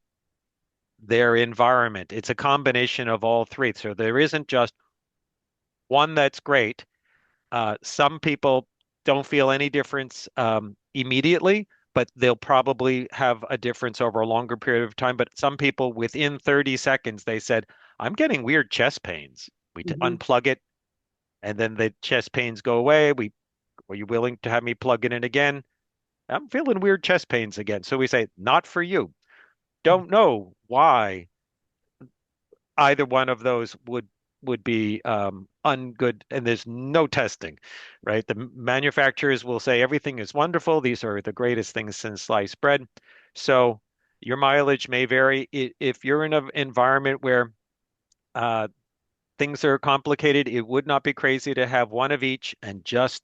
their environment. It's a combination of all three. So there isn't just one that's great. Some people don't feel any difference immediately, but they'll probably have a difference over a longer period of time. But some people within 30 seconds, they said, I'm getting weird chest pains. We Hmm. unplug it and then the chest pains go away. Were you willing to have me plug it in again? I'm feeling weird chest pains again. So we say, not for you. Don't know why either one of those would be ungood, and there's no testing, right? The manufacturers will say everything is wonderful. These are the greatest things since sliced bread. So your mileage may vary. If you're in an environment where uh, things are complicated, it would not be crazy to have one of each and just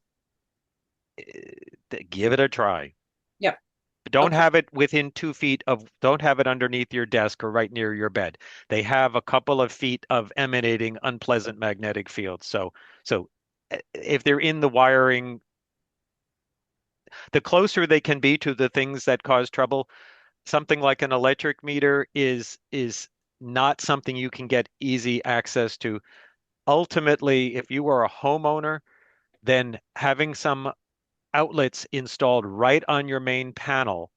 give it a try. Yep. Don't Okay. have it within 2 feet of, don't have it underneath your desk or right near your bed. They have a couple of feet of emanating unpleasant magnetic fields. So if they're in the wiring, the closer they can be to the things that cause trouble, something like an electric meter is not something you can get easy access to. Ultimately, if you are a homeowner, then having some outlets installed right on your main panel,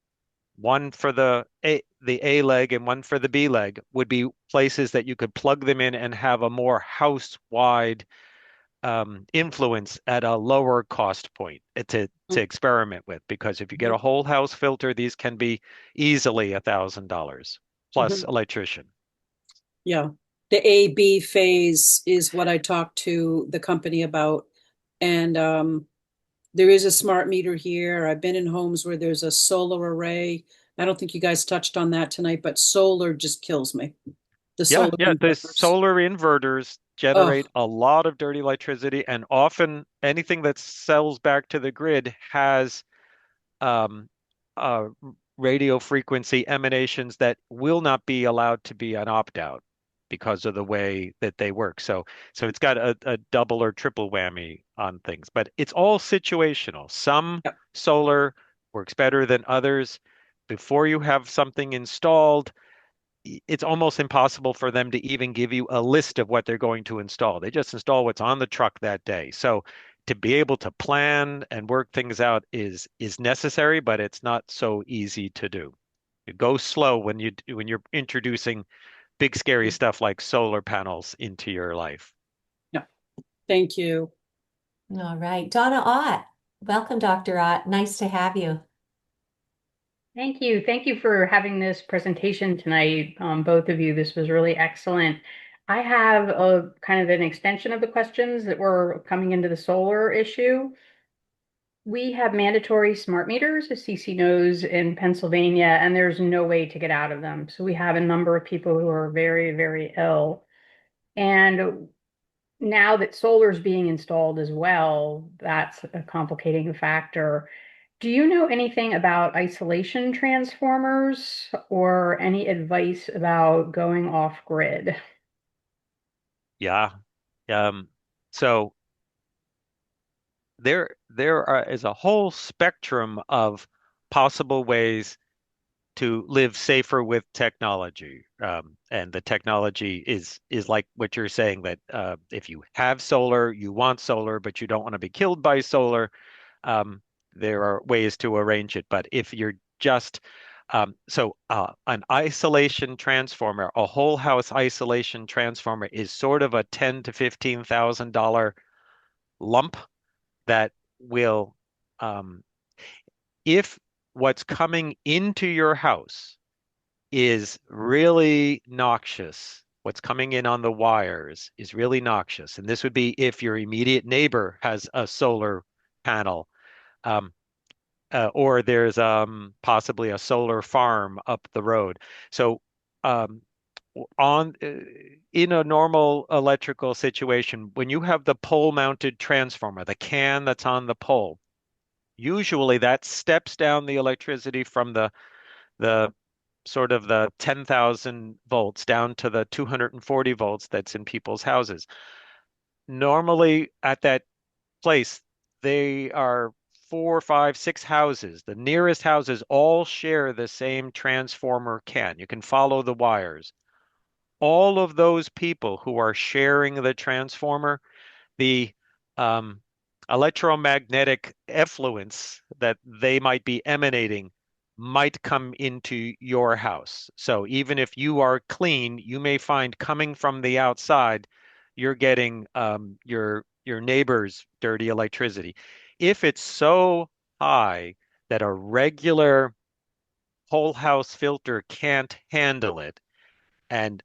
one for the A leg and one for the B leg, would be places that you could plug them in and have a more house-wide influence at a lower cost point to experiment with. Because if you get Mhm. a whole house filter, these can be easily $1,000 plus Mhm. electrician. Yeah. The A-B phase is what I talked to the company about. And there is a smart meter here. I've been in homes where there's a solar array. I don't think you guys touched on that tonight, but solar just kills me. The Yeah, solar yeah, the inverters. solar inverters generate Oh, a lot of dirty electricity, and often anything that sells back to the grid has um, uh, radio frequency emanations that will not be allowed to be an opt-out because of the way that they work. So it's got a double or triple whammy on things, but it's all situational. Some yep. solar works better than others. Before you have something installed, it's almost impossible for them to even give you a list of what they're going to install. They just install what's on the truck that day. So to be able to plan and work things out is necessary, but it's not so easy to do. You go slow when you're introducing big scary stuff like solar panels into your life. Yeah. Thank you. All right. Donna Ott. Welcome, Dr. Ott. Nice to have you. Thank you. Thank you for having this presentation tonight, both of you. This was really excellent. I have a kind of an extension of the questions that were coming into the solar issue. We have mandatory smart meters, as Cece knows, in Pennsylvania, and there's no way to get out of them. So we have a number of people who are very, very ill. And now that solar is being installed as well, that's a complicating factor. Do you know anything about isolation transformers or any advice about going off grid? Yeah. Um, so is a whole spectrum of possible ways to live safer with technology. And the technology is like what you're saying, that if you have solar, you want solar, but you don't want to be killed by solar. Um, there are ways to arrange it. But if you're just an isolation transformer, a whole house isolation transformer is sort of a 10 to $15,000 lump that will, um, if what's coming into your house is really noxious. What's coming in on the wires is really noxious. And this would be if your immediate neighbor has a solar panel, um, or there's possibly a solar farm up the road. So um, on in a normal electrical situation, when you have the pole mounted transformer, the can that's on the pole, usually that steps down the electricity from the sort of the 10,000 volts down to the 240 volts that's in people's houses. Normally at that place, they are four, five, six houses. The nearest houses all share the same transformer can. You can follow the wires. All of those people who are sharing the transformer, the um, electromagnetic effluence that they might be emanating might come into your house. So even if you are clean, you may find coming from the outside, you're getting your neighbor's dirty electricity. If it's so high that a regular whole house filter can't handle it, and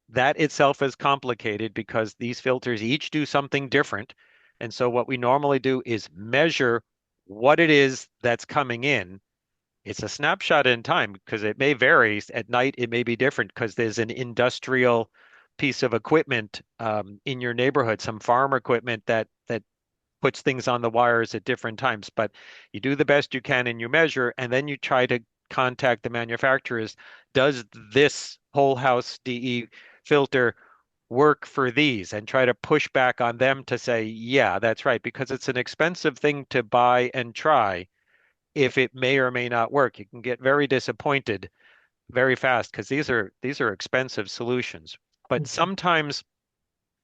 that itself is complicated because these filters each do something different. And so what we normally do is measure what it is that's coming in. It's a snapshot in time because it may vary. At night, it may be different because there's an industrial piece of equipment in your neighborhood, some farm equipment that puts things on the wires at different times. But you do the best you can and you measure, and then you try to contact the manufacturers. Does this whole house DE filter work for these? And try to push back on them to say, yeah, that's right, because it's an expensive thing to buy and try. If it may or may not work, you can get very disappointed very fast because these are expensive solutions. But Mhm. sometimes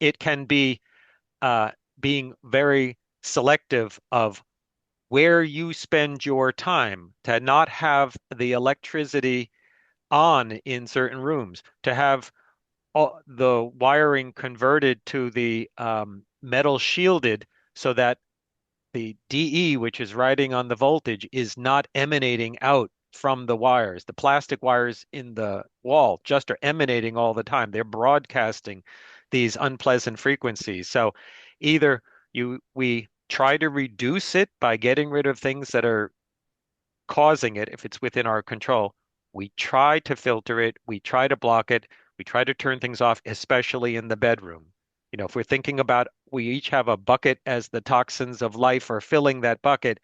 it can be uh, being very selective of where you spend your time, to not have the electricity on in certain rooms, to have the wiring converted to the metal shielded so that the DE, which is riding on the voltage, is not emanating out from the wires. The plastic wires in the wall just are emanating all the time. They're broadcasting these unpleasant frequencies. So either we try to reduce it by getting rid of things that are causing it if it's within our control. We try to filter it, we try to block it, we try to turn things off, especially in the bedroom. If we're thinking about we each have a bucket as the toxins of life are filling that bucket,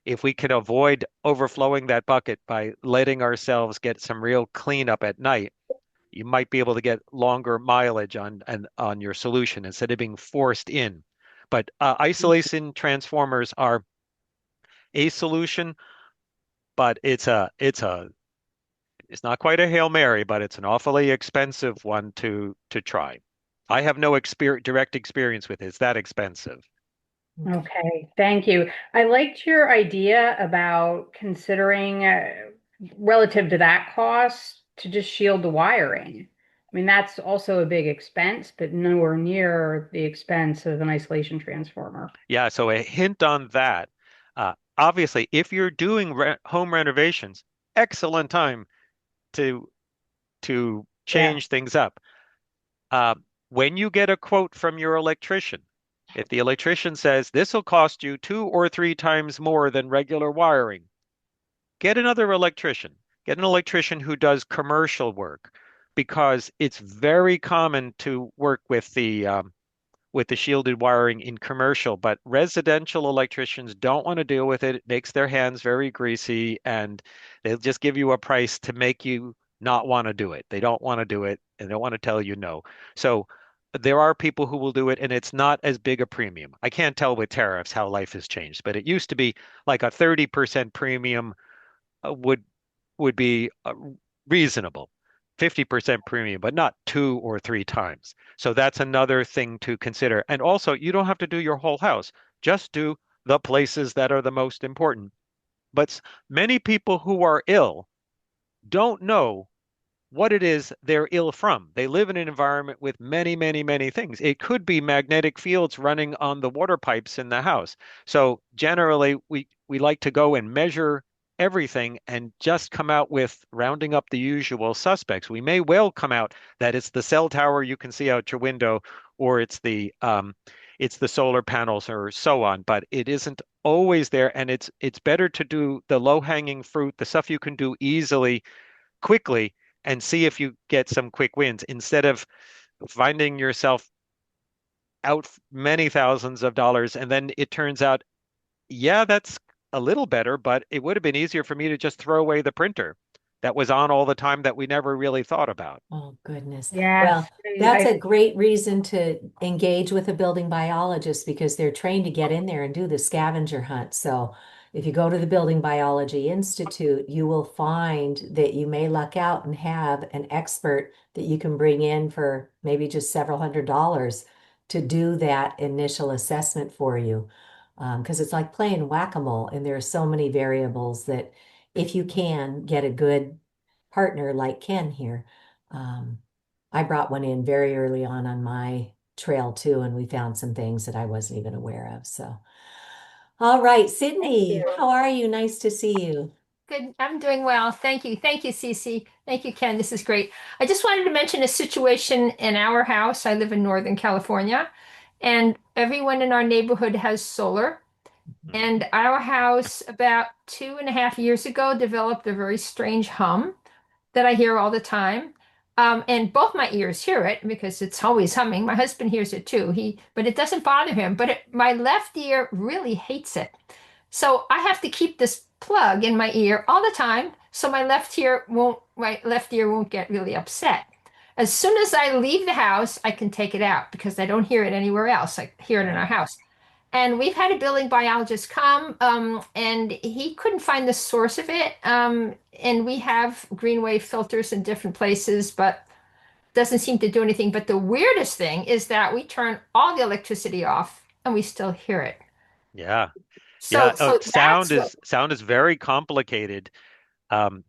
if we can avoid overflowing that bucket by letting ourselves get some real cleanup at night, you might be able to get longer mileage on your solution instead of being forced in. But isolation transformers are a solution, but it's not quite a Hail Mary, but it's an awfully expensive one to try. I have no direct experience with it. It's that expensive. Okay. Okay, thank you. I liked your idea about considering, relative to that cost, to just shield the wiring. I mean, that's also a big expense, but nowhere near the expense of an isolation transformer. Yeah, so a hint on that. Obviously, if you're doing home renovations, excellent time to Yeah. change things up. Uh, when you get a quote from your electrician, if the electrician says this will cost you two or three times more than regular wiring, get another electrician. Get an electrician who does commercial work because it's very common to work with the shielded wiring in commercial, but residential electricians don't want to deal with it. It makes their hands very greasy, and they'll just give you a price to make you not want to do it. They don't want to do it, and they don't want to tell you no. So there are people who will do it, and it's not as big a premium. I can't tell with tariffs how life has changed, but it used to be like a 30% premium would be reasonable. 50% premium, but not two or three times. So that's another thing to consider. And also, you don't have to do your whole house. Just do the places that are the most important. But many people who are ill don't know what it is they're ill from. They live in an environment with many, many, many things. It could be magnetic fields running on the water pipes in the house. So generally, we like to go and measure everything and just come out with rounding up the usual suspects. We may well come out that it's the cell tower you can see out your window, or it's the solar panels or so on, but it isn't always there. And it's better to do the low hanging fruit, the stuff you can do easily, quickly, and see if you get some quick wins instead of finding yourself out many thousands of dollars. And then it turns out, yeah, that's a little better, but it would have been easier for me to just throw away the printer that was on all the time that we never really thought about. Oh, goodness. Yes. Well, that's a great reason to engage with a building biologist because they're trained to get in there and do the scavenger hunt. So if you go to the Building Biology Institute, you will find that you may luck out and have an expert that you can bring in for maybe just several $100s to do that initial assessment for you. Because it's like playing whack-a-mole, and there are so many variables that if you can get a good partner like Ken here, um, I brought one in very early on my trail too, and we found some things that I wasn't even aware of. So, all right, Sydney, how are you? Nice to see you. Good. I'm doing well. Thank you. Thank you, Cece. Thank you, Ken. This is great. I just wanted to mention a situation in our house. I live in Northern California, and everyone in our neighborhood has solar. And our house, about 2.5 years ago, developed a very strange hum that I hear all the time. And both my ears hear it because it's always humming. My husband hears it too. But it doesn't bother him. My left ear really hates it. So I have to keep this plug in my ear all the time, so my left ear won't get really upset. As soon as I leave the house, I can take it out because I don't hear it anywhere else. I hear it in our house. And we've had a building biologist come, and he couldn't find the source of it. And we have green wave filters in different places, but doesn't seem to do anything. But the weirdest thing is that we turn all the electricity off and we still hear it. Yeah. Yeah. So, Oh, so that's what. sound is very complicated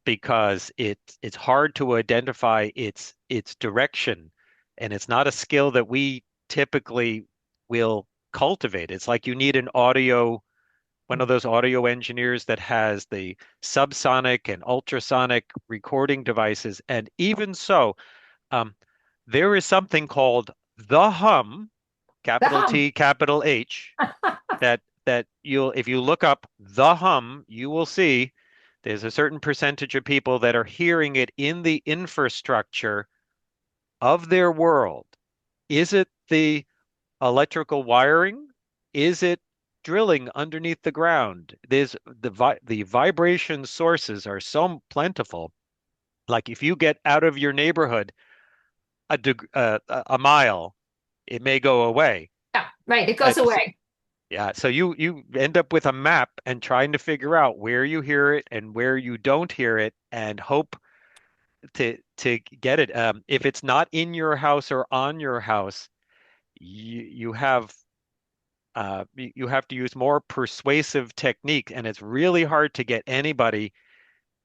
because it's hard to identify its direction, and it's not a skill that we typically will cultivate. It's like you need one of those audio engineers that has the subsonic and ultrasonic recording devices. And even so, um, there is something called the hum, The capital hum. T, capital H, that you'll if you look up the hum, you will see there's a certain percentage of people that are hearing it in the infrastructure of their world. Is it the electrical wiring? Is it drilling underneath the ground? There's the vibration sources are so plentiful. Like if you get out of your neighborhood a mile, it may go away. Yeah, right. It Uh, goes away. Yeah, so you end up with a map and trying to figure out where you hear it and where you don't hear it and hope to get it. If it's not in your house or on your house, you have you have to use more persuasive technique, and it's really hard to get anybody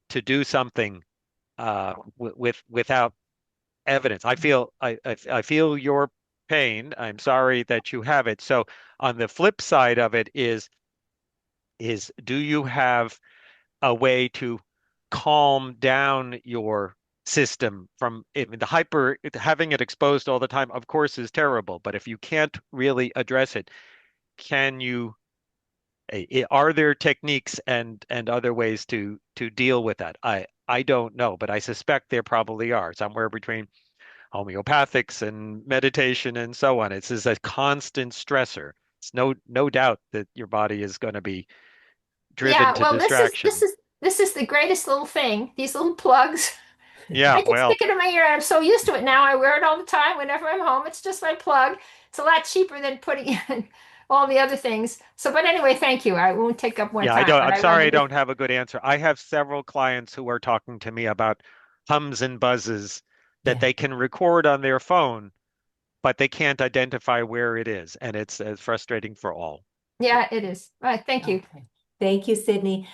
to do something without evidence. I feel your pain. I'm sorry that you have it. So on the flip side of it is do you have a way to calm down your system from the hyper having it exposed all the time, of course, is terrible. But if you can't really address it, can you, are there techniques and other ways to deal with that? I don't know, but I suspect there probably are somewhere between homeopathics and meditation and so on. It's a constant stressor. It's no doubt that your body is going to be driven Yeah, to well, this is this distraction. is this is the greatest little thing. These little plugs. Yeah, I just well, stick it in my ear and I'm so used to it now. I wear it all the time whenever I'm home. It's just my plug. It's a lot cheaper than putting in all the other things. So, but anyway, thank you. I won't take up more yeah, time, but I'm I sorry I wanted to. don't have a good answer. I have several clients who are talking to me about hums and buzzes that Yeah. they can record on their phone, but they can't identify where it is, and it's frustrating for all. Yeah, it is. All right, thank you. Okay. Thank you, Sydney.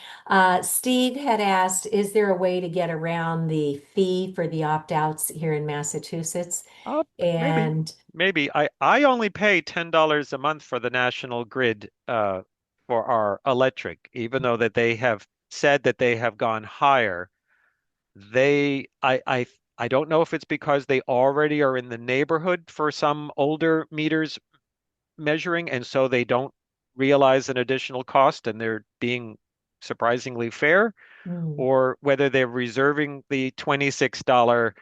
Steve had asked, is there a way to get around the fee for the opt-outs here in Massachusetts? Uh, maybe, And maybe I only pay $10 a month for the national grid for our electric, even though that they have said that they have gone higher. They I don't know if it's because they already are in the neighborhood for some older meters measuring, and so they don't realize an additional cost, and they're being surprisingly fair, Mm, or whether they're reserving the $26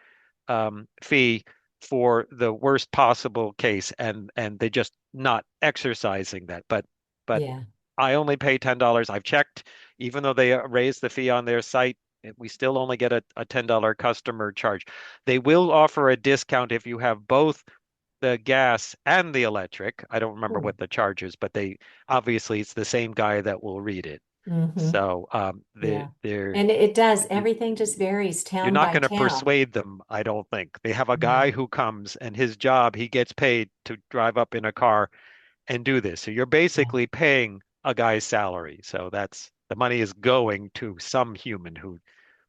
fee for the worst possible case, and they're just not exercising that. But yeah. I only pay $10. I've checked, even though they raised the fee on their site, we still only get a $10 customer charge. They will offer a discount if you have both the gas and the electric. I don't remember Cool. what the charge is, but they obviously it's the same guy that will read it. Hmm. So Yeah. And it does, everything just varies you're town not by going to town. persuade them, I don't think. They have a guy No. who comes and his job, he gets paid to drive up in a car and do this. So you're Yeah. basically paying a guy's salary. So that's the money is going to some human who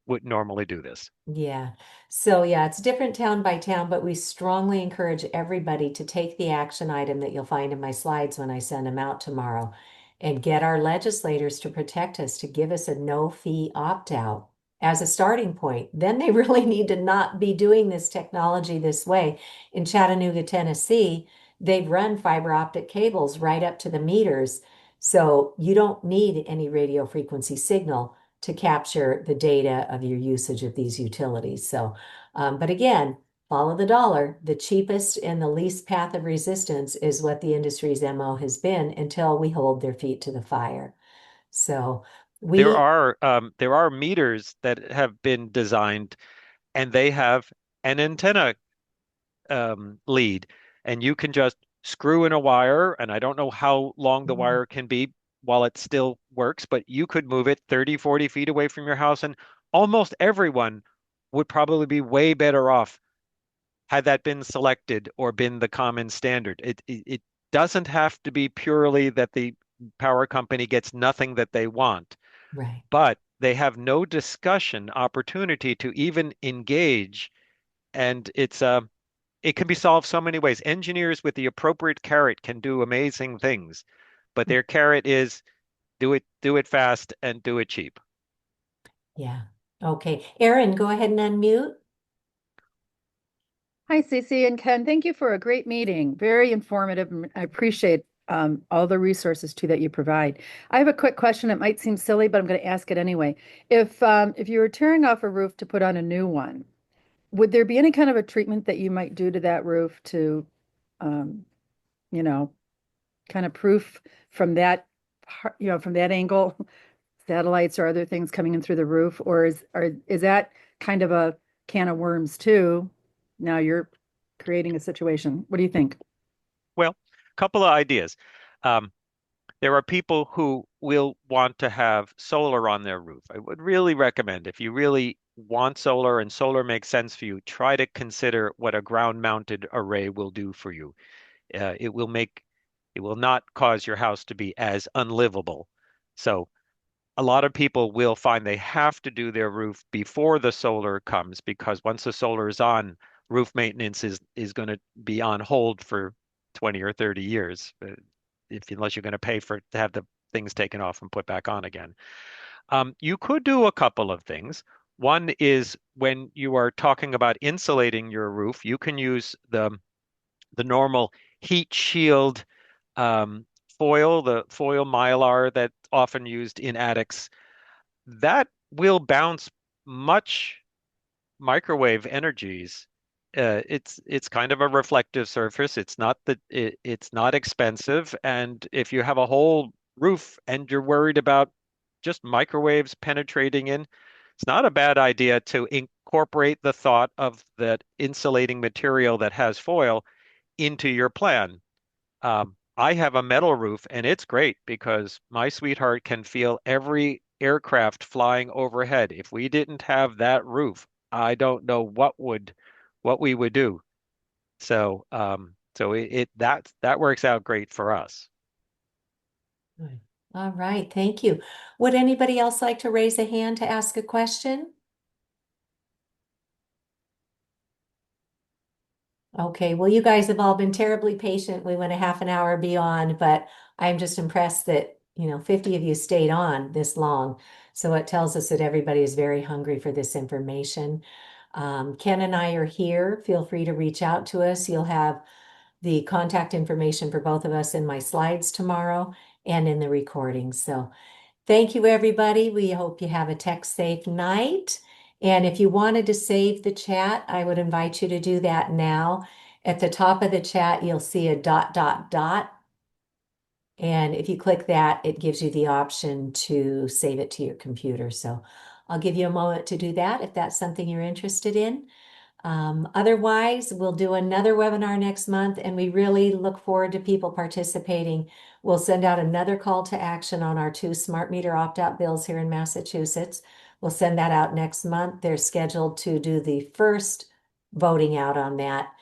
would normally do this. Yeah. So yeah, it's different town by town, but we strongly encourage everybody to take the action item that you'll find in my slides when I send them out tomorrow and get our legislators to protect us, to give us a no fee opt-out as a starting point. Then they really need to not be doing this technology this way. In Chattanooga, Tennessee, they've run fiber optic cables right up to the meters. So you don't need any radio frequency signal to capture the data of your usage of these utilities. So, but again, follow the dollar. The cheapest and the least path of resistance is what the industry's MO has been until we hold their feet to the fire. So we, There are meters that have been designed and they have an antenna lead, and you can just screw in a wire, and I don't know how long the mm, wire can be while it still works, but you could move it 30, 40 feet away from your house, and almost everyone would probably be way better off had that been selected or been the common standard. It doesn't have to be purely that the power company gets nothing that they want, right. but they have no discussion opportunity to even engage, and it can be solved so many ways. Engineers with the appropriate carrot can do amazing things, but their carrot is do it fast, and do it cheap. Yeah. Okay. Erin, go ahead and unmute. Hi, Cece and Ken. Thank you for a great meeting. Very informative. And I appreciate all the resources too that you provide. I have a quick question. It might seem silly, but I'm going to ask it anyway. If you were tearing off a roof to put on a new one, would there be any kind of a treatment that you might do to that roof to, um, you know, kind of proof from that, from that angle, satellites or other things coming in through the roof, or is that kind of a can of worms too? Now you're creating a situation. What do you think? Well, a couple of ideas. Um, there are people who will want to have solar on their roof. I would really recommend if you really want solar and solar makes sense for you, try to consider what a ground-mounted array will do for you. It will not cause your house to be as unlivable. So a lot of people will find they have to do their roof before the solar comes, because once the solar is on, roof maintenance is going to be on hold for 20 or 30 years, if unless you're going to pay for to have the things taken off and put back on again. You could do a couple of things. One is when you are talking about insulating your roof, you can use the normal heat shield um, foil, the foil mylar that's often used in attics. That will bounce much microwave energies. It's kind of a reflective surface. It's not expensive, and if you have a whole roof and you're worried about just microwaves penetrating in, it's not a bad idea to incorporate the thought of that insulating material that has foil into your plan. I have a metal roof, and it's great because my sweetheart can feel every aircraft flying overhead. If we didn't have that roof, I don't know what we would do. So that works out great for us. Good. All right. Thank you. Would anybody else like to raise a hand to ask a question? Okay, well, you guys have all been terribly patient. We went a half an hour beyond, but I'm just impressed that, 50 of you stayed on this long. So it tells us that everybody is very hungry for this information. Ken and I are here. Feel free to reach out to us. You'll have the contact information for both of us in my slides tomorrow and in the recording. So Thank you, everybody. We hope you have a tech-safe night. And if you wanted to save the chat, I would invite you to do that now. At the top of the chat, you'll see a dot, dot, dot. And if you click that, it gives you the option to save it to your computer. So I'll give you a moment to do that if that's something you're interested in. Otherwise, we'll do another webinar next month, and we really look forward to people participating. We'll send out another call to action on our 2 smart meter opt-out bills here in Massachusetts. We'll send that out next month. They're scheduled to do the first voting out on that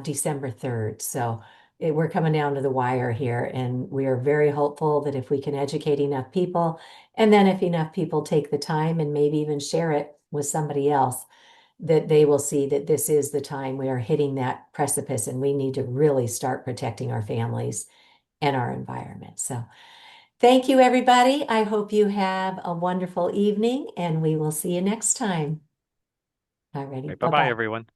December 3rd. So we're coming down to the wire here, and we are very hopeful that if we can educate enough people, and then if enough people take the time and maybe even share it with somebody else, that they will see that this is the time we are hitting that precipice and we need to really start protecting our families and our environment. So thank you, everybody. I hope you have a wonderful evening, and we will see you next time. Alrighty, Bye-bye, bye-bye. everyone.